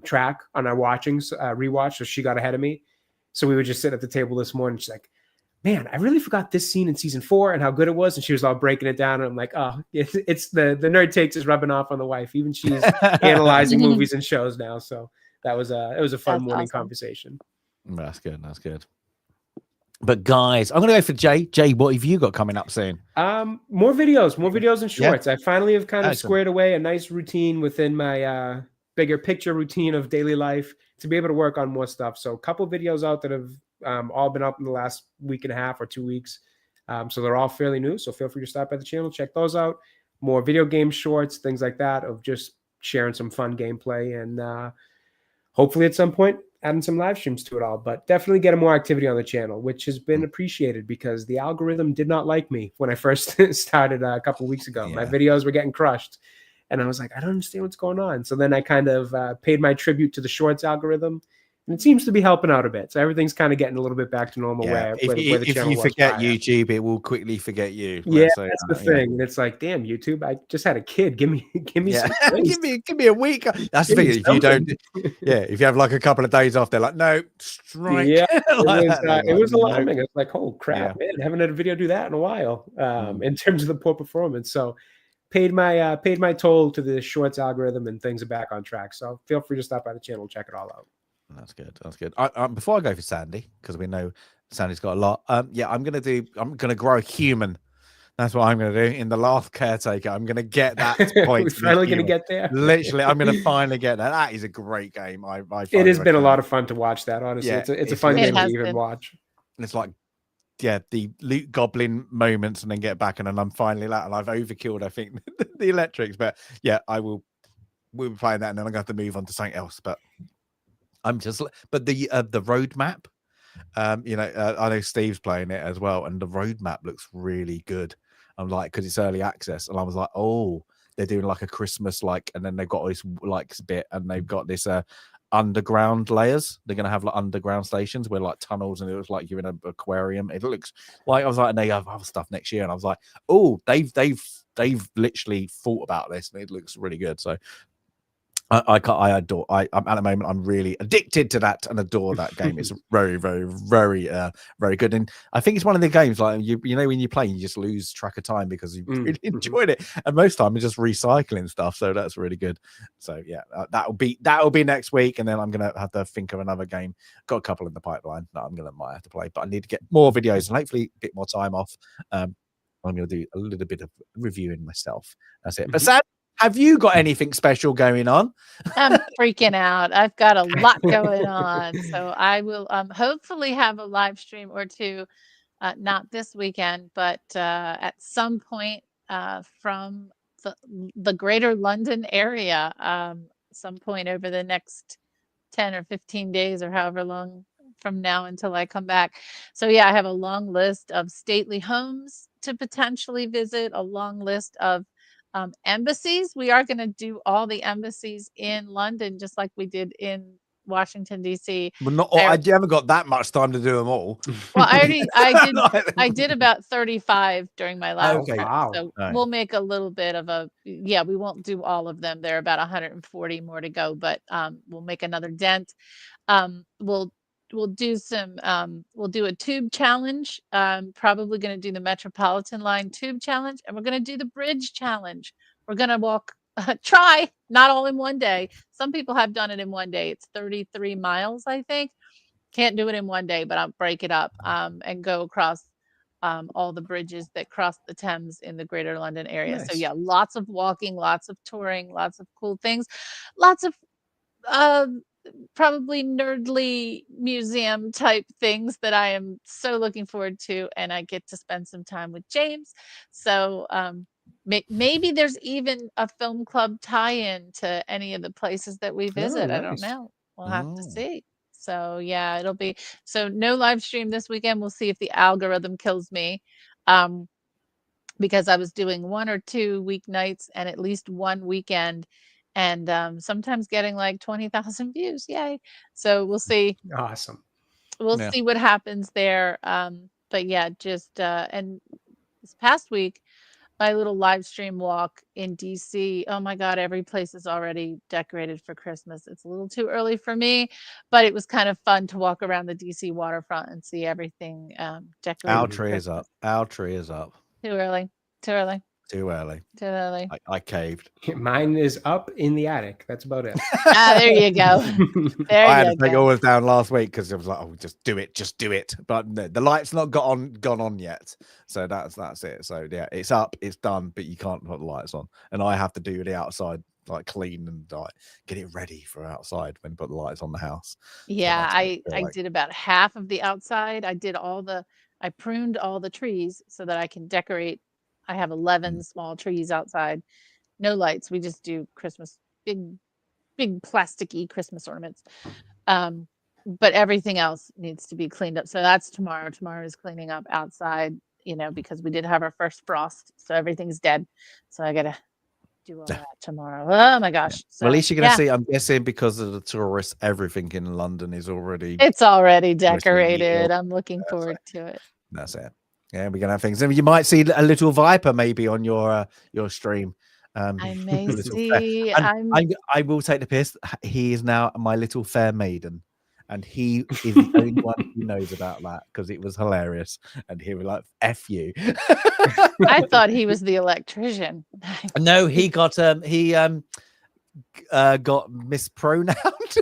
track on our rewatch. So she got ahead of me. So we would just sit at the table this morning. She's like, man, I really forgot this scene in season 4 and how good it was. And she was all breaking it down. And I'm like, oh, it's the nerd takes is rubbing off on the wife. Even she's analyzing movies and shows now. So it was a fun morning conversation. That's good. That's good. But guys, I'm going to go for Jay. Jay, what have you got coming up soon? More videos and shorts. Yeah. I finally have kind of squared away a nice routine within my bigger picture routine of daily life to be able to work on more stuff. So a couple videos out that have all been up in the last week and a half or 2 weeks. So they're all fairly new. So feel free to stop by the channel, check those out. More video game shorts, things like that, of just sharing some fun gameplay and hopefully at some point adding some live streams to it all, but definitely getting more activity on the channel, which has been appreciated because the algorithm did not like me when I first started a couple of weeks ago. My videos were getting crushed and I was like, I don't understand what's going on. So then I kind of paid my tribute to the shorts algorithm, and it seems to be helping out a bit. So everything's kind of getting a little bit back to normal. If you forget YouTube, it will quickly forget you. Yeah, that's the thing. And it's like, damn, YouTube, I just had a kid. Give me some give me a week. That's the thing. If you don't, if you have like a couple of days off, they're like, no, strike. Yeah, it was alarming. It's like, oh crap, man, haven't had a video do that in a while. In terms of the poor performance. So paid my toll to the shorts algorithm, and things are back on track. So feel free to stop by the channel and check it all out. That's good. That's good. Before I go for Sandy, because we know Sandy's got a lot. I'm gonna grow a human. That's what I'm gonna do in the last caretaker. I'm gonna get that point. We're finally gonna get there. Literally, I'm gonna finally get that. That is a great game. It has been a lot of fun to watch that. Honestly, it's a fun game to even watch. And it's like, the loot goblin moments, and then get back, and then I'm finally and I've overkilled, I think, the electrics. But we'll be playing that, and then I'm gonna have to move on to something else. But the roadmap, I know Steve's playing it as well, and the roadmap looks really good. I'm like, because it's early access, and I was like, oh, they're doing like a Christmas and then they've got this bit, and they've got this underground layers. They're gonna have like underground stations where like tunnels, and it looks like you're in an aquarium. It looks like, I was like, and they have other stuff next year, and I was like, oh, they've literally thought about this, and it looks really good. So I can't. I adore. I'm at the moment. I'm really addicted to that and adore that game. It's very, very, very, very good. And I think it's one of the games like you know when you play, you just lose track of time because you really enjoyed it. And most time, it's just recycling stuff. So that's really good. So yeah, that'll be next week, and then I'm gonna have to think of another game. Got a couple in the pipeline that might have to play, but I need to get more videos and hopefully a bit more time off. I'm gonna do a little bit of reviewing myself. That's it. But Sam, have you got anything special going on? I'm freaking out. I've got a lot going on. So I will hopefully have a live stream or two, not this weekend, but at some point from the greater London area, some point over the next 10 or 15 days or however long from now until I come back. So yeah, I have a long list of stately homes to potentially visit, a long list of embassies. We are going to do all the embassies in London, just like we did in Washington, D.C. But not all, I haven't got that much time to do them all. Well, I did about 35 during my last trip. Wow. So we'll make a little bit of we won't do all of them. There are about 140 more to go, but we'll make another dent. We'll do we'll do a tube challenge. Probably going to do the Metropolitan Line tube challenge, and we're going to do the bridge challenge. We're going to walk, try, not all in one day. Some people have done it in one day. It's 33 miles, I think. Can't do it in one day, but I'll break it up and go across all the bridges that cross the Thames in the greater London area. Nice. So yeah, lots of walking, lots of touring, lots of cool things, lots of probably nerdly museum type things that I am so looking forward to, and I get to spend some time with James. So maybe there's even a film club tie-in to any of the places that we visit. I don't know. We'll have to see. So yeah, it'll be so no live stream this weekend. We'll see if the algorithm kills me. Because I was doing 1 or 2 weeknights and at least one weekend, and sometimes getting like 20,000 views. Yay. So we'll see. Awesome. We'll see what happens there. But yeah, just and this past week, my little live stream walk in DC. Oh my God, every place is already decorated for Christmas. It's a little too early for me, but it was kind of fun to walk around the DC waterfront and see everything decorated. Our tree is up. Our tree is up. Too early. Too early. Too early. Too early. I caved. Mine is up in the attic. That's about it. There you go. There I had you to take go. all this down last week because it was like, oh, just do it. But the light's not gone on yet. So that's it. So yeah, it's up, it's done, but you can't put the lights on. And I have to do the outside, like clean and like get it ready for outside when you put the lights on the house. Yeah, So I like, did about half of the outside. I pruned all the trees so that I can decorate. I have 11 small trees outside. No lights. We just do Christmas, big plasticky Christmas ornaments. But everything else needs to be cleaned up. So that's tomorrow. Tomorrow is cleaning up outside, because we did have our first frost. So everything's dead. So I got to do all that tomorrow. Oh my gosh. So, well, at least you're going to see, I'm guessing because of the tourists, everything in London is already. It's already decorated. I'm looking forward to it. That's it. Yeah, we're gonna have things. And you might see a little viper maybe on your stream. I may see. I will take the piss. He is now my little fair maiden, and he is the only one who knows about that because it was hilarious. And he was like, "F you." I thought he was the electrician. No, he got mispronounced.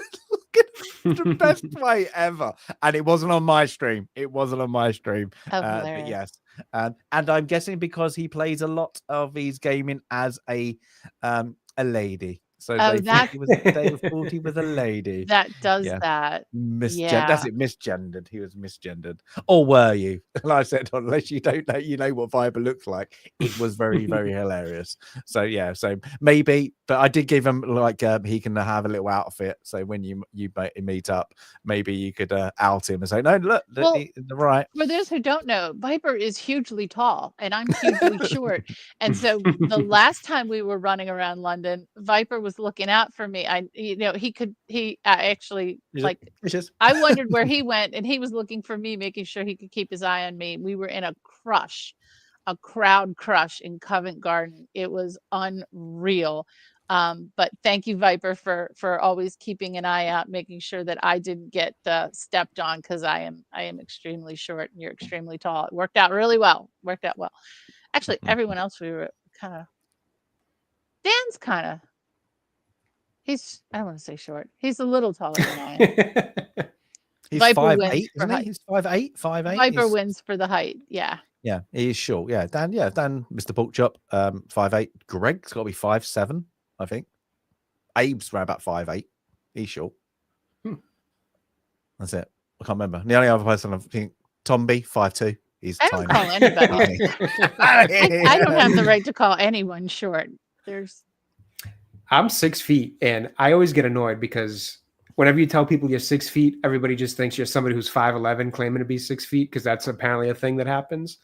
The best way ever, and it wasn't on my stream. But yes, and I'm guessing because he plays a lot of his gaming as a lady, so they thought he was a lady. That does that. That's it. Misgendered. He was misgendered. Or were you? And I said, unless you don't know, you know what Viper looks like. It was very, very hilarious. So yeah. So maybe, but I did give him like he can have a little outfit. So when you meet up, maybe you could out him and say, no, look, right. For those who don't know, Viper is hugely tall, and I'm hugely short. And so the last time we were running around London, Viper was looking out for me. I wondered where he went, and he was looking for me, making sure he could keep his eye on me. We were in a crowd crush in Covent Garden. It was unreal. But thank you, Viper, for always keeping an eye out, making sure that I didn't get stepped on, because I am extremely short and you're extremely tall. It worked out really well. Worked out well. Actually, everyone else we were kind of. Dan's kind of. I don't want to say short. He's a little taller than I am. He's Viper 5'8", isn't he? He's 5'8", 5'8". Viper wins for the height. Yeah. Yeah, he is short. Yeah, Dan, Mr. Porkchop, 5'8". Greg's got to be 5'7", I think. Abe's around about 5'8". He's short. That's it. I can't remember. The only other person I think, Tomby, 5'2". He's I tiny. don't call anybody. I don't have the right to call anyone short. I'm 6 feet, and I always get annoyed because whenever you tell people you're 6 feet, everybody just thinks you're somebody who's 5'11", claiming to be 6 feet, because that's apparently a thing that happens.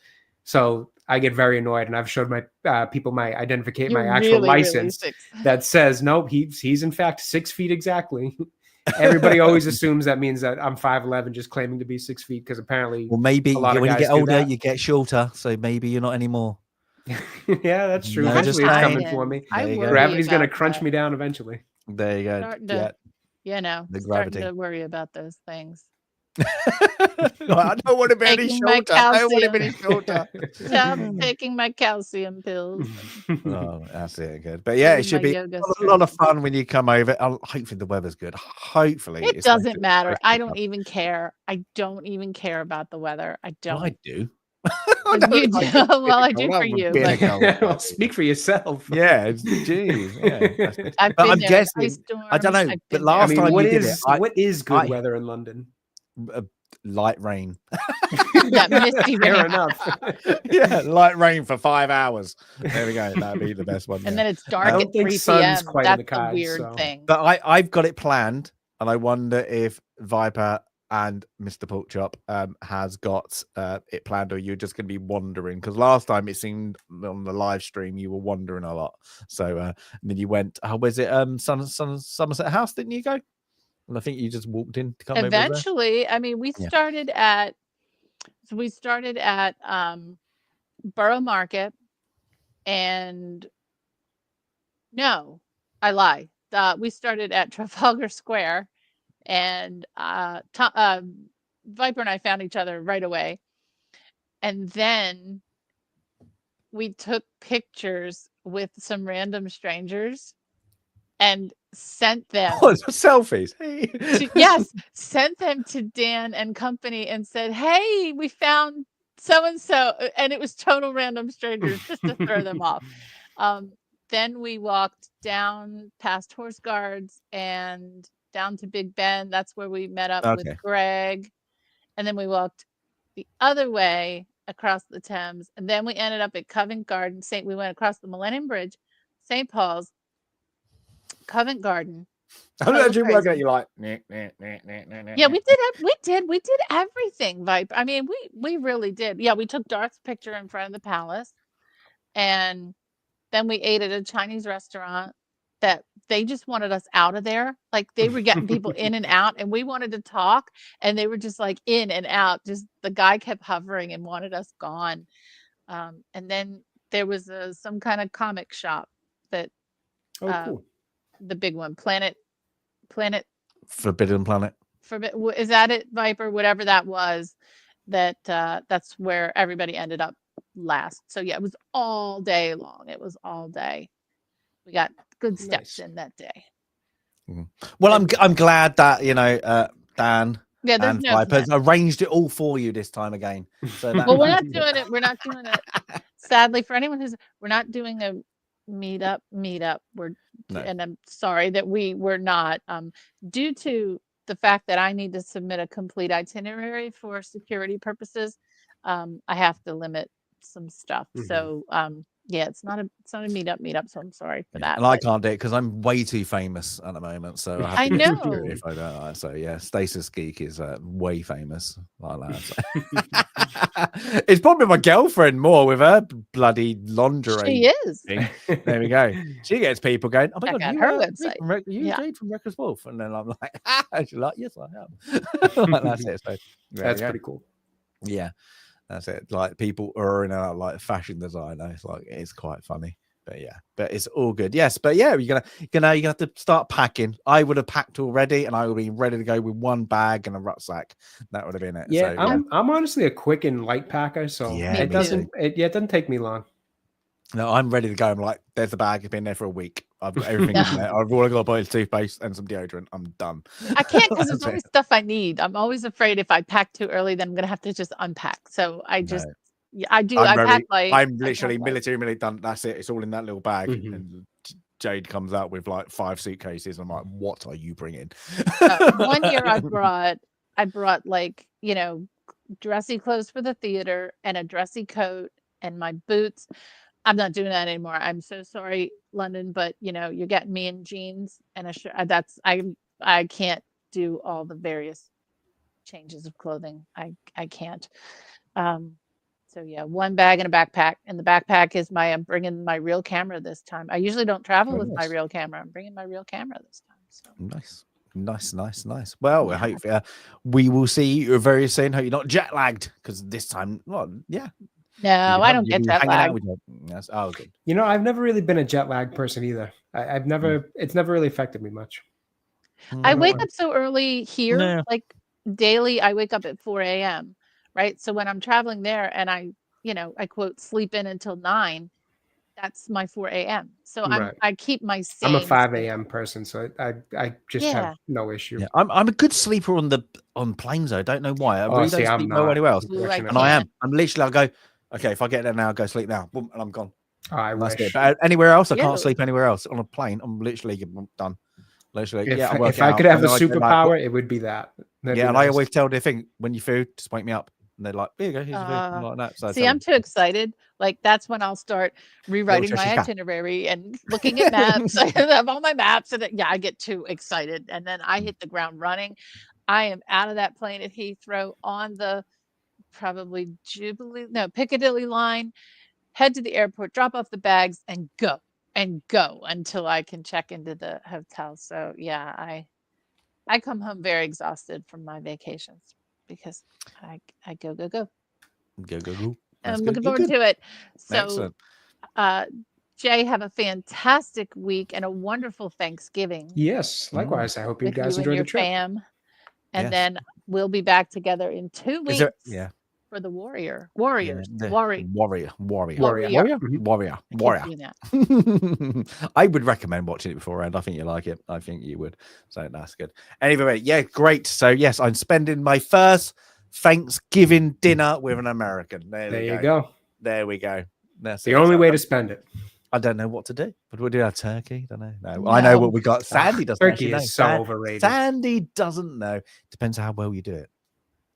So I get very annoyed, and I've showed my people my identification, my actual license that says nope, he's in fact 6 feet exactly. Everybody always assumes that means that I'm 5'11", just claiming to be 6 feet, because apparently, well, maybe when you get older, you get shorter, so maybe you're not anymore. Yeah, that's true. No, eventually, it's coming for me. Gravity's going to crunch me down eventually. There you go. The gravity. Starting to worry about those things. I don't want to be any shorter. I don't want to be any shorter. Stop taking my calcium pills. Oh, that's it. Good. But yeah, it should be a lot of fun when you come over. Hopefully the weather's good. Hopefully. It doesn't matter. I don't even care. I don't even care about the weather. I don't. Well, I do. You do. Well, I do for you. Well, speak for yourself. Yeah, geez. Yeah, I'm guessing. I don't know. But last time what you is did it, what is good weather in London? Light rain. Yeah, misty rain. Fair enough. Yeah, light rain for 5 hours. There we go. That'd be the best one. And then it's dark at 3 p.m. That's the weird thing. But I've got it planned, and I wonder if Viper and Mr. Porkchop has got it planned, or you're just going to be wandering, because last time it seemed on the live stream you were wandering a lot. So and then you went, was it Somerset House, didn't you go? And I think you just walked in to come eventually. I mean, we started at Borough Market, and no, I lie. We started at Trafalgar Square. And Viper and I found each other right away. And then we took pictures with some random strangers and sent them. Oh, selfies. Yes, sent them to Dan and company and said, hey, we found so-and-so. And it was total random strangers just to throw them off. Then we walked down past Horse Guards and down to Big Ben. That's where we met up with Greg. And then we walked the other way across the Thames. And then we ended up at Covent Garden. We went across the Millennium Bridge, St. Paul's, Covent Garden. I'm actually looking at you like, yeah, we did everything, Viper. I mean, we really did. Yeah, we took Darth's picture in front of the palace. And then we ate at a Chinese restaurant that they just wanted us out of there. Like, they were getting people in and out, and we wanted to talk, and they were just like in and out. Just the guy kept hovering and wanted us gone. And then there was some kind of comic shop that, cool. The big one, Planet Forbidden Planet. Is that it, Viper? Whatever that was, that's where everybody ended up last. So yeah, it was all day long. It was all day. We got good steps in that day. Well, I'm glad that Dan and no Viper arranged it all for you this time again. So well, we're not doing it. We're not doing it. Sadly, for anyone we're not doing a meetup. And I'm sorry that we were not, due to the fact that I need to submit a complete itinerary for security purposes. I have to limit some stuff. Mm-hmm. So yeah, it's not a meetup. So I'm sorry for that. And I can't do it because I'm way too famous at the moment. So I have to get security if I don't. So yeah, Stasis Geek is way famous like that. So. It's probably my girlfriend more with her bloody lingerie. She is. Thing. There we go. She gets people going, oh my God, her website. You read from Reckless Wolf. And then I'm like, she's like, yes, I am. Like, that's it. So that's pretty cool. Yeah. That's it. Like, people are in out like fashion designer. It's like, it's quite funny. But yeah, but it's all good. Yes, but yeah, you're gonna have to start packing. I would have packed already, and I would be ready to go with one bag and a rucksack. That would have been it. Yeah, So, I'm honestly a quick and light packer, so it doesn't take me long. No, I'm ready to go. I'm like, there's the bag. It's been there for a week. I've got everything in there. I've all got a bottle of toothpaste and some deodorant. I'm done. I can't because there's always stuff I need. I'm always afraid if I pack too early, then I'm gonna have to just unpack. So I just, I do. I'm literally military done. That's it. It's all in that little bag. And Jade comes out with like 5 suitcases. I'm like, what are you bringing? 1 year I brought like, you know, dressy clothes for the theater and a dressy coat and my boots. I'm not doing that anymore. I'm so sorry, London, but you know, you're getting me in jeans and a shirt. I can't do all the various changes of clothing. I can't. So yeah, one bag and a backpack, and the backpack is I'm bringing my real camera this time. I usually don't travel with my real camera. I'm bringing my real camera this time. So. Nice. Well, I hope we will see you very soon. Hope you're not jet lagged because this time, No, I don't get jet lag. Yes. Oh, good. You know, I've never really been a jet lag person either. I've never. It's never really affected me much. I wake up so early here, like daily. I wake up at 4 a.m. Right, so when I'm traveling there, and I quote sleep in until 9. That's my 4 a.m. So I keep my same. I'm a 5 a.m. person, so I just have no issue. Yeah, I'm a good sleeper on planes though. I don't know why. I really don't sleep well anywhere else. And I'm literally, I go, okay, if I get there now, go sleep now. Boom, and I'm gone. I wish. But anywhere else, I can't sleep anywhere else. On a plane, I'm literally done. Literally, if I could have a superpower, it would be that. And I always tell the thing, when you food, just wake me up. And they're like, here you go, here's the food. Like that. So see, I'm too excited. Like that's when I'll start rewriting my itinerary and looking at maps. I have all my maps, and I get too excited, and then I hit the ground running. I am out of that plane at Heathrow on the probably Piccadilly line. Head to the airport, drop off the bags, and go until I can check into the hotel. So yeah, I come home very exhausted from my vacations because I go. I'm looking forward to it. So, Jay, have a fantastic week and a wonderful Thanksgiving. Yes, likewise. I hope you guys enjoy the trip. Fam. And then we'll be back together in 2 weeks. For the Warriors. I would recommend watching it beforehand. I think you like it. I think you would. So that's good. Anyway, yeah, great. So yes, I'm spending my first Thanksgiving dinner with an American. There you go. There we go. That's the only way to spend it. I don't know what to do. But we'll do our turkey. Don't know. No, I know what we got. Sandy doesn't. Turkey is so overrated. Sandy doesn't know. Depends how well you do it.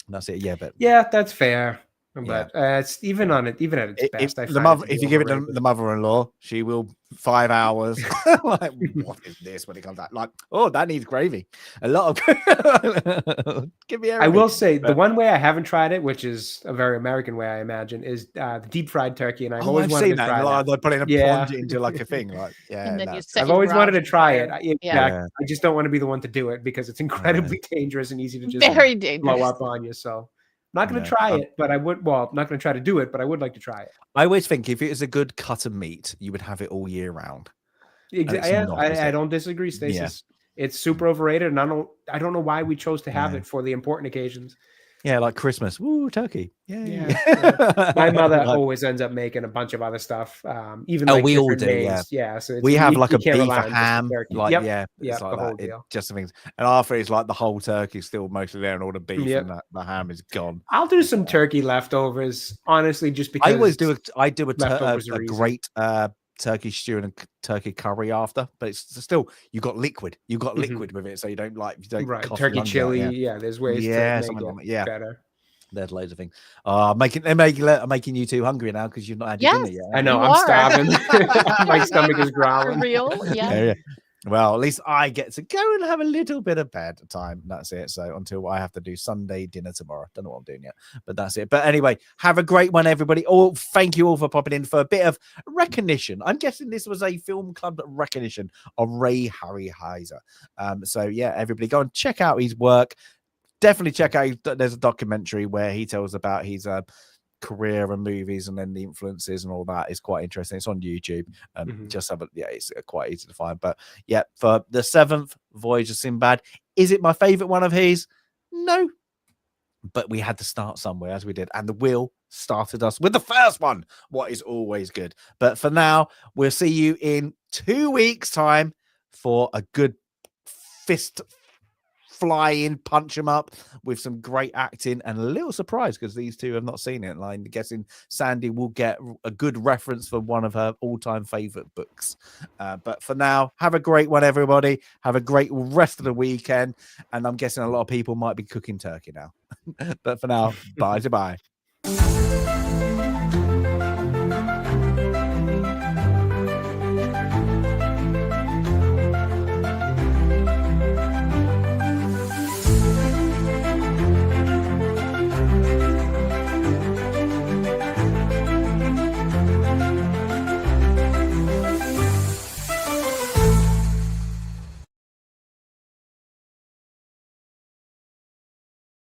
And that's it. Yeah, but that's fair. But it's even at its best. If you give it to the mother-in-law, she will 5 hours. Like, what is this when it comes out? Like, oh, that needs gravy. A lot of. Give me. I will say the one way I haven't tried it, which is a very American way, I imagine, is the deep fried turkey. And I've always wanted to try that. They're putting plunge it into like a thing. Like, I've always wanted to try it. I just don't want to be the one to do it because it's incredibly dangerous and easy to just very dangerous. blow up on you. So. Not going to try it, but I would. Well, I'm not going to try to do it, but I would like to try it. I always think if it is a good cut of meat, you would have it all year round. I don't disagree, Stacey. Yeah. It's super overrated, and I don't know why we chose to have it for the important occasions. Yeah, like Christmas. Woo, turkey. Yeah. My mother always ends up making a bunch of other stuff. Even we all do. Days. Yeah. So we have like a beef, a ham. Like, it's like the whole that. deal. Just some things. And after it's like the whole turkey still mostly there, and all the beef and the ham is gone. I'll do some turkey leftovers, honestly, just because I always do. I do a great turkey stew and a turkey curry after, but it's still you got liquid with it, so you don't turkey chili. There's ways to make it better. There's loads of things. I'm making you too hungry now because you've not had your dinner yet. I know, I'm starving. My stomach is growling. For real, yeah. Well, at least I get to go and have a little bit of bed time. That's it. So until I have to do Sunday dinner tomorrow. Don't know what I'm doing yet, but that's it. But anyway, have a great one, everybody. Thank you all for popping in for a bit of recognition. I'm guessing this was a film club recognition of Ray Harryhauser. So yeah, everybody go and check out his work. Definitely check out. There's a documentary where he tells about his career and movies, and then the influences and all that is quite interesting. It's on YouTube. Just have it's quite easy to find. But yeah, for the 7th Voyage of Sinbad, is it my favorite one of his? No, but we had to start somewhere, as we did, and the wheel started us with the first one, what is always good. But for now, we'll see you in 2 weeks' time for a good fist fly in, punch them up with some great acting and a little surprise because these two have not seen it. And I'm guessing Sandy will get a good reference for one of her all-time favorite books. But for now, have a great one, everybody. Have a great rest of the weekend. And I'm guessing a lot of people might be cooking turkey now. But for now, bye to bye.